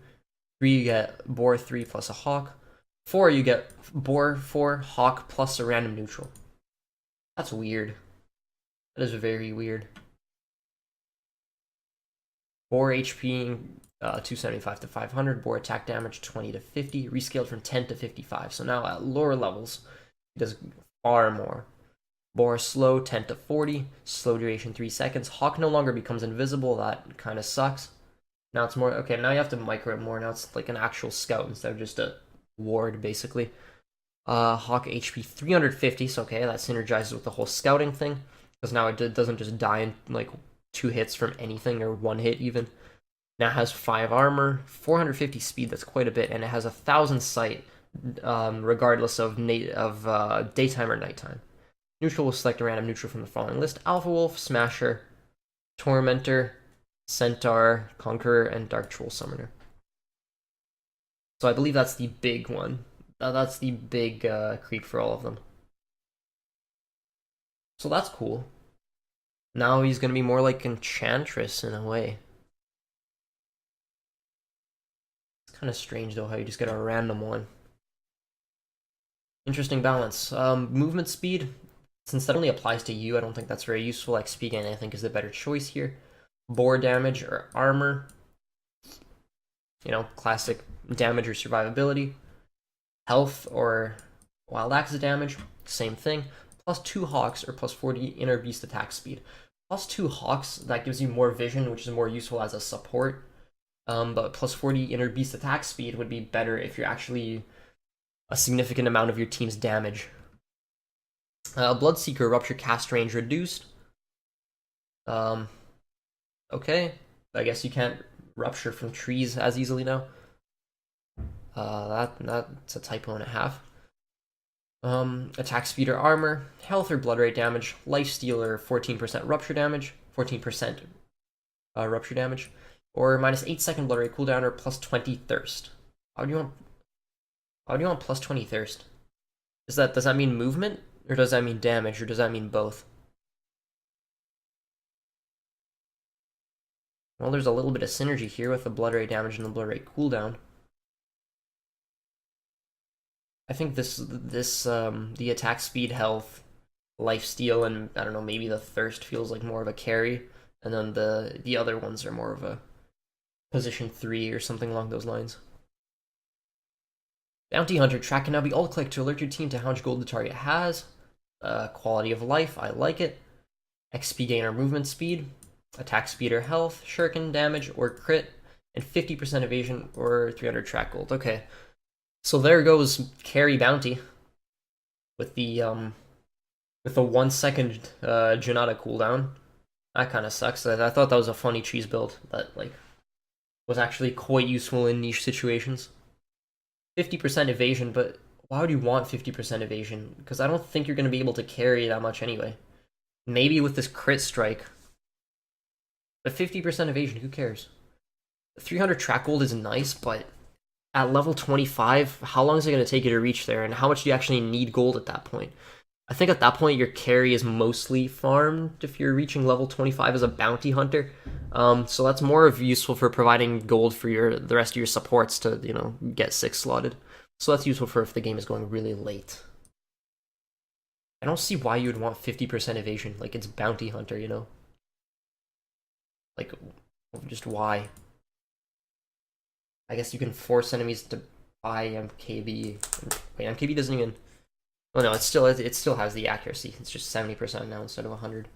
3, you get Boar 3 plus a Hawk. 4, you get Boar 4, Hawk plus a random neutral. That's weird. That is very weird. Boar HP 275 to 500, Boar attack damage 20 to 50, rescaled from 10 to 55. So now at lower levels, it does far more. Boar slow 10 to 40, slow duration 3 seconds. Hawk no longer becomes invisible, that kind of sucks. Now it's more, okay, now you have to micro it more. Now it's like an actual scout instead of just a ward, basically. Hawk HP 350, so okay, that synergizes with the whole scouting thing. Because now it doesn't just die in like 2 hits from anything, or 1 hit even. Now it has 5 armor, 450 speed, that's quite a bit, and it has 1,000 sight, regardless of daytime or nighttime. Neutral will select a random neutral from the following list: Alpha Wolf, Smasher, Tormentor, Centaur, Conqueror, and Dark Troll Summoner. So I believe that's the big one. That's the big creep for all of them. So that's cool. Now he's going to be more like Enchantress in a way. It's kind of strange though how you just get a random one. Interesting balance. Movement speed, since that only applies to you, I don't think that's very useful. XP gain, I think, is the better choice here. Boar damage or armor. You know, classic damage or survivability. Health or wild axe damage, same thing. Plus 2 Hawks or plus 40 inner beast attack speed. Plus 2 Hawks, that gives you more vision, which is more useful as a support. But plus 40 inner beast attack speed would be better if you're actually a significant amount of your team's damage. Bloodseeker, rupture cast range reduced. Okay, I guess you can't rupture from trees as easily now. That's a typo and a half. Attack speed or armor, health or blood rate damage, lifesteal or 14% rupture damage, 14% rupture damage, or minus 8-second blood rate cooldown, or plus 20 thirst. How do you want plus 20 thirst? Does that mean movement, or does that mean damage, or does that mean both? Well, there's a little bit of synergy here with the blood rate damage and the blood rate cooldown. I think the attack speed, health, lifesteal, and I don't know, maybe the thirst feels like more of a carry, and then the other ones are more of a position 3 or something along those lines. Bounty Hunter track can now be alt-clicked to alert your team to how much gold the target has. Quality of life, I like it. XP gain or movement speed, attack speed or health, shuriken damage or crit, and 50% evasion or 300 track gold. Okay. So there goes carry bounty with the 1 second Janata cooldown. That kind of sucks. I thought that was a funny cheese build that like was actually quite useful in niche situations. 50% evasion, but why would you want 50% evasion? Because I don't think you're going to be able to carry that much anyway. Maybe with this crit strike. But 50% evasion, who cares? 300 track gold is nice, but at level 25, how long is it going to take you to reach there? And how much do you actually need gold at that point? I think at that point, your carry is mostly farmed if you're reaching level 25 as a bounty hunter. So that's more of useful for providing gold for the rest of your supports to, you know, get 6 slotted. So that's useful for if the game is going really late. I don't see why you would want 50% evasion. Like, it's bounty hunter, you know? Like, just why? I guess you can force enemies to buy MKB. Wait, MKB doesn't even... Oh no, it still has the accuracy. It's just 70% now instead of 100.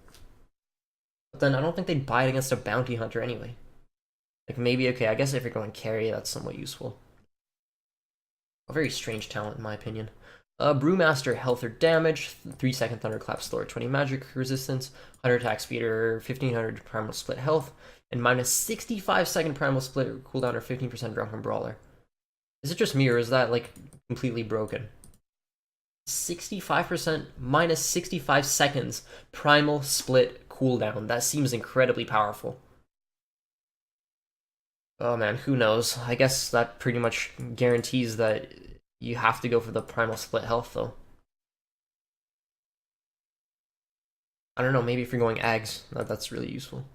But then I don't think they'd buy it against a bounty hunter anyway. Like maybe, okay, I guess if you're going carry, that's somewhat useful. A very strange talent in my opinion. Brewmaster, health or damage, 3-second thunderclap, slower 20 magic resistance, 100 attack speed or 1500 primal split health, and minus 65-second primal split cooldown or 15% drunken brawler. Is it just me, or is that like completely broken? 65% minus 65 seconds primal split cooldown. That seems incredibly powerful. Oh man, who knows? I guess that pretty much guarantees that you have to go for the primal split health, though. I don't know, maybe if you're going Ags, that's really useful.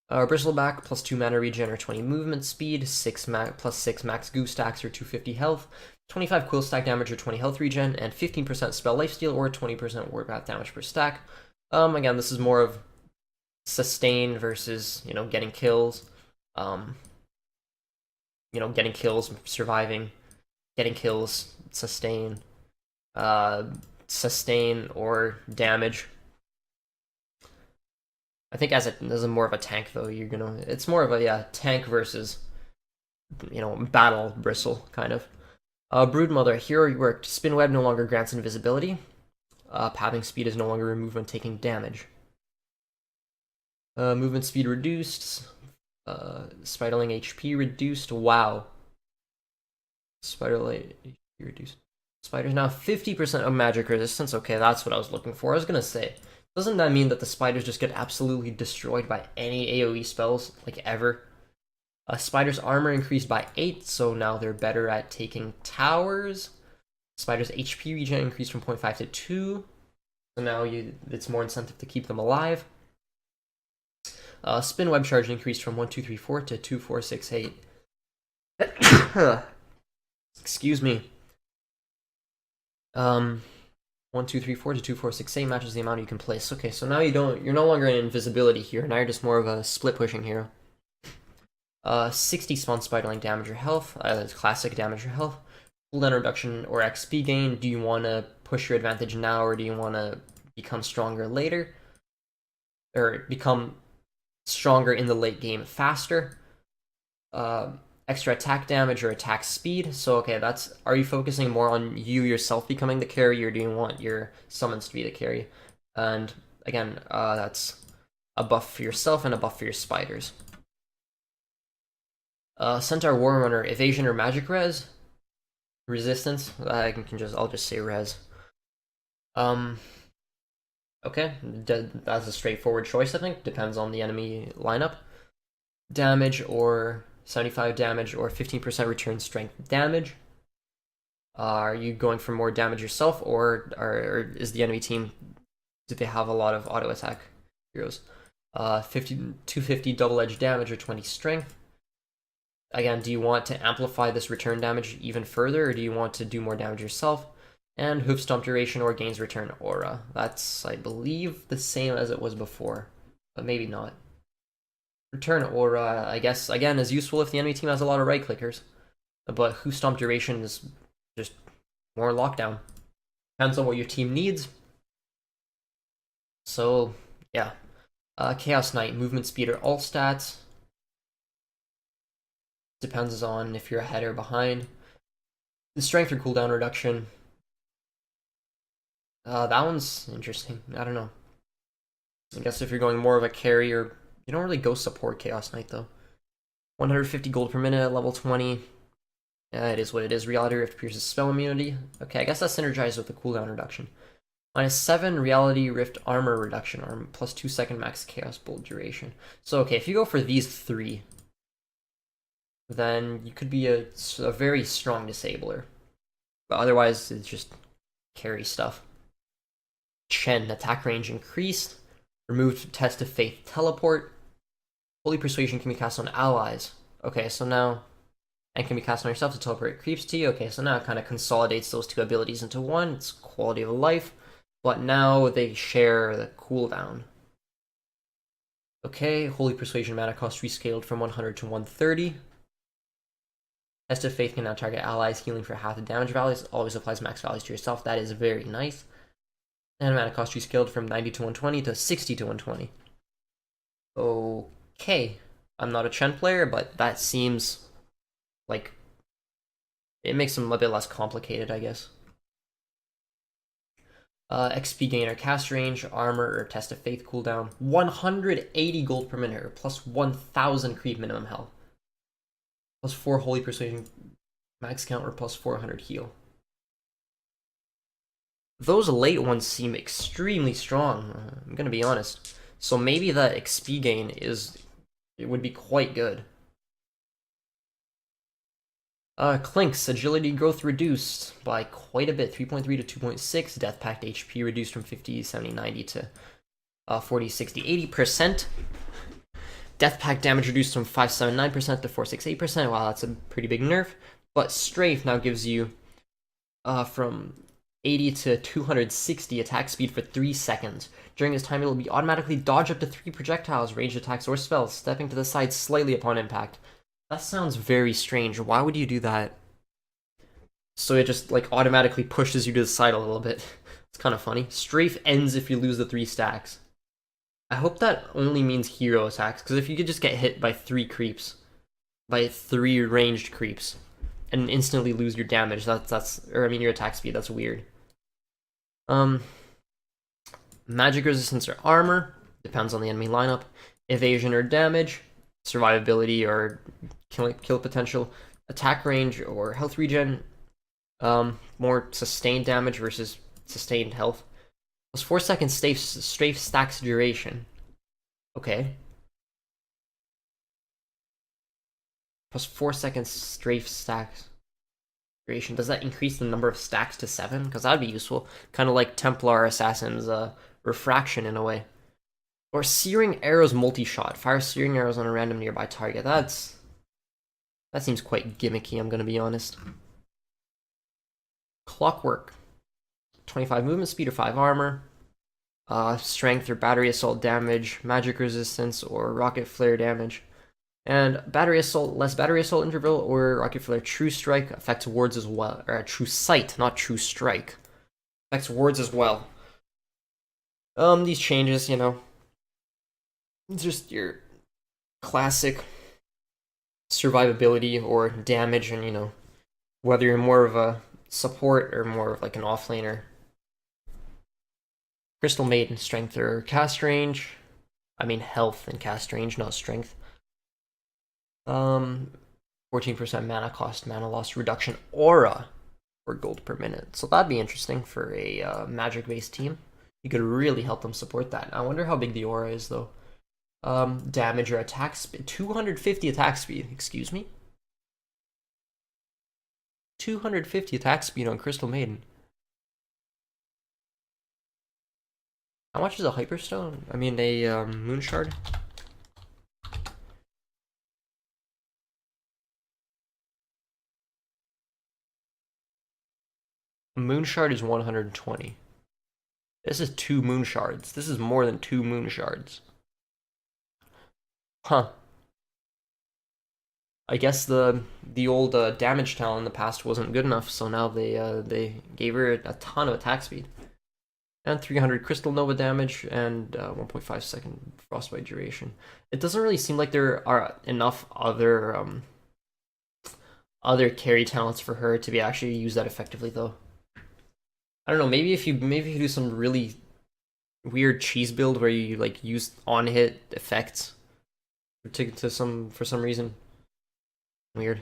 Bristleback, plus 2 mana regen or 20 movement speed, plus 6 max goo stacks or 250 health, 25 quill stack damage or 20 health regen, and 15% spell lifesteal or 20% warpath damage per stack. Again, this is more of sustain versus, getting kills. Getting kills, surviving, getting kills, sustain, sustain or damage. I think as a more of a tank though, it's more of a tank versus battle bristle kind of. Broodmother, hero reworked. Spin web no longer grants invisibility. Pathing speed is no longer removed when taking damage. Movement speed reduced. Spiderling HP reduced. Wow. Spiderling HP reduced. Spiders now 50% of magic resistance. Okay, that's what I was looking for. I was gonna say, doesn't that mean that the spiders just get absolutely destroyed by any AoE spells, like ever? Spider's armor increased by 8, so now they're better at taking towers. Spider's HP regen increased from 0.5 to 2, so now it's more incentive to keep them alive. Spin web charge increased from 1, 2, 3, 4 to 2, 4, 6, 8. Excuse me. 1, 2, 3, 4 to 2, 4, 6, 8 matches the amount you can place. Okay, so now you're no longer in invisibility here. Now you're just more of a split pushing hero. 60 spawn spiderling damage or health. Classic damage or health. Cooldown reduction or XP gain. Do you want to push your advantage now, or do you want to become stronger later? Or become stronger in the late game faster? Extra attack damage or attack speed. So okay, are you focusing more on you yourself becoming the carry, or do you want your summons to be the carry? And again, that's a buff for yourself and a buff for your spiders. Centaur Warrunner, evasion or magic res? Resistance? I'll just say res. Okay, that's a straightforward choice, I think. Depends on the enemy lineup. Damage or 75 damage or 15% return strength damage. Are you going for more damage yourself, or is the enemy team, do they have a lot of auto attack heroes? 250 double edge damage or 20 strength. Again, do you want to amplify this return damage even further, or do you want to do more damage yourself? And hoof stomp duration or gains return aura. That's, I believe, the same as it was before, but maybe not. Return aura, I guess, again, is useful if the enemy team has a lot of right clickers, but hoof stomp duration is just more lockdown. Depends on what your team needs. So yeah, Chaos Knight, movement speed or all stats. Depends on if you're ahead or behind. The strength or cooldown reduction. That one's interesting. I don't know. I guess if you're going more of a carry, or you don't really go support Chaos Knight though. 150 gold per minute at level 20. Yeah, it is what it is. Reality Rift pierces spell immunity. Okay, I guess that's synergized with the cooldown reduction. -7 Reality Rift armor reduction, or plus 2 second max chaos bolt duration. So okay, if you go for these 3, then you could be a very strong disabler. But otherwise, it's just carry stuff. Chen, attack range increased. Removed Test of Faith teleport. Holy Persuasion can be cast on allies. Okay, so now... And can be cast on yourself to teleport creeps to you. Okay, so now it kind of consolidates those two abilities into one. It's quality of life. But now they share the cooldown. Okay, Holy Persuasion mana cost rescaled from 100 to 130. Test of Faith can now target allies, healing for half the damage values. Always applies max values to yourself. That is very nice. And mana cost rescaled from 90 to 120 to 60 to 120. Okay. I'm not a Chen player, but that seems like it makes them a bit less complicated, I guess. XP gain or cast range, armor or test of faith cooldown, 180 gold per minute or plus 1000 creep minimum health, plus 4 holy persuasion max count or plus 400 heal. Those late ones seem extremely strong, I'm gonna be honest. So maybe that XP gain would be quite good. Clink's agility growth reduced by quite a bit, 3.3 to 2.6. Death Pact HP reduced from 50, 70, 90 to 40, 60, 80%. Death Pact damage reduced from 579% to 468%. Wow, that's a pretty big nerf. But Strafe now gives you from 80 to 260 attack speed for 3 seconds. During this time, it will be automatically dodge up to 3 projectiles, ranged attacks, or spells, stepping to the side slightly upon impact. That sounds very strange. Why would you do that? So it just like automatically pushes you to the side a little bit. It's kind of funny. Strafe ends if you lose the 3 stacks. I hope that only means hero attacks, because if you could just get hit by 3 creeps, by 3 ranged creeps, and instantly lose your damage, your attack speed, that's weird. Magic resistance or armor, depends on the enemy lineup. Evasion or damage, survivability or kill potential, attack range or health regen, more sustained damage versus sustained health. Plus 4 seconds strafe stacks duration. Okay. Plus 4 seconds strafe stacks duration. Does that increase the number of stacks to 7? Because that'd be useful. Kind of like Templar Assassin's refraction in a way. Or Searing Arrows multi-shot. Fire Searing Arrows on a random nearby target. That seems quite gimmicky, I'm gonna be honest. Clockwork. 25 movement speed or 5 armor. Strength or battery assault damage, magic resistance, or rocket flare damage. And battery assault, less battery assault interval, or rocket flare true strike affects wards as well. Or true sight, not true strike. Affects wards as well. These changes, it's just your classic survivability or damage, and whether you're more of a support or more of like an offlaner. Crystal Maiden, strength or cast range. I mean health and cast range, not strength. 14% mana cost, mana loss reduction, aura for gold per minute. So that'd be interesting for a magic-based team. You could really help them support that. I wonder how big the aura is though. Damage or attack speed, 250 attack speed. Excuse me. 250 attack speed on Crystal Maiden. How much is a Hyperstone? I mean, a Moon Shard? A Moon Shard is 120. This is 2 Moon Shards. This is more than 2 Moon Shards. Huh. I guess the old damage talent in the past wasn't good enough, so now they gave her a ton of attack speed. And 300 Crystal Nova damage, and 1.5 second Frostbite duration. It doesn't really seem like there are enough other carry talents for her to be actually use that effectively, though. I don't know. Maybe if you do some really weird cheese build where you like use on hit effects for some reason. Weird.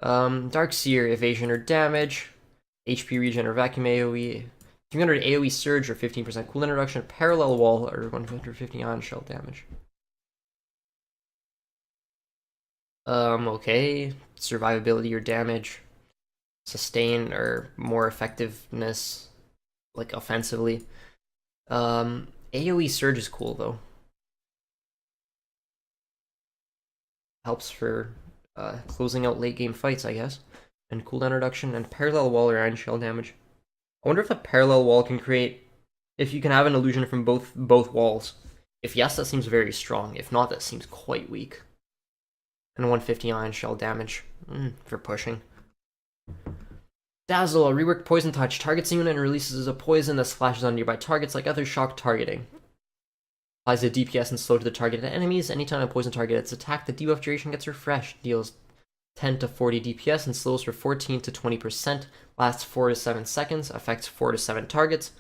Dark Seer, evasion or damage, HP regen or vacuum AoE. 300 AoE surge or 15% cooldown reduction, parallel wall or 150 ion shell damage. Okay. Survivability or damage. Sustain or more effectiveness, like offensively. AoE surge is cool though. Helps for closing out late game fights, I guess. And cooldown reduction and parallel wall or ion shell damage. I wonder if a parallel wall can create, if you can have an illusion from both walls. If yes, that seems very strong. If not, that seems quite weak. And 150 ion shell damage for pushing. Dazzle, a reworked poison touch. Targets a unit and releases a poison that splashes on nearby targets like other shock targeting. Applies a DPS and slow to the targeted enemies. Anytime a poison target is attacked, the debuff duration gets refreshed. Deals 10 to 40 DPS and slows for 14 to 20%. Lasts 4 to 7 seconds. Affects 4 to 7 targets.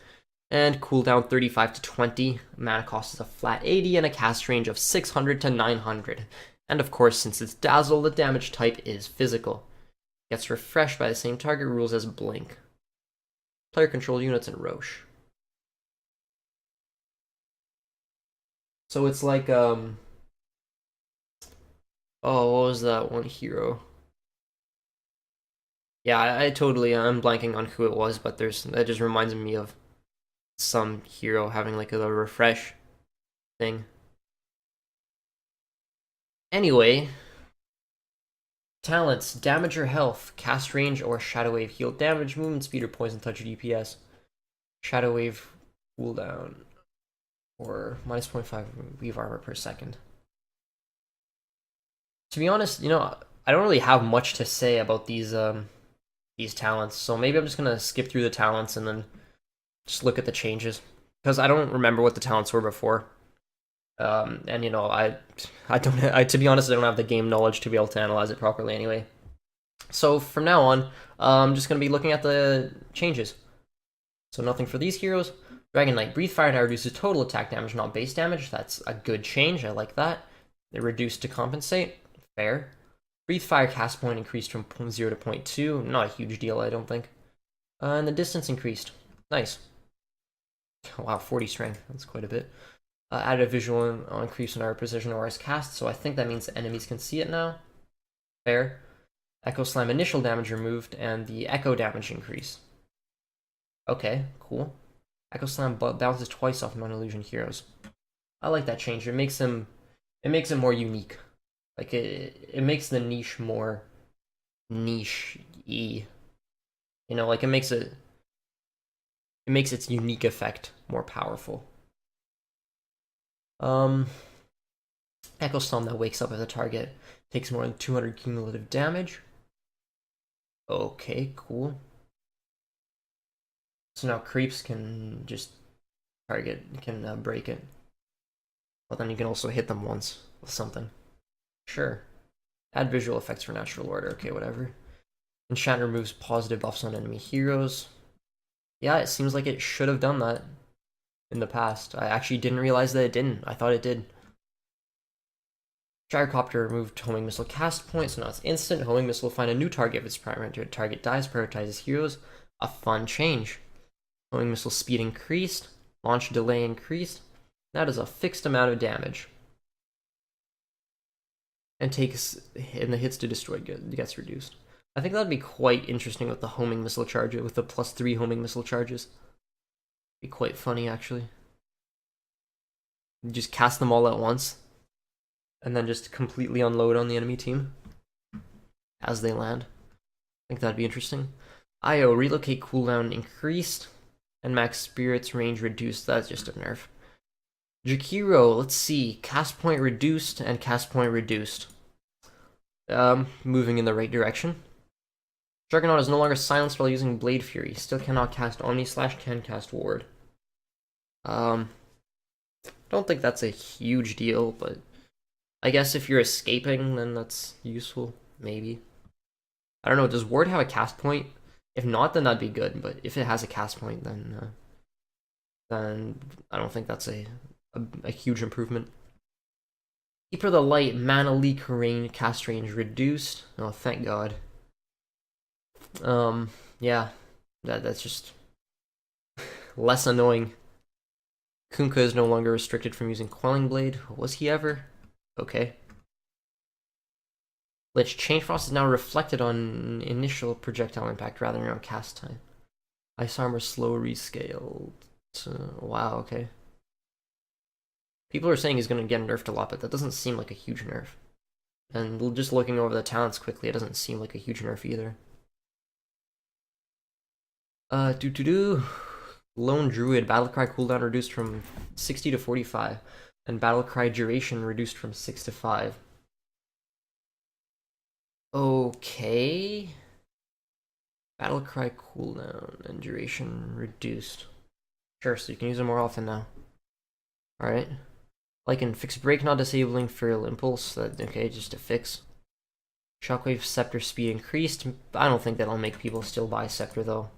And cooldown 35 to 20. Mana cost is a flat 80 and a cast range of 600 to 900. And of course, since it's Dazzle, the damage type is physical. Gets refreshed by the same target rules as Blink. Player control units and Roche. So it's like, oh, what was that one hero? Yeah, I'm blanking on who it was, but that just reminds me of some hero having like a refresh thing. Anyway, talents: damage or health, cast range or shadow wave, heal damage, movement speed or poison touch or DPS, shadow wave cooldown, or minus 0.5 weave armor per second. To be honest, I don't really have much to say about these talents, so maybe I'm just gonna skip through the talents and then just look at the changes, because I don't remember what the talents were before. And to be honest, I don't have the game knowledge to be able to analyze it properly anyway. So from now on, I'm just gonna be looking at the changes. So nothing for these heroes. Dragon Knight, Breathe Fire now reduces total attack damage, not base damage. That's a good change, I like that. They're reduced to compensate, fair. Breathe Fire cast point increased from 0 to 0.2, not a huge deal, I don't think. And the distance increased, nice. Wow, 40 strength, that's quite a bit. Added a visual increase in our precision aura's cast, so I think that means the enemies can see it now. Fair. Echo Slam initial damage removed, and the echo damage increase. Okay, cool. Echo Slam bounces twice off non-illusion heroes. I like that change. It makes them more unique. Like it makes the niche more niche-y. Like it makes its unique effect more powerful. Echo Slam that wakes up at the target takes more than 200 cumulative damage. Okay, cool. So now creeps can just break it. But then you can also hit them once with something. Sure. Add visual effects for natural order. Okay, whatever. Enchant removes positive buffs on enemy heroes. Yeah, it seems like it should have done that in the past. I actually didn't realize that it didn't. I thought it did. Gyrocopter removed homing missile cast point, so now it's instant. Homing missile will find a new target if its primary target dies, prioritizes heroes. A fun change. Homing missile speed increased. Launch delay increased. That is a fixed amount of damage. And the hits to destroy gets reduced. I think that'd be quite interesting with the homing missile charge, with the +3 homing missile charges. Be quite funny, actually. You just cast them all at once, and then just completely unload on the enemy team as they land. I think that'd be interesting. IO, relocate cooldown increased, and max spirits range reduced. That's just a nerf. Jakiro, let's see. Cast point reduced and cast point reduced. Moving in the right direction. Juggernaut is no longer silenced while using Blade Fury. Still cannot cast Omni Slash, can cast Ward. Don't think that's a huge deal, but I guess if you're escaping, then that's useful, maybe. I don't know, does Ward have a cast point? If not, then that'd be good, but if it has a cast point, then I don't think that's a huge improvement. Keeper of the Light, mana leak range, cast range reduced. Oh, thank God. Yeah, that's just less annoying. Kunkka is no longer restricted from using Quelling Blade. Was he ever? Okay. Lich, Chain Frost is now reflected on initial projectile impact rather than on cast time. Ice Armor slow rescaled. Wow, okay. People are saying he's going to get nerfed a lot, but that doesn't seem like a huge nerf. And just looking over the talents quickly, it doesn't seem like a huge nerf either. Lone Druid, Battlecry cooldown reduced from 60 to 45, and Battlecry duration reduced from 6 to 5. Okay. Battlecry cooldown and duration reduced. Sure, so you can use them more often now. Alright. Like fix break, not disabling Feral Impulse. Okay, just a fix. Shockwave Scepter speed increased. I don't think that'll make people still buy Scepter though.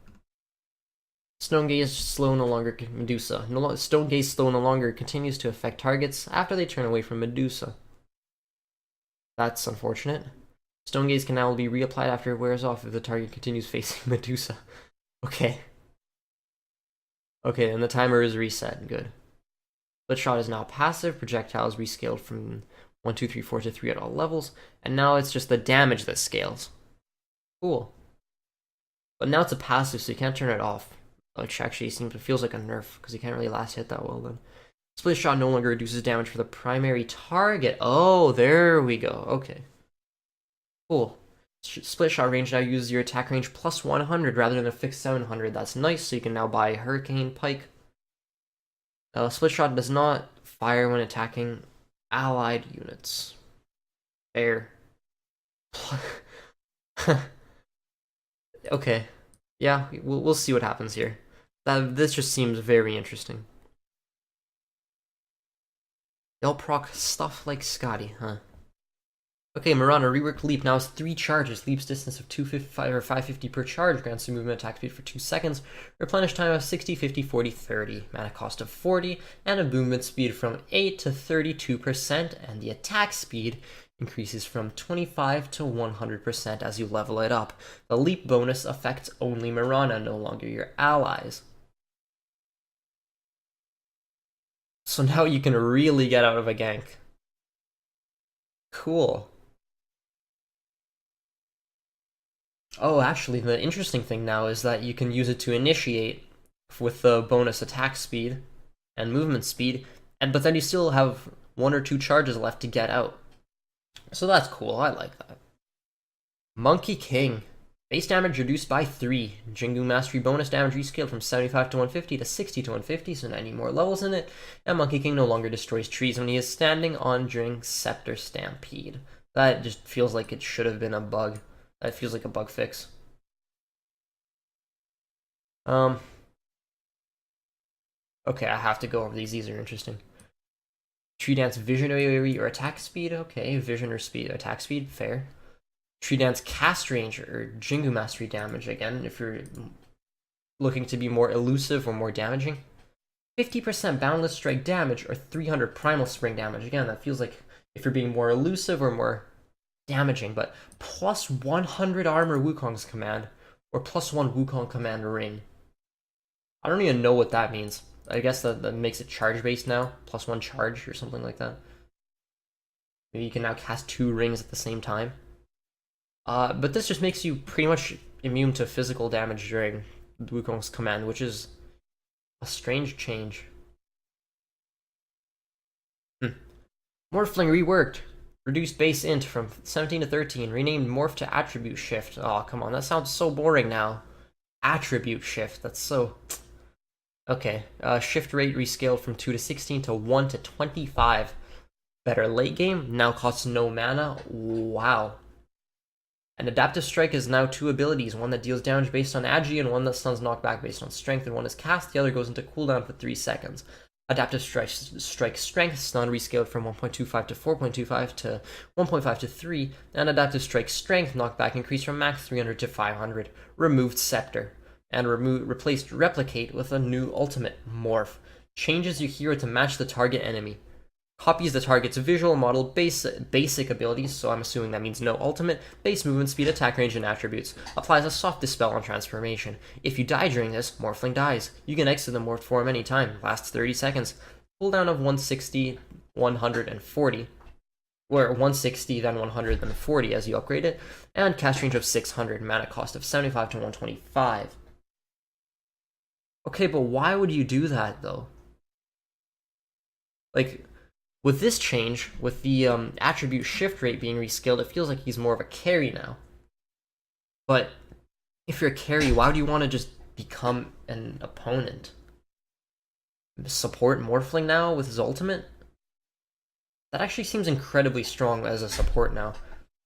Stone Gaze Slow no longer Medusa. Stone Gaze Slow no longer continues to affect targets after they turn away from Medusa. That's unfortunate. Stone Gaze can now be reapplied after it wears off if the target continues facing Medusa. Okay. Okay, and the timer is reset. Good. Split Shot is now passive. Projectiles rescaled from 1, 2, 3, 4 to 3 at all levels. And now it's just the damage that scales. Cool. But now it's a passive, so you can't turn it off. Which actually feels like a nerf, because you can't really last hit that well then. Split Shot no longer reduces damage for the primary target. Oh, there we go. Okay. Cool. Split Shot range now uses your attack range plus 100 rather than a fixed 700. That's nice, so you can now buy Hurricane Pike. Split Shot does not fire when attacking allied units. Fair. Okay. Yeah, we'll see what happens here. This just seems very interesting. They'll proc stuff like Scotty, huh? Okay, Mirana, reworked Leap now has 3 charges. Leap's distance of 255 or 550 per charge grants you movement attack speed for 2 seconds. Replenish time of 60, 50, 40, 30. Mana cost of 40, and a movement speed from 8 to 32%, and the attack speed increases from 25 to 100% as you level it up. The Leap bonus affects only Mirana, no longer your allies. So now you can really get out of a gank. Cool. Oh, actually, the interesting thing now is that you can use it to initiate with the bonus attack speed and movement speed, but then you still have 1 or 2 charges left to get out. So that's cool, I like that. Monkey King. Base damage reduced by 3. Jingu Mastery bonus damage rescaled from 75 to 150 to 60 to 150, so 90 more levels in it. And Monkey King no longer destroys trees when he is standing on during Scepter Stampede. That just feels like it should have been a bug. That feels like a bug fix. Okay, I have to go over these. These are interesting. Tree Dance Visionary or attack speed. Okay, vision or speed, attack speed, fair. Tree Dance Cast Range or Jingu Mastery damage, again, if you're looking to be more elusive or more damaging. 50% Boundless Strike damage or 300 Primal Spring damage. Again, that feels like if you're being more elusive or more damaging, but plus 100 armor Wukong's command or plus 1 Wukong command ring. I don't even know what that means. I guess that makes it charge based now, plus 1 charge or something like that. Maybe you can now cast 2 rings at the same time. But this just makes you pretty much immune to physical damage during Wukong's command, which is a strange change. Morphling reworked. Reduced base int from 17 to 13. Renamed morph to attribute shift. Oh, come on, that sounds so boring now. Attribute shift, that's so... Okay, shift rate rescaled from 2 to 16 to 1 to 25. Better late game, now costs no mana. Wow. And Adaptive Strike is now 2 abilities, one that deals damage based on agi and one that stuns knockback based on strength, and one is cast, the other goes into cooldown for 3 seconds. Adaptive Strike Strength stun rescaled from 1.25 to 4.25 to 1.5 to 3, and Adaptive Strike Strength knockback increased from max 300 to 500. Removed Scepter, and replaced Replicate with a new ultimate, Morph. Changes your hero to match the target enemy. Copies the target's visual model basic abilities, so I'm assuming that means no ultimate, base movement speed, attack range, and attributes. Applies a soft dispel on transformation. If you die during this, Morphling dies. You can exit the morphed form anytime. Lasts 30 seconds. Cooldown of 160, 140. Or 160, then 100, then 40 as you upgrade it. And cast range of 600, mana cost of 75 to 125. Okay, but why would you do that, though? Like... With this change, with the attribute shift rate being rescaled, it feels like he's more of a carry now. But if you're a carry, why would you want to just become an opponent? Support Morphling now with his ultimate? That actually seems incredibly strong as a support now.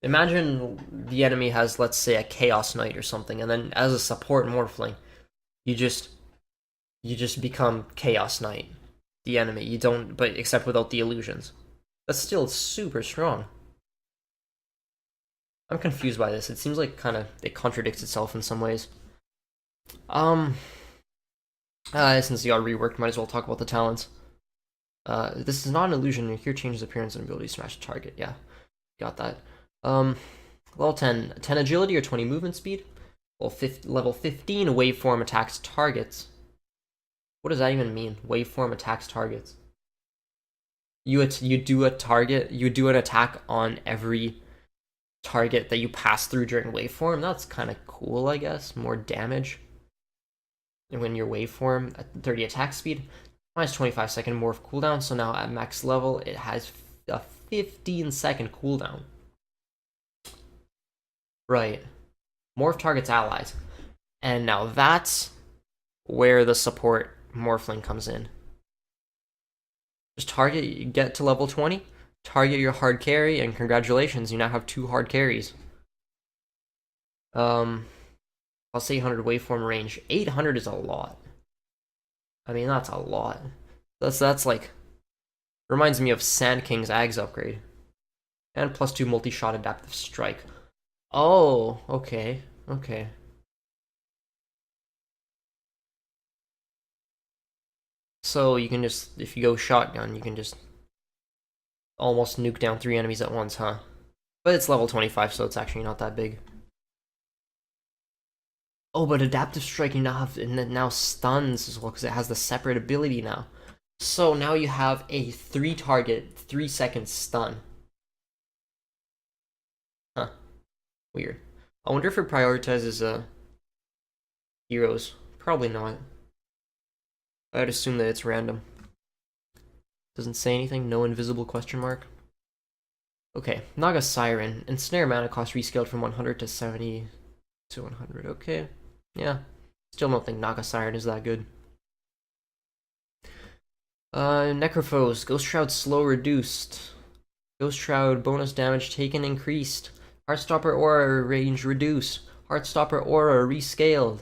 Imagine the enemy has, let's say, a Chaos Knight or something, and then as a support Morphling, you just become Chaos Knight. The enemy, you don't, but except without the illusions. That's still super strong. I'm confused by this. It seems like it contradicts itself in some ways. Since you got reworked, might as well talk about the talents. This is not an illusion. Here changes appearance and ability to smash the target. Yeah, got that. Level 10, 10 agility or 20 movement speed. Level 15, waveform attacks targets. What does that even mean? Waveform attacks targets. You do an attack on every target that you pass through during waveform. That's kind of cool, I guess. More damage. And when your waveform at 30 attack speed, minus 25-second morph cooldown. So now at max level, it has a 15-second cooldown. Right. Morph targets allies. And now that's where the support morphling comes in. Just get to level 20, target your hard carry, and congratulations, you now have 2 hard carries. I'll say 800 waveform range. 800 is a lot. I mean, that's a lot. That's like, reminds me of Sand King's Ags upgrade. And +2 multi-shot adaptive strike. Oh, okay. So you can just, if you go shotgun, you can just almost nuke down 3 enemies at once, huh? But it's level 25, so it's actually not that big. Oh, but adaptive strike you now stuns as well, because it has the separate ability now. So now you have a 3-target, 3-second stun. Huh. Weird. I wonder if it prioritizes heroes. Probably not. I'd assume that it's random. Doesn't say anything. No invisible question mark. Okay, Naga Siren. Ensnare mana cost rescaled from 100 to 70 to 100. Okay. Yeah. Still don't think Naga Siren is that good. Necrophos. Ghost Shroud slow reduced. Ghost Shroud bonus damage taken increased. Heartstopper aura range reduced. Heartstopper aura rescaled.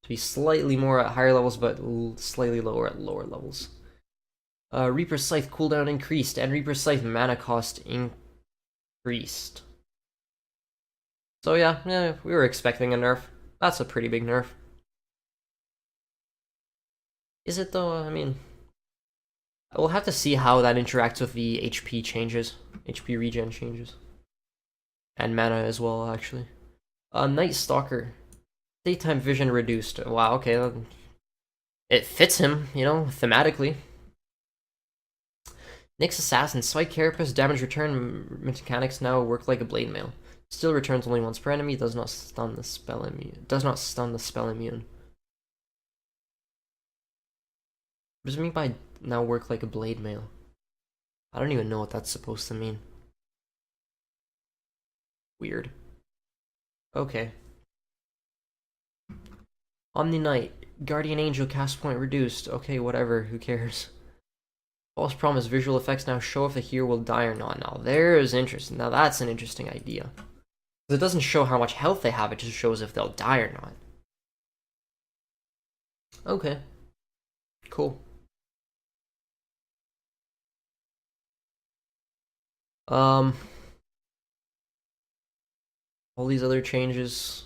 To be slightly more at higher levels, but slightly lower at lower levels. Reaper Scythe cooldown increased, and Reaper Scythe mana cost increased. So yeah, we were expecting a nerf. That's a pretty big nerf. Is it though? I mean, we'll have to see how that interacts with the HP changes. HP regen changes. And mana as well, actually. Night Stalker. Daytime vision reduced. Wow, okay. It fits him, you know, thematically. Nyx Assassin. Spike Carapace damage return mechanics now work like a blade mail. Still returns only once per enemy. Does not stun the spell immune. What does it mean by now work like a blade mail? I don't even know what that's supposed to mean. Weird. Okay. Omni Knight. Guardian Angel cast point reduced. Okay, whatever. Who cares? False Promise visual effects now show if the hero will die or not. Now there's interesting. Now that's an interesting idea. It doesn't show how much health they have. It just shows if they'll die or not. Okay. Cool. All these other changes.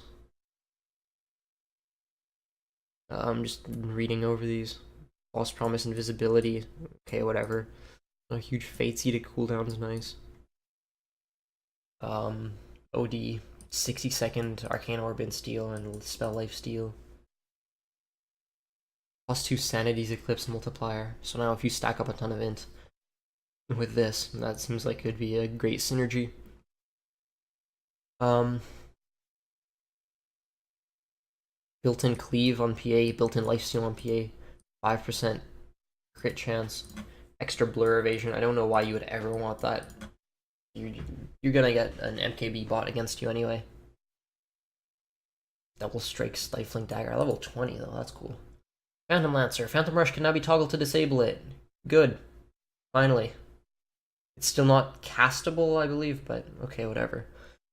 I'm just reading over these. False Promise invisibility. Okay, whatever. A huge Fate Seeded cooldown is nice. OD 60-second Arcane Orb in Steel and Spell Life Steal. +2 Sanity's Eclipse multiplier. So now if you stack up a ton of int with this, that seems like could be a great synergy. Built-in Cleave on PA, built-in Lifesteal on PA, 5% crit chance, extra blur evasion. I don't know why you would ever want that. You're gonna get an MKB bot against you anyway. Double Strike Stifling Dagger, level 20 though, that's cool. Phantom Lancer, Phantom Rush can now be toggled to disable it. Good. Finally. It's still not castable, I believe, but okay, whatever.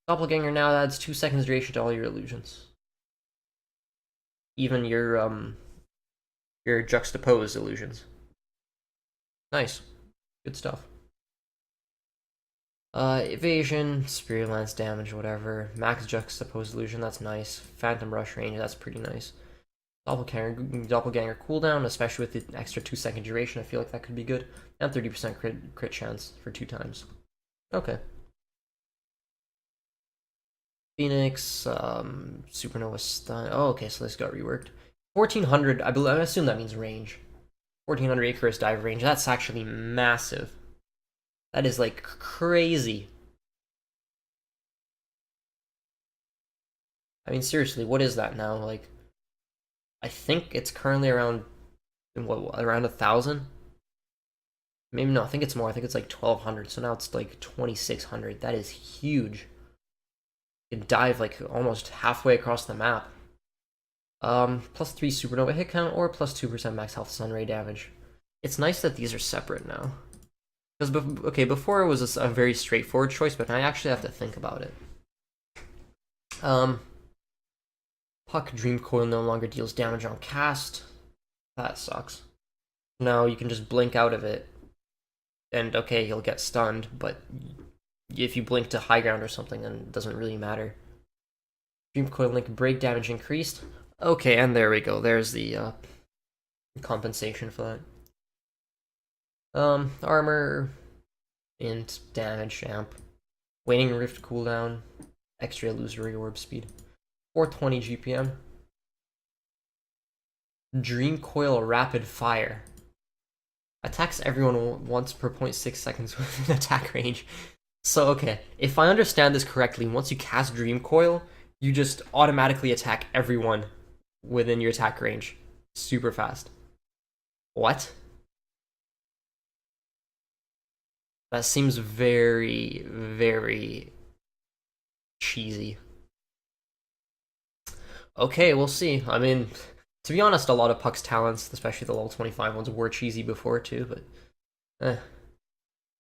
Doppelganger now adds 2 seconds duration to all your illusions. Even your juxtaposed illusions. Nice. Good stuff. Evasion, Spirit Lance damage, whatever. Max juxtaposed illusion, that's nice. Phantom Rush range, that's pretty nice. Doppelganger cooldown, especially with the extra 2-second duration. I feel like that could be good. And 30% crit chance for 2 times. Okay. Phoenix, Supernova Stun. Oh, okay, so this got reworked. 1400, I assume that means range. 1400 Icarus dive range. That's actually massive. That is like crazy. I mean, seriously, what is that now? Like, I think it's currently around around 1,000. Maybe no, I think it's more. I think it's like 1,200. So now it's like 2,600. That is huge. You can dive like almost halfway across the map. +3 supernova hit count or +2% max health sun ray damage. It's nice that these are separate now. Because okay, before it was a very straightforward choice, but now I actually have to think about it. Puck Dream Coil no longer deals damage on cast. That sucks. Now you can just blink out of it, and okay, he'll get stunned, but if you blink to high ground or something, then it doesn't really matter. Dream Coil Link break damage increased. Okay, and there we go. There's the compensation for that. Armor, int, damage, amp, waning rift cooldown, extra illusory orb speed, 420 GPM. Dream Coil Rapid Fire. Attacks everyone once per 0.6 seconds within attack range. So, okay, if I understand this correctly, once you cast Dream Coil, you just automatically attack everyone within your attack range super fast. What? That seems very, very cheesy. Okay, we'll see. I mean, to be honest, a lot of Puck's talents, especially the level 25 ones, were cheesy before too, but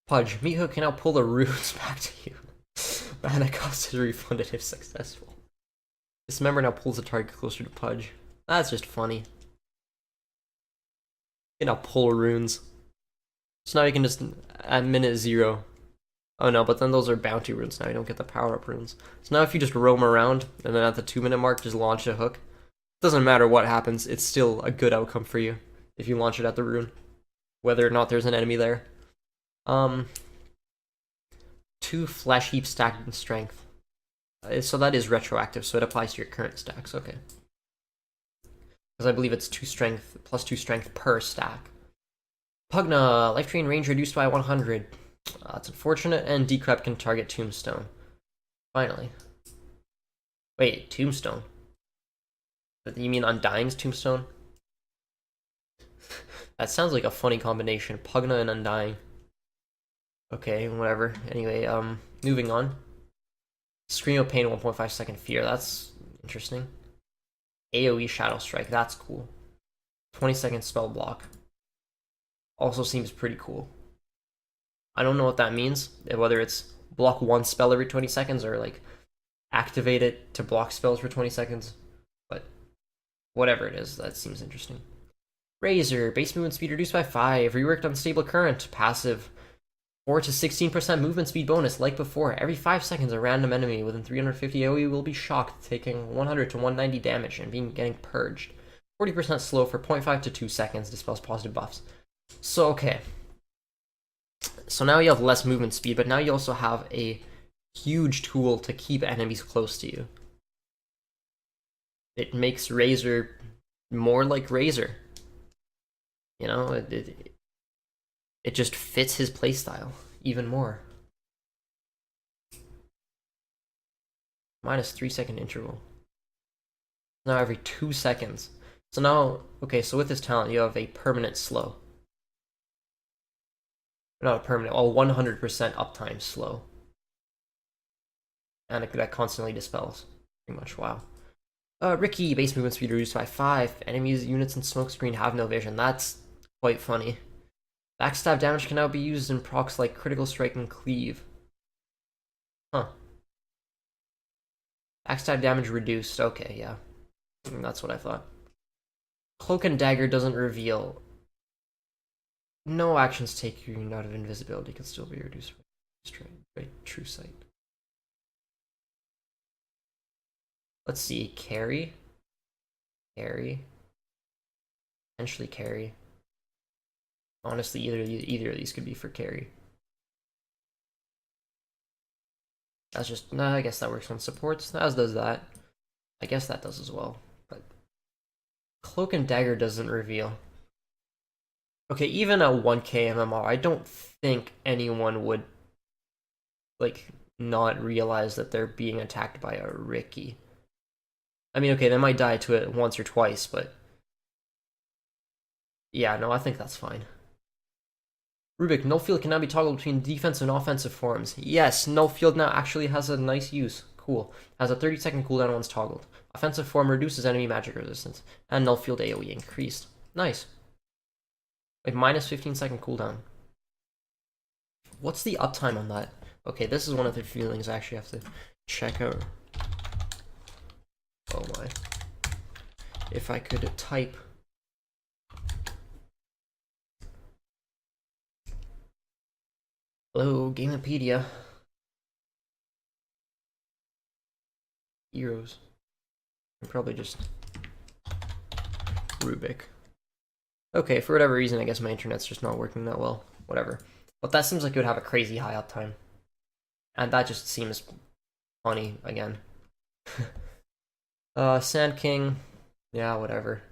Pudge, Miho can now pull the runes back to you. Mana cost is refunded if successful. This member now pulls the target closer to Pudge. That's just funny. You can now pull runes. So now you can just, at minute 0. Oh no, but then those are bounty runes now, you don't get the power-up runes. So now if you just roam around, and then at the 2-minute mark just launch a hook, doesn't matter what happens, it's still a good outcome for you if you launch it at the rune, whether or not there's an enemy there. 2 flesh heap stacked in strength. So that is retroactive, so it applies to your current stacks, okay. Because I believe it's 2 strength, +2 strength per stack. Pugna, life drain range reduced by 100. That's unfortunate, and Decrep can target Tombstone. Finally. Wait, Tombstone? You mean Undying's Tombstone? That sounds like a funny combination. Pugna and Undying. Okay, whatever. Anyway, moving on. Scream of Pain, 1.5 second fear. That's interesting. AoE Shadow Strike. That's cool. 20-second spell block. Also seems pretty cool. I don't know what that means. Whether it's block 1 spell every 20 seconds or like activate it to block spells for 20 seconds. But whatever it is, that seems interesting. Razor, base movement speed reduced by 5. Reworked Unstable Current. Passive. 4 to 16% movement speed bonus, like before. Every 5 seconds, a random enemy within 350 AoE will be shocked, taking 100 to 190 damage and getting purged. 40% slow for 0.5 to 2 seconds, dispels positive buffs. So, okay. So now you have less movement speed, but now you also have a huge tool to keep enemies close to you. It makes Razor more like Razor. You know, it just fits his playstyle even more. -3 second interval. Now every 2 seconds. So now, okay, so with this talent, you have a permanent slow. Not a permanent, 100% uptime slow. And that constantly dispels. Pretty much, wow. Ricky, base movement speed reduced by 5. Enemies, units, and smokescreen have no vision. That's quite funny. Backstab damage can now be used in procs like Critical Strike and Cleave. Huh. Backstab damage reduced. Okay, yeah. That's what I thought. Cloak and Dagger doesn't reveal. No actions take you out of invisibility can still be reduced by True Sight. Let's see. Carry. Potentially carry. Honestly, either of these could be for carry. That's just, nah, I guess that works on supports, as does that. I guess that does as well, but Cloak and Dagger doesn't reveal. Okay, even a 1k MMR, I don't think anyone would, like, not realize that they're being attacked by a Ricky. I mean, okay, they might die to it once or twice, but yeah, no, I think that's fine. Rubik, null field can now be toggled between defensive and offensive forms. Yes, null field now actually has a nice use. Cool. Has a 30-second cooldown once toggled. Offensive form reduces enemy magic resistance, and null field AoE increased. Nice. Like, minus 15-second cooldown. What's the uptime on that? Okay, this is one of the feelings I actually have to check out. Oh my. If I could type. Hello, Gamepedia. Heroes. I'm probably just Rubik. Okay, for whatever reason, I guess my internet's just not working that well. Whatever. But that seems like it would have a crazy high uptime. And that just seems funny again. Sand King. Yeah, whatever.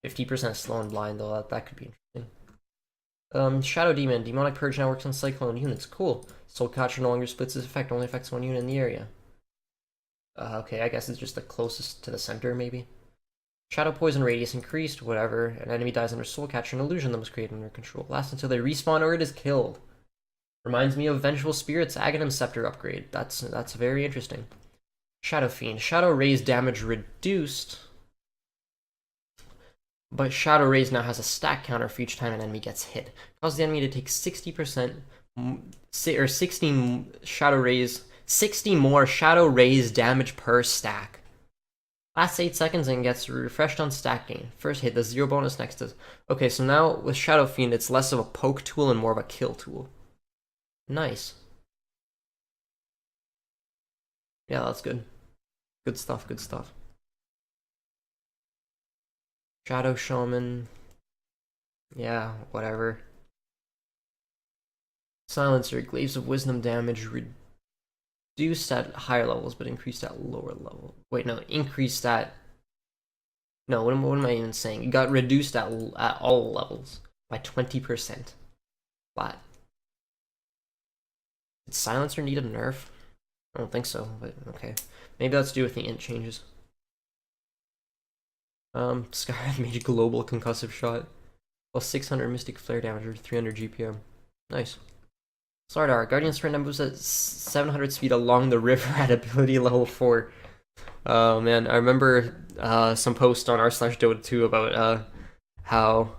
50% slow and blind, though. That could be interesting. Shadow Demon. Demonic Purge now works on Cyclone units. Cool. Soul Catcher no longer splits its effect. Only affects one unit in the area. Okay, I guess it's just the closest to the center, maybe. Shadow Poison radius increased, whatever. An enemy dies under Soul Catcher, an illusion that was created under control. Lasts until they respawn or it is killed. Reminds me of Vengeful Spirit's Aghanim Scepter upgrade. That's very interesting. Shadow Fiend. Shadow Raise damage reduced. But Shadow Raise now has a stack counter for each time an enemy gets hit. Causes the enemy to take 60% or 16 Shadow Raise, 60 more Shadow Raise damage per stack. Lasts 8 seconds and gets refreshed on stack gain. First hit, does 0 bonus next to. Okay, so now with Shadow Fiend, it's less of a poke tool and more of a kill tool. Nice. Yeah, that's good. Good stuff, good stuff. Shadow Shaman. Yeah, whatever. Silencer, Glaives of Wisdom damage reduced at higher levels, but increased at lower level. Wait, no, increased at. No, what am I even saying? It got reduced at all levels by 20%. Flat. Did Silencer need a nerf? I don't think so, but okay. Maybe that's to do with the int changes. Skyrim made global concussive shot. Plus 600 Mystic Flare damage or 300 GPM. Nice. Slardar, Guardian Sprint now moves at 700 speed along the river at ability level 4. Oh man, I remember some post on r/Dota 2 about how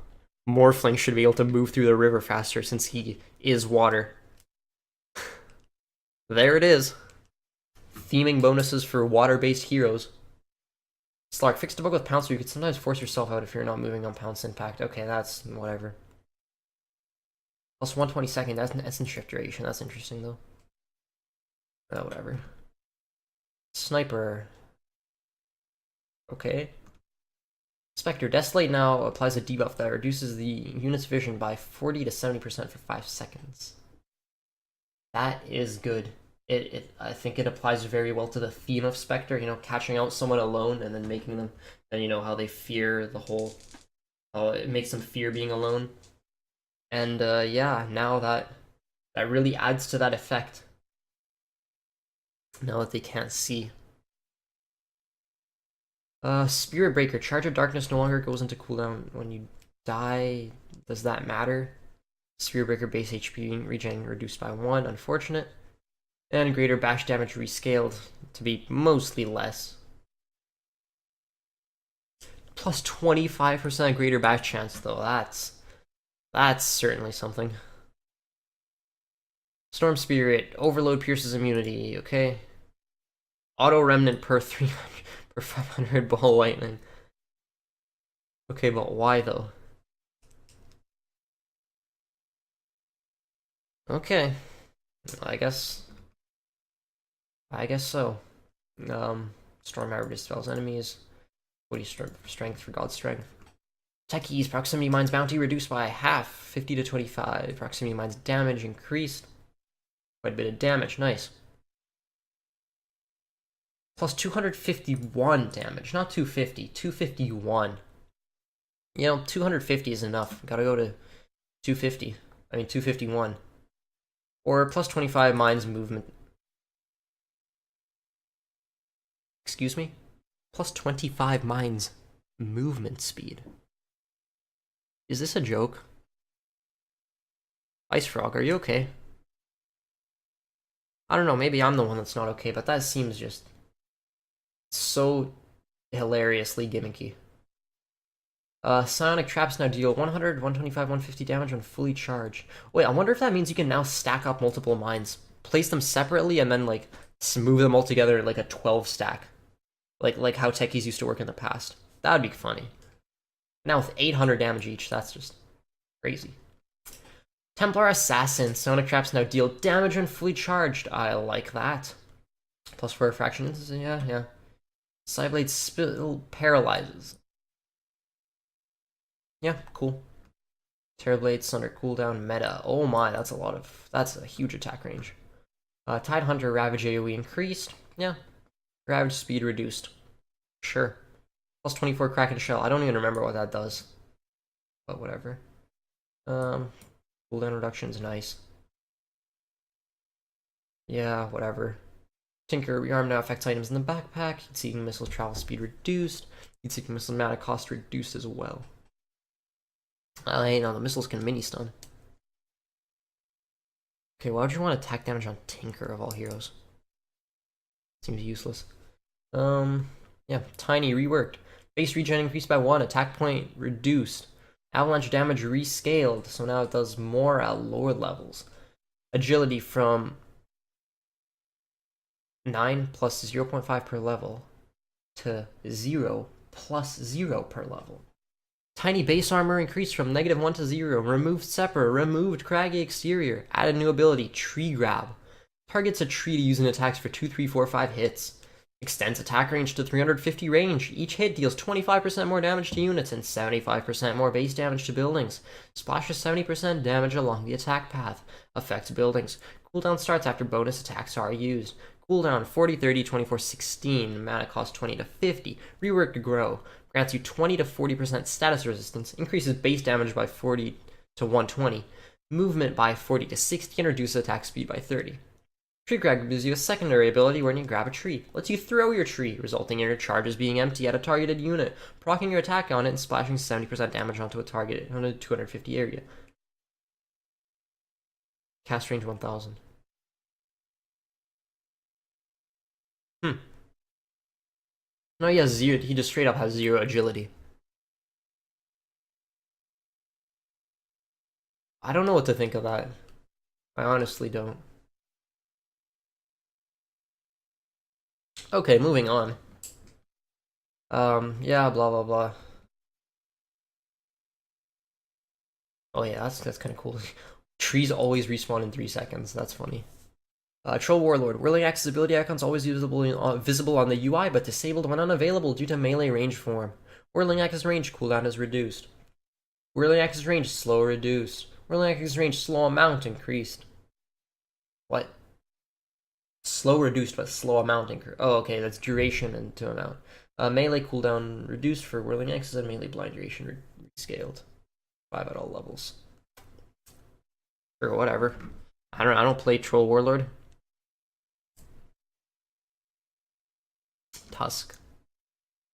Morphling should be able to move through the river faster since he is water. There it is. Theming bonuses for water-based heroes. Slark, fixed a bug with Pounce, you could sometimes force yourself out if you're not moving on Pounce Impact. Okay, that's whatever. Plus 122nd, that's an essence shift duration. That's interesting, though. Oh, whatever. Sniper. Okay. Spectre. Desolate now applies a debuff that reduces the unit's vision by 40 to 70% for 5 seconds. That is good. I think it applies very well to the theme of Spectre, you know, catching out someone alone and then making them, and you know, how they fear the whole, it makes them fear being alone. And yeah, now that really adds to that effect. Now that they can't see. Spirit Breaker. Charge of Darkness no longer goes into cooldown when you die. Does that matter? Spirit Breaker base HP regen reduced by 1. Unfortunate. And greater bash damage rescaled to be mostly less. Plus 25% greater bash chance, though. That's certainly something. Storm Spirit. Overload pierces immunity. Okay. Auto Remnant per 300 per 500 ball lightning. Okay, but why though? Okay. I guess so. Storm Arrow dispels enemies. What do you strength for God's strength? Techies, proximity mines bounty reduced by half, 50 to 25. Proximity mines damage increased. Quite a bit of damage, nice. Plus 251 damage, not 250, 251. You know, 250 is enough. Gotta go to 250. I mean, 251. Or plus 25 mines movement. Excuse me? Plus 25 mines movement speed. Is this a joke? Ice Frog, are you okay? I don't know, maybe I'm the one that's not okay, but that seems just so hilariously gimmicky. Psionic Traps now deal 100, 125, 150 damage when fully charged. Wait, I wonder if that means you can now stack up multiple mines. Place them separately and then, like, smooth them all together like a 12 stack. Like how techies used to work in the past. That would be funny. Now with 800 damage each, that's just crazy. Templar Assassin. Psionic Traps now deal damage when fully charged. I like that. Plus 4 fractions. Yeah. Psyblade Spill paralyzes. Yeah, cool. Terrorblade, Sunder cooldown, meta. Oh my, that's a huge attack range. Tidehunter, Ravage AoE increased. Yeah. Ravage speed reduced. Sure. Plus 24 Kraken Shell. I don't even remember what that does. But whatever. Cooldown reduction's nice. Yeah, whatever. Tinker, rearm now affects items in the backpack. Heat-seeking missile travel speed reduced. Heat-seeking missile mana cost reduced as well. No, the missiles can mini-stun. Okay, why would you want attack damage on Tinker of all heroes? Seems useless. Yeah, Tiny reworked. Base regen increased by 1, attack point reduced. Avalanche damage rescaled, so now it does more at lower levels. Agility from 9 plus 0.5 per level to 0 plus 0 per level. Tiny base armor increased from -1 to 0. Removed Sepper. Removed Craggy Exterior. Added new ability, Tree Grab. Targets a tree to use in attacks for 2, 3, 4, 5 hits. Extends attack range to 350 range. Each hit deals 25% more damage to units and 75% more base damage to buildings. Splashes 70% damage along the attack path. Affects buildings. Cooldown starts after bonus attacks are used. Cooldown 40, 30, 24, 16. Mana cost 20 to 50. Rework to grow. Grants you 20 to 40% status resistance. Increases base damage by 40 to 120. Movement by 40 to 60 and reduces attack speed by 30. Tree Grab gives you a secondary ability when you grab a tree. Lets you throw your tree, resulting in your charges being empty at a targeted unit, proccing your attack on it and splashing 70% damage onto a target on a 250 area. Cast range 1000. No, he has 0. He just straight up has 0 agility. I don't know what to think of that. I honestly don't. Okay, moving on. Yeah, blah blah blah. Oh yeah, that's kind of cool. Trees always respawn in 3 seconds. That's funny. Troll Warlord. Whirling Axe's ability icons always visible on the UI, but disabled when unavailable due to melee range form. Whirling Axe's range cooldown is reduced. Whirling Axe's range slow reduced. Whirling Axe's range slow amount increased. What? Slow reduced, but slow amount increased. Oh, okay, that's duration into amount. Melee cooldown reduced for Whirling Axes and melee blind duration rescaled. 5 at all levels. Or whatever. I don't play Troll Warlord. Tusk.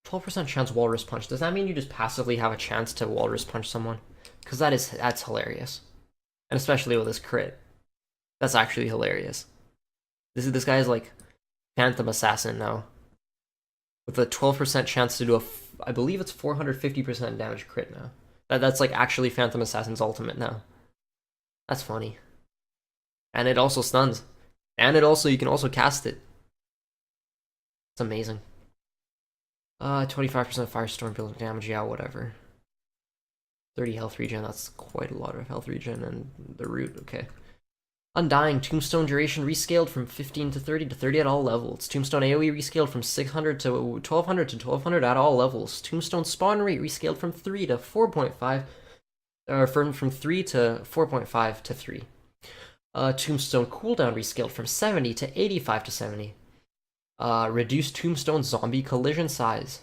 12% chance Walrus Punch. Does that mean you just passively have a chance to Walrus Punch someone? Because that's hilarious. And especially with this crit. That's actually hilarious. This guy is like Phantom Assassin now. With a 12% chance to do I believe it's 450% damage crit now. That's like actually Phantom Assassin's ultimate now. That's funny. And it also stuns. And you can also cast it. It's amazing. 25% Firestorm building damage, yeah, whatever. 30 health regen, that's quite a lot of health regen, and the root, okay. Undying, Tombstone duration rescaled from 15 to 30 to 30 at all levels. Tombstone AoE rescaled from 600 to 1200 to 1200 at all levels. Tombstone spawn rate rescaled from 3 to 4.5, or from 3 to 4.5 to 3. Tombstone cooldown rescaled from 70 to 85 to 70. Reduced Tombstone zombie collision size.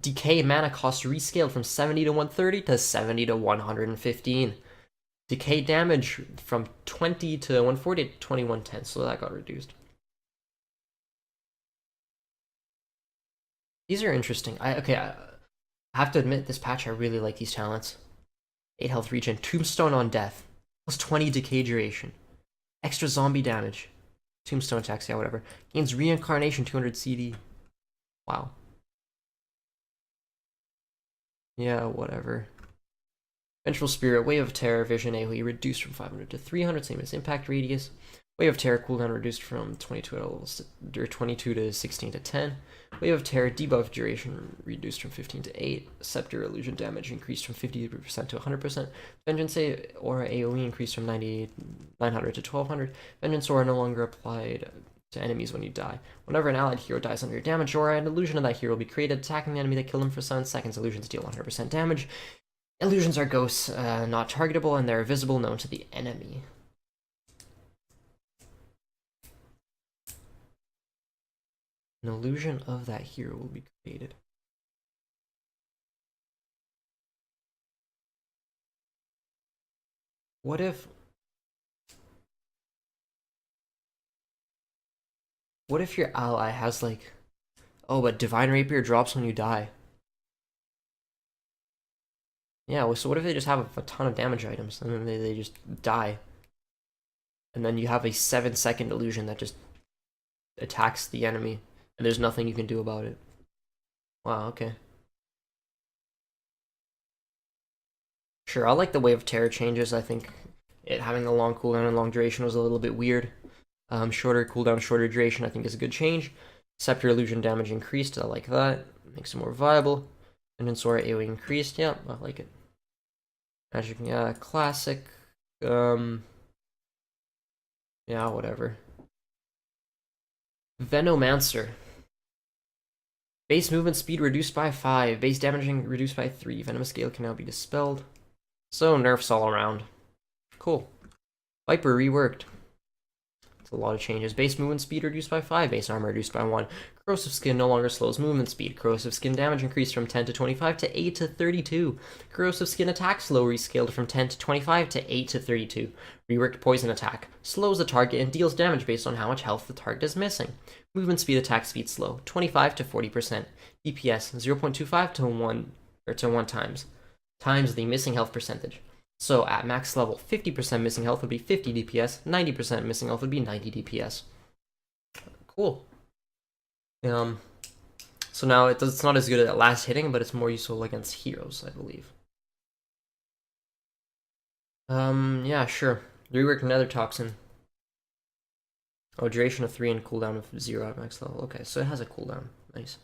Decay mana cost rescaled from 70 to 130 to 70 to 115. Decay damage from 20 to 140 to 2110, so that got reduced. These are interesting. I have to admit, this patch, I really like these talents. 8 health regen, Tombstone on death, plus 20 decay duration, extra zombie damage, Tombstone attacks, yeah, whatever. Gains reincarnation, 200 CD. Wow. Yeah, whatever. Vengeful Spirit, Wave of Terror, Vision AoE reduced from 500 to 300, same as impact radius. Wave of Terror cooldown reduced from 22 to 16 to 10. Wave of Terror debuff duration reduced from 15 to 8. Scepter illusion damage increased from 50% to 100%. Vengeance aura AoE increased from 900 to 1200. Vengeance aura no longer applied to enemies when you die. Whenever an allied hero dies under your damage aura, an illusion of that hero will be created, attacking the enemy that killed him for 7 seconds. Illusions deal 100% damage. Illusions are ghosts, not targetable, and they're visible, known to the enemy. An illusion of that hero will be created. What if your ally has like, oh, but Divine Rapier drops when you die? Yeah, well, so what if they just have a ton of damage items and then they just die? And then you have a 7-second illusion that just attacks the enemy, and there's nothing you can do about it. Wow, okay. Sure, I like the Wave of Terror changes. I think it having the long cooldown and long duration was a little bit weird. Shorter cooldown, shorter duration, I think is a good change. Scepter illusion damage increased, I like that. Makes it more viable. And then Sora AoE increased, yeah, I like it. Magic, yeah, classic. Yeah, whatever. Venomancer. Base movement speed reduced by 5. Base damaging reduced by 3. Venomous Gale can now be dispelled. So, nerfs all around. Cool. Viper reworked. It's a lot of changes. Base movement speed reduced by 5. Base armor reduced by 1. Corrosive Skin no longer slows movement speed. Corrosive Skin damage increased from 10 to 25 to 8 to 32. Corrosive Skin attack slow rescaled from 10 to 25 to 8 to 32. Reworked Poison Attack. Slows the target and deals damage based on how much health the target is missing. Movement speed attack speed slow. 25 to 40%. DPS 0.25 to 1 times the missing health percentage. So at max level, 50% missing health would be 50 DPS, 90% missing health would be 90 DPS. Cool. So now it's not as good at last hitting, but it's more useful against heroes, I believe. Yeah, sure. Rework Nether Toxin. Oh, duration of 3 and cooldown of 0 at max level. Okay, so it has a cooldown. Nice.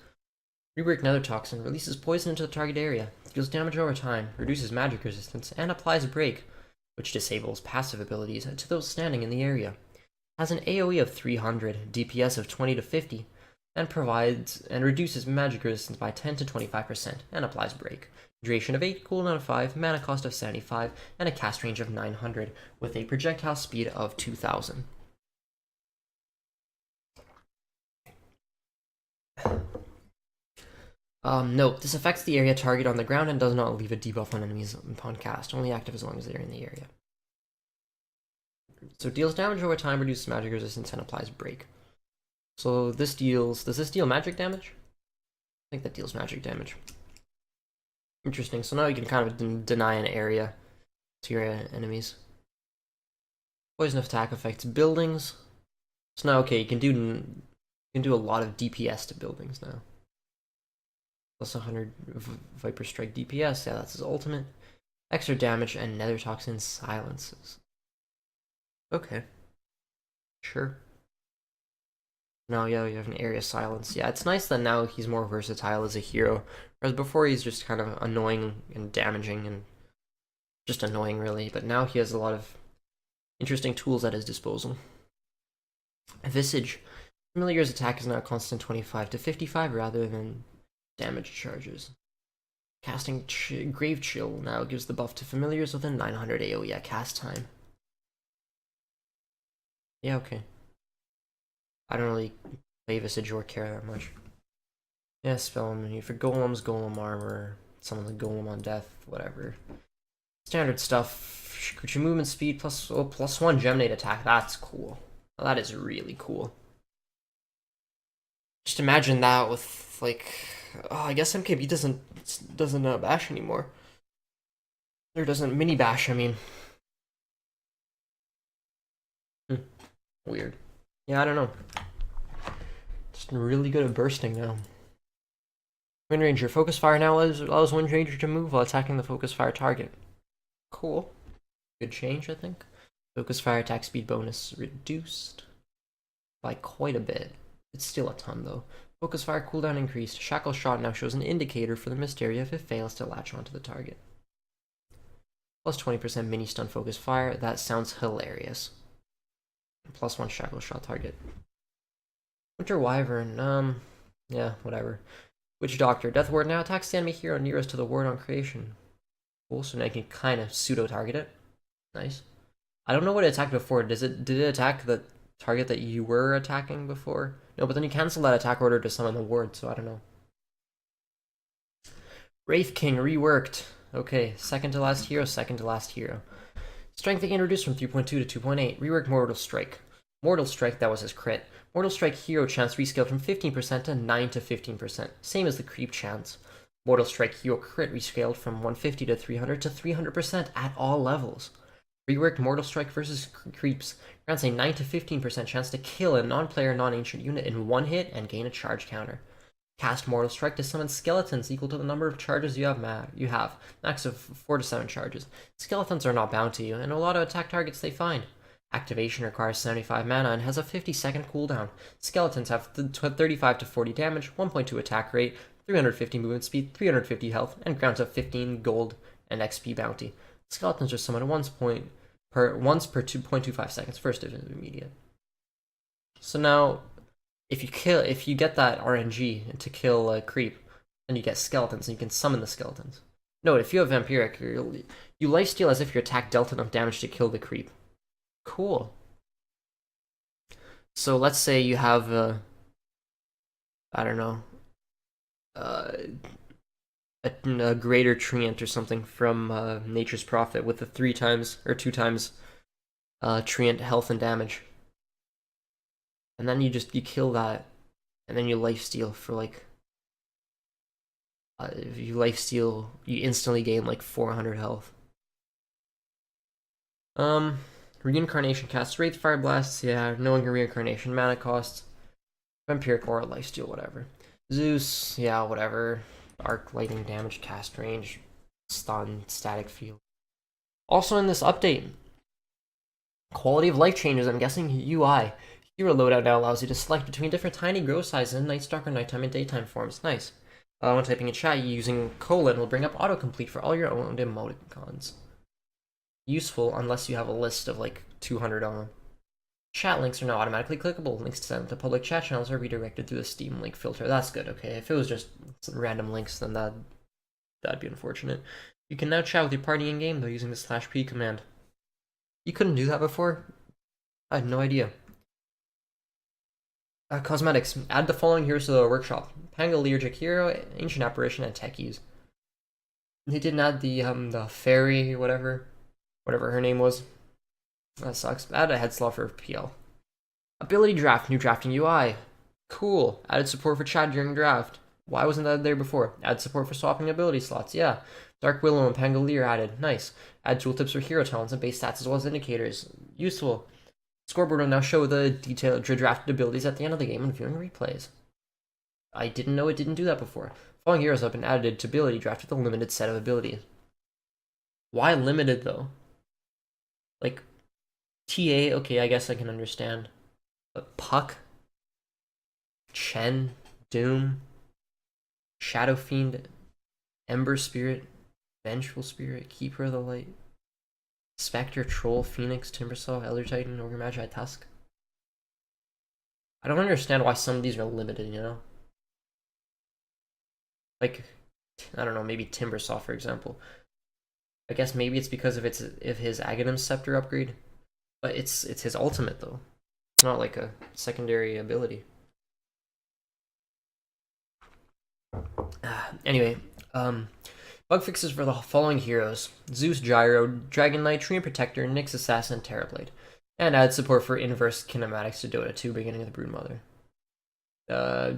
Rework Nether Toxin releases poison into the target area, deals damage over time, reduces magic resistance, and applies a break, which disables passive abilities to those standing in the area. Has an AoE of 300, DPS of 20 to 50, and reduces magic resistance by 10 to 25%, and applies break. Duration of 8, cooldown of 5, mana cost of 75, and a cast range of 900, with a projectile speed of 2000. Note, this affects the area target on the ground and does not leave a debuff on enemies upon cast, only active as long as they're in the area. So deals damage over time, reduces magic resistance, and applies break. So does this deal magic damage? I think that deals magic damage. Interesting, so now you can kind of deny an area to your enemies. Poison attack affects buildings. So now, okay, you can do a lot of DPS to buildings now. Plus 100 Viper Strike DPS, yeah, that's his ultimate. Extra damage and Nether Toxin silences. Okay. Sure. Now, yeah, you have an area silence. Yeah, it's nice that now he's more versatile as a hero. Whereas before he's just kind of annoying and damaging and just annoying, really. But now he has a lot of interesting tools at his disposal. Visage. Familiar's attack is now constant 25 to 55 rather than damage charges. Casting Grave Chill now gives the buff to familiars within 900 AoE at cast time. Yeah, okay. I don't really play Visage or care that much. Yeah, spell menu for golems, golem armor, summon the golem on death, whatever. Standard stuff. Creature movement speed plus +1 Geminate attack. That's cool. Well, that is really cool. Just imagine that with like, oh, I guess MKB doesn't bash anymore. Or doesn't mini bash. I mean, weird. Yeah, I don't know. Just really good at bursting now. Wind Ranger. Focus Fire now allows Wind Ranger to move while attacking the Focus Fire target. Cool. Good change, I think. Focus Fire attack speed bonus reduced by quite a bit. It's still a ton, though. Focus Fire cooldown increased. Shackle Shot now shows an indicator for the missed area if it fails to latch onto the target. Plus 20% mini stun Focus Fire. That sounds hilarious. +1 Shackle Shot target. Winter Wyvern. Yeah, whatever. Witch Doctor. Death Ward now attacks the enemy hero nearest to the ward on creation. Cool, so now you can kind of pseudo-target it. Nice. I don't know what it attacked before. Did it attack the target that you were attacking before? No, but then you cancel that attack order to summon the ward, so I don't know. Wraith King reworked. Okay, second to last hero. Strength again reduced from 3.2 to 2.8. Reworked Mortal Strike. Mortal Strike, that was his crit. Mortal Strike hero chance rescaled from 15% to 9 to 15%. Same as the creep chance. Mortal Strike hero crit rescaled from 150 to 300 to 300% at all levels. Reworked Mortal Strike versus creeps grants a 9 to 15% chance to kill a non-player non-ancient unit in one hit and gain a charge counter. Cast Mortal Strike to summon skeletons equal to the number of charges you have, max of 4 to 7 charges. Skeletons are not bound to you, and a lot of attack targets they find. Activation requires 75 mana and has a 50-second cooldown. Skeletons have 35 to 40 damage, 1.2 attack rate, 350 movement speed, 350 health, and grants a 15 gold and XP bounty. Skeletons are summoned once per 2.25 seconds. First is immediate. So now, if you get that RNG to kill a creep, then you get skeletons and you can summon the skeletons. Note, if you have Vampiric, you lifesteal as if your attack dealt enough damage to kill the creep. Cool. So let's say you have I don't know, a greater treant or something from Nature's Prophet with a 3 times or 2 times treant health and damage, and then you kill that, and then you lifesteal for like if you lifesteal, you instantly gain like 400 health. Reincarnation casts Wraith Fire Blasts, yeah, knowing your reincarnation mana costs. Vampiric Aura, lifesteal, whatever. Zeus, yeah, whatever. Arc, lightning damage, cast range, stun, static field. Also in this update, quality of life changes, I'm guessing UI. Hero loadout now allows you to select between different tiny grow sizes in Night Stalker, nighttime, and daytime forms. Nice. When typing in chat, using colon will bring up autocomplete for all your own emoticons. Useful unless you have a list of like 200 on them. Chat links are now automatically clickable. Links sent to public chat channels are redirected through the Steam link filter. That's good, okay. If it was just some random links, then that'd be unfortunate. You can now chat with your party in-game, though, using the /p command. You couldn't do that before? I had no idea. Cosmetics. Add the following heroes to the workshop. Pangolier hero, Ancient Apparition, and Techies. They didn't add the fairy, whatever her name was. That sucks. Add a head slot for PL. Ability draft, new drafting UI. Cool. Added support for chat during draft. Why wasn't that there before? Add support for swapping ability slots. Yeah. Dark Willow and Pangolier added. Nice. Add tooltips for hero talents and base stats as well as indicators. Useful. Scoreboard will now show the detailed drafted abilities at the end of the game when viewing replays. I didn't know it didn't do that before. Following heroes have been added to ability draft with a limited set of abilities. Why limited though? Like, TA, okay, I guess I can understand. But Puck, Chen, Doom, Shadow Fiend, Ember Spirit, Vengeful Spirit, Keeper of the Light, Spectre, Troll, Phoenix, Timbersaw, Elder Titan, Ogre Magi, Tusk. I don't understand why some of these are limited, you know? Like, I don't know, maybe Timbersaw, for example. I guess maybe it's because of his Aghanim Scepter upgrade. But it's his ultimate, though. It's not like a secondary ability. Anyway, bug fixes for the following heroes: Zeus, Gyro, Dragon Knight, Treant Protector, Nyx Assassin, Terrorblade. And add support for inverse kinematics to Dota 2, beginning of the Broodmother.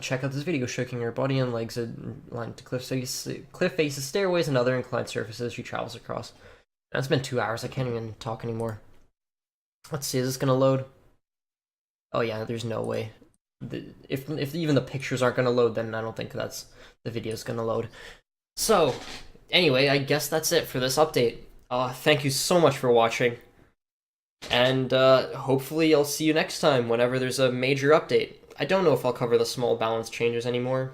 Check out this video showing her body and legs aligned to cliff faces, stairways, and other inclined surfaces she travels across. Now, it's been 2 hours, I can't even talk anymore. Let's see, is this gonna load? Oh yeah, there's no way. If even the pictures aren't gonna load, then I don't think the video's gonna load. So, anyway, I guess that's it for this update. Thank you so much for watching. And hopefully I'll see you next time whenever there's a major update. I don't know if I'll cover the small balance changes anymore,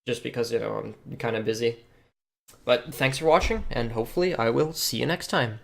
just because, you know, I'm kind of busy. But thanks for watching, and hopefully I will see you next time.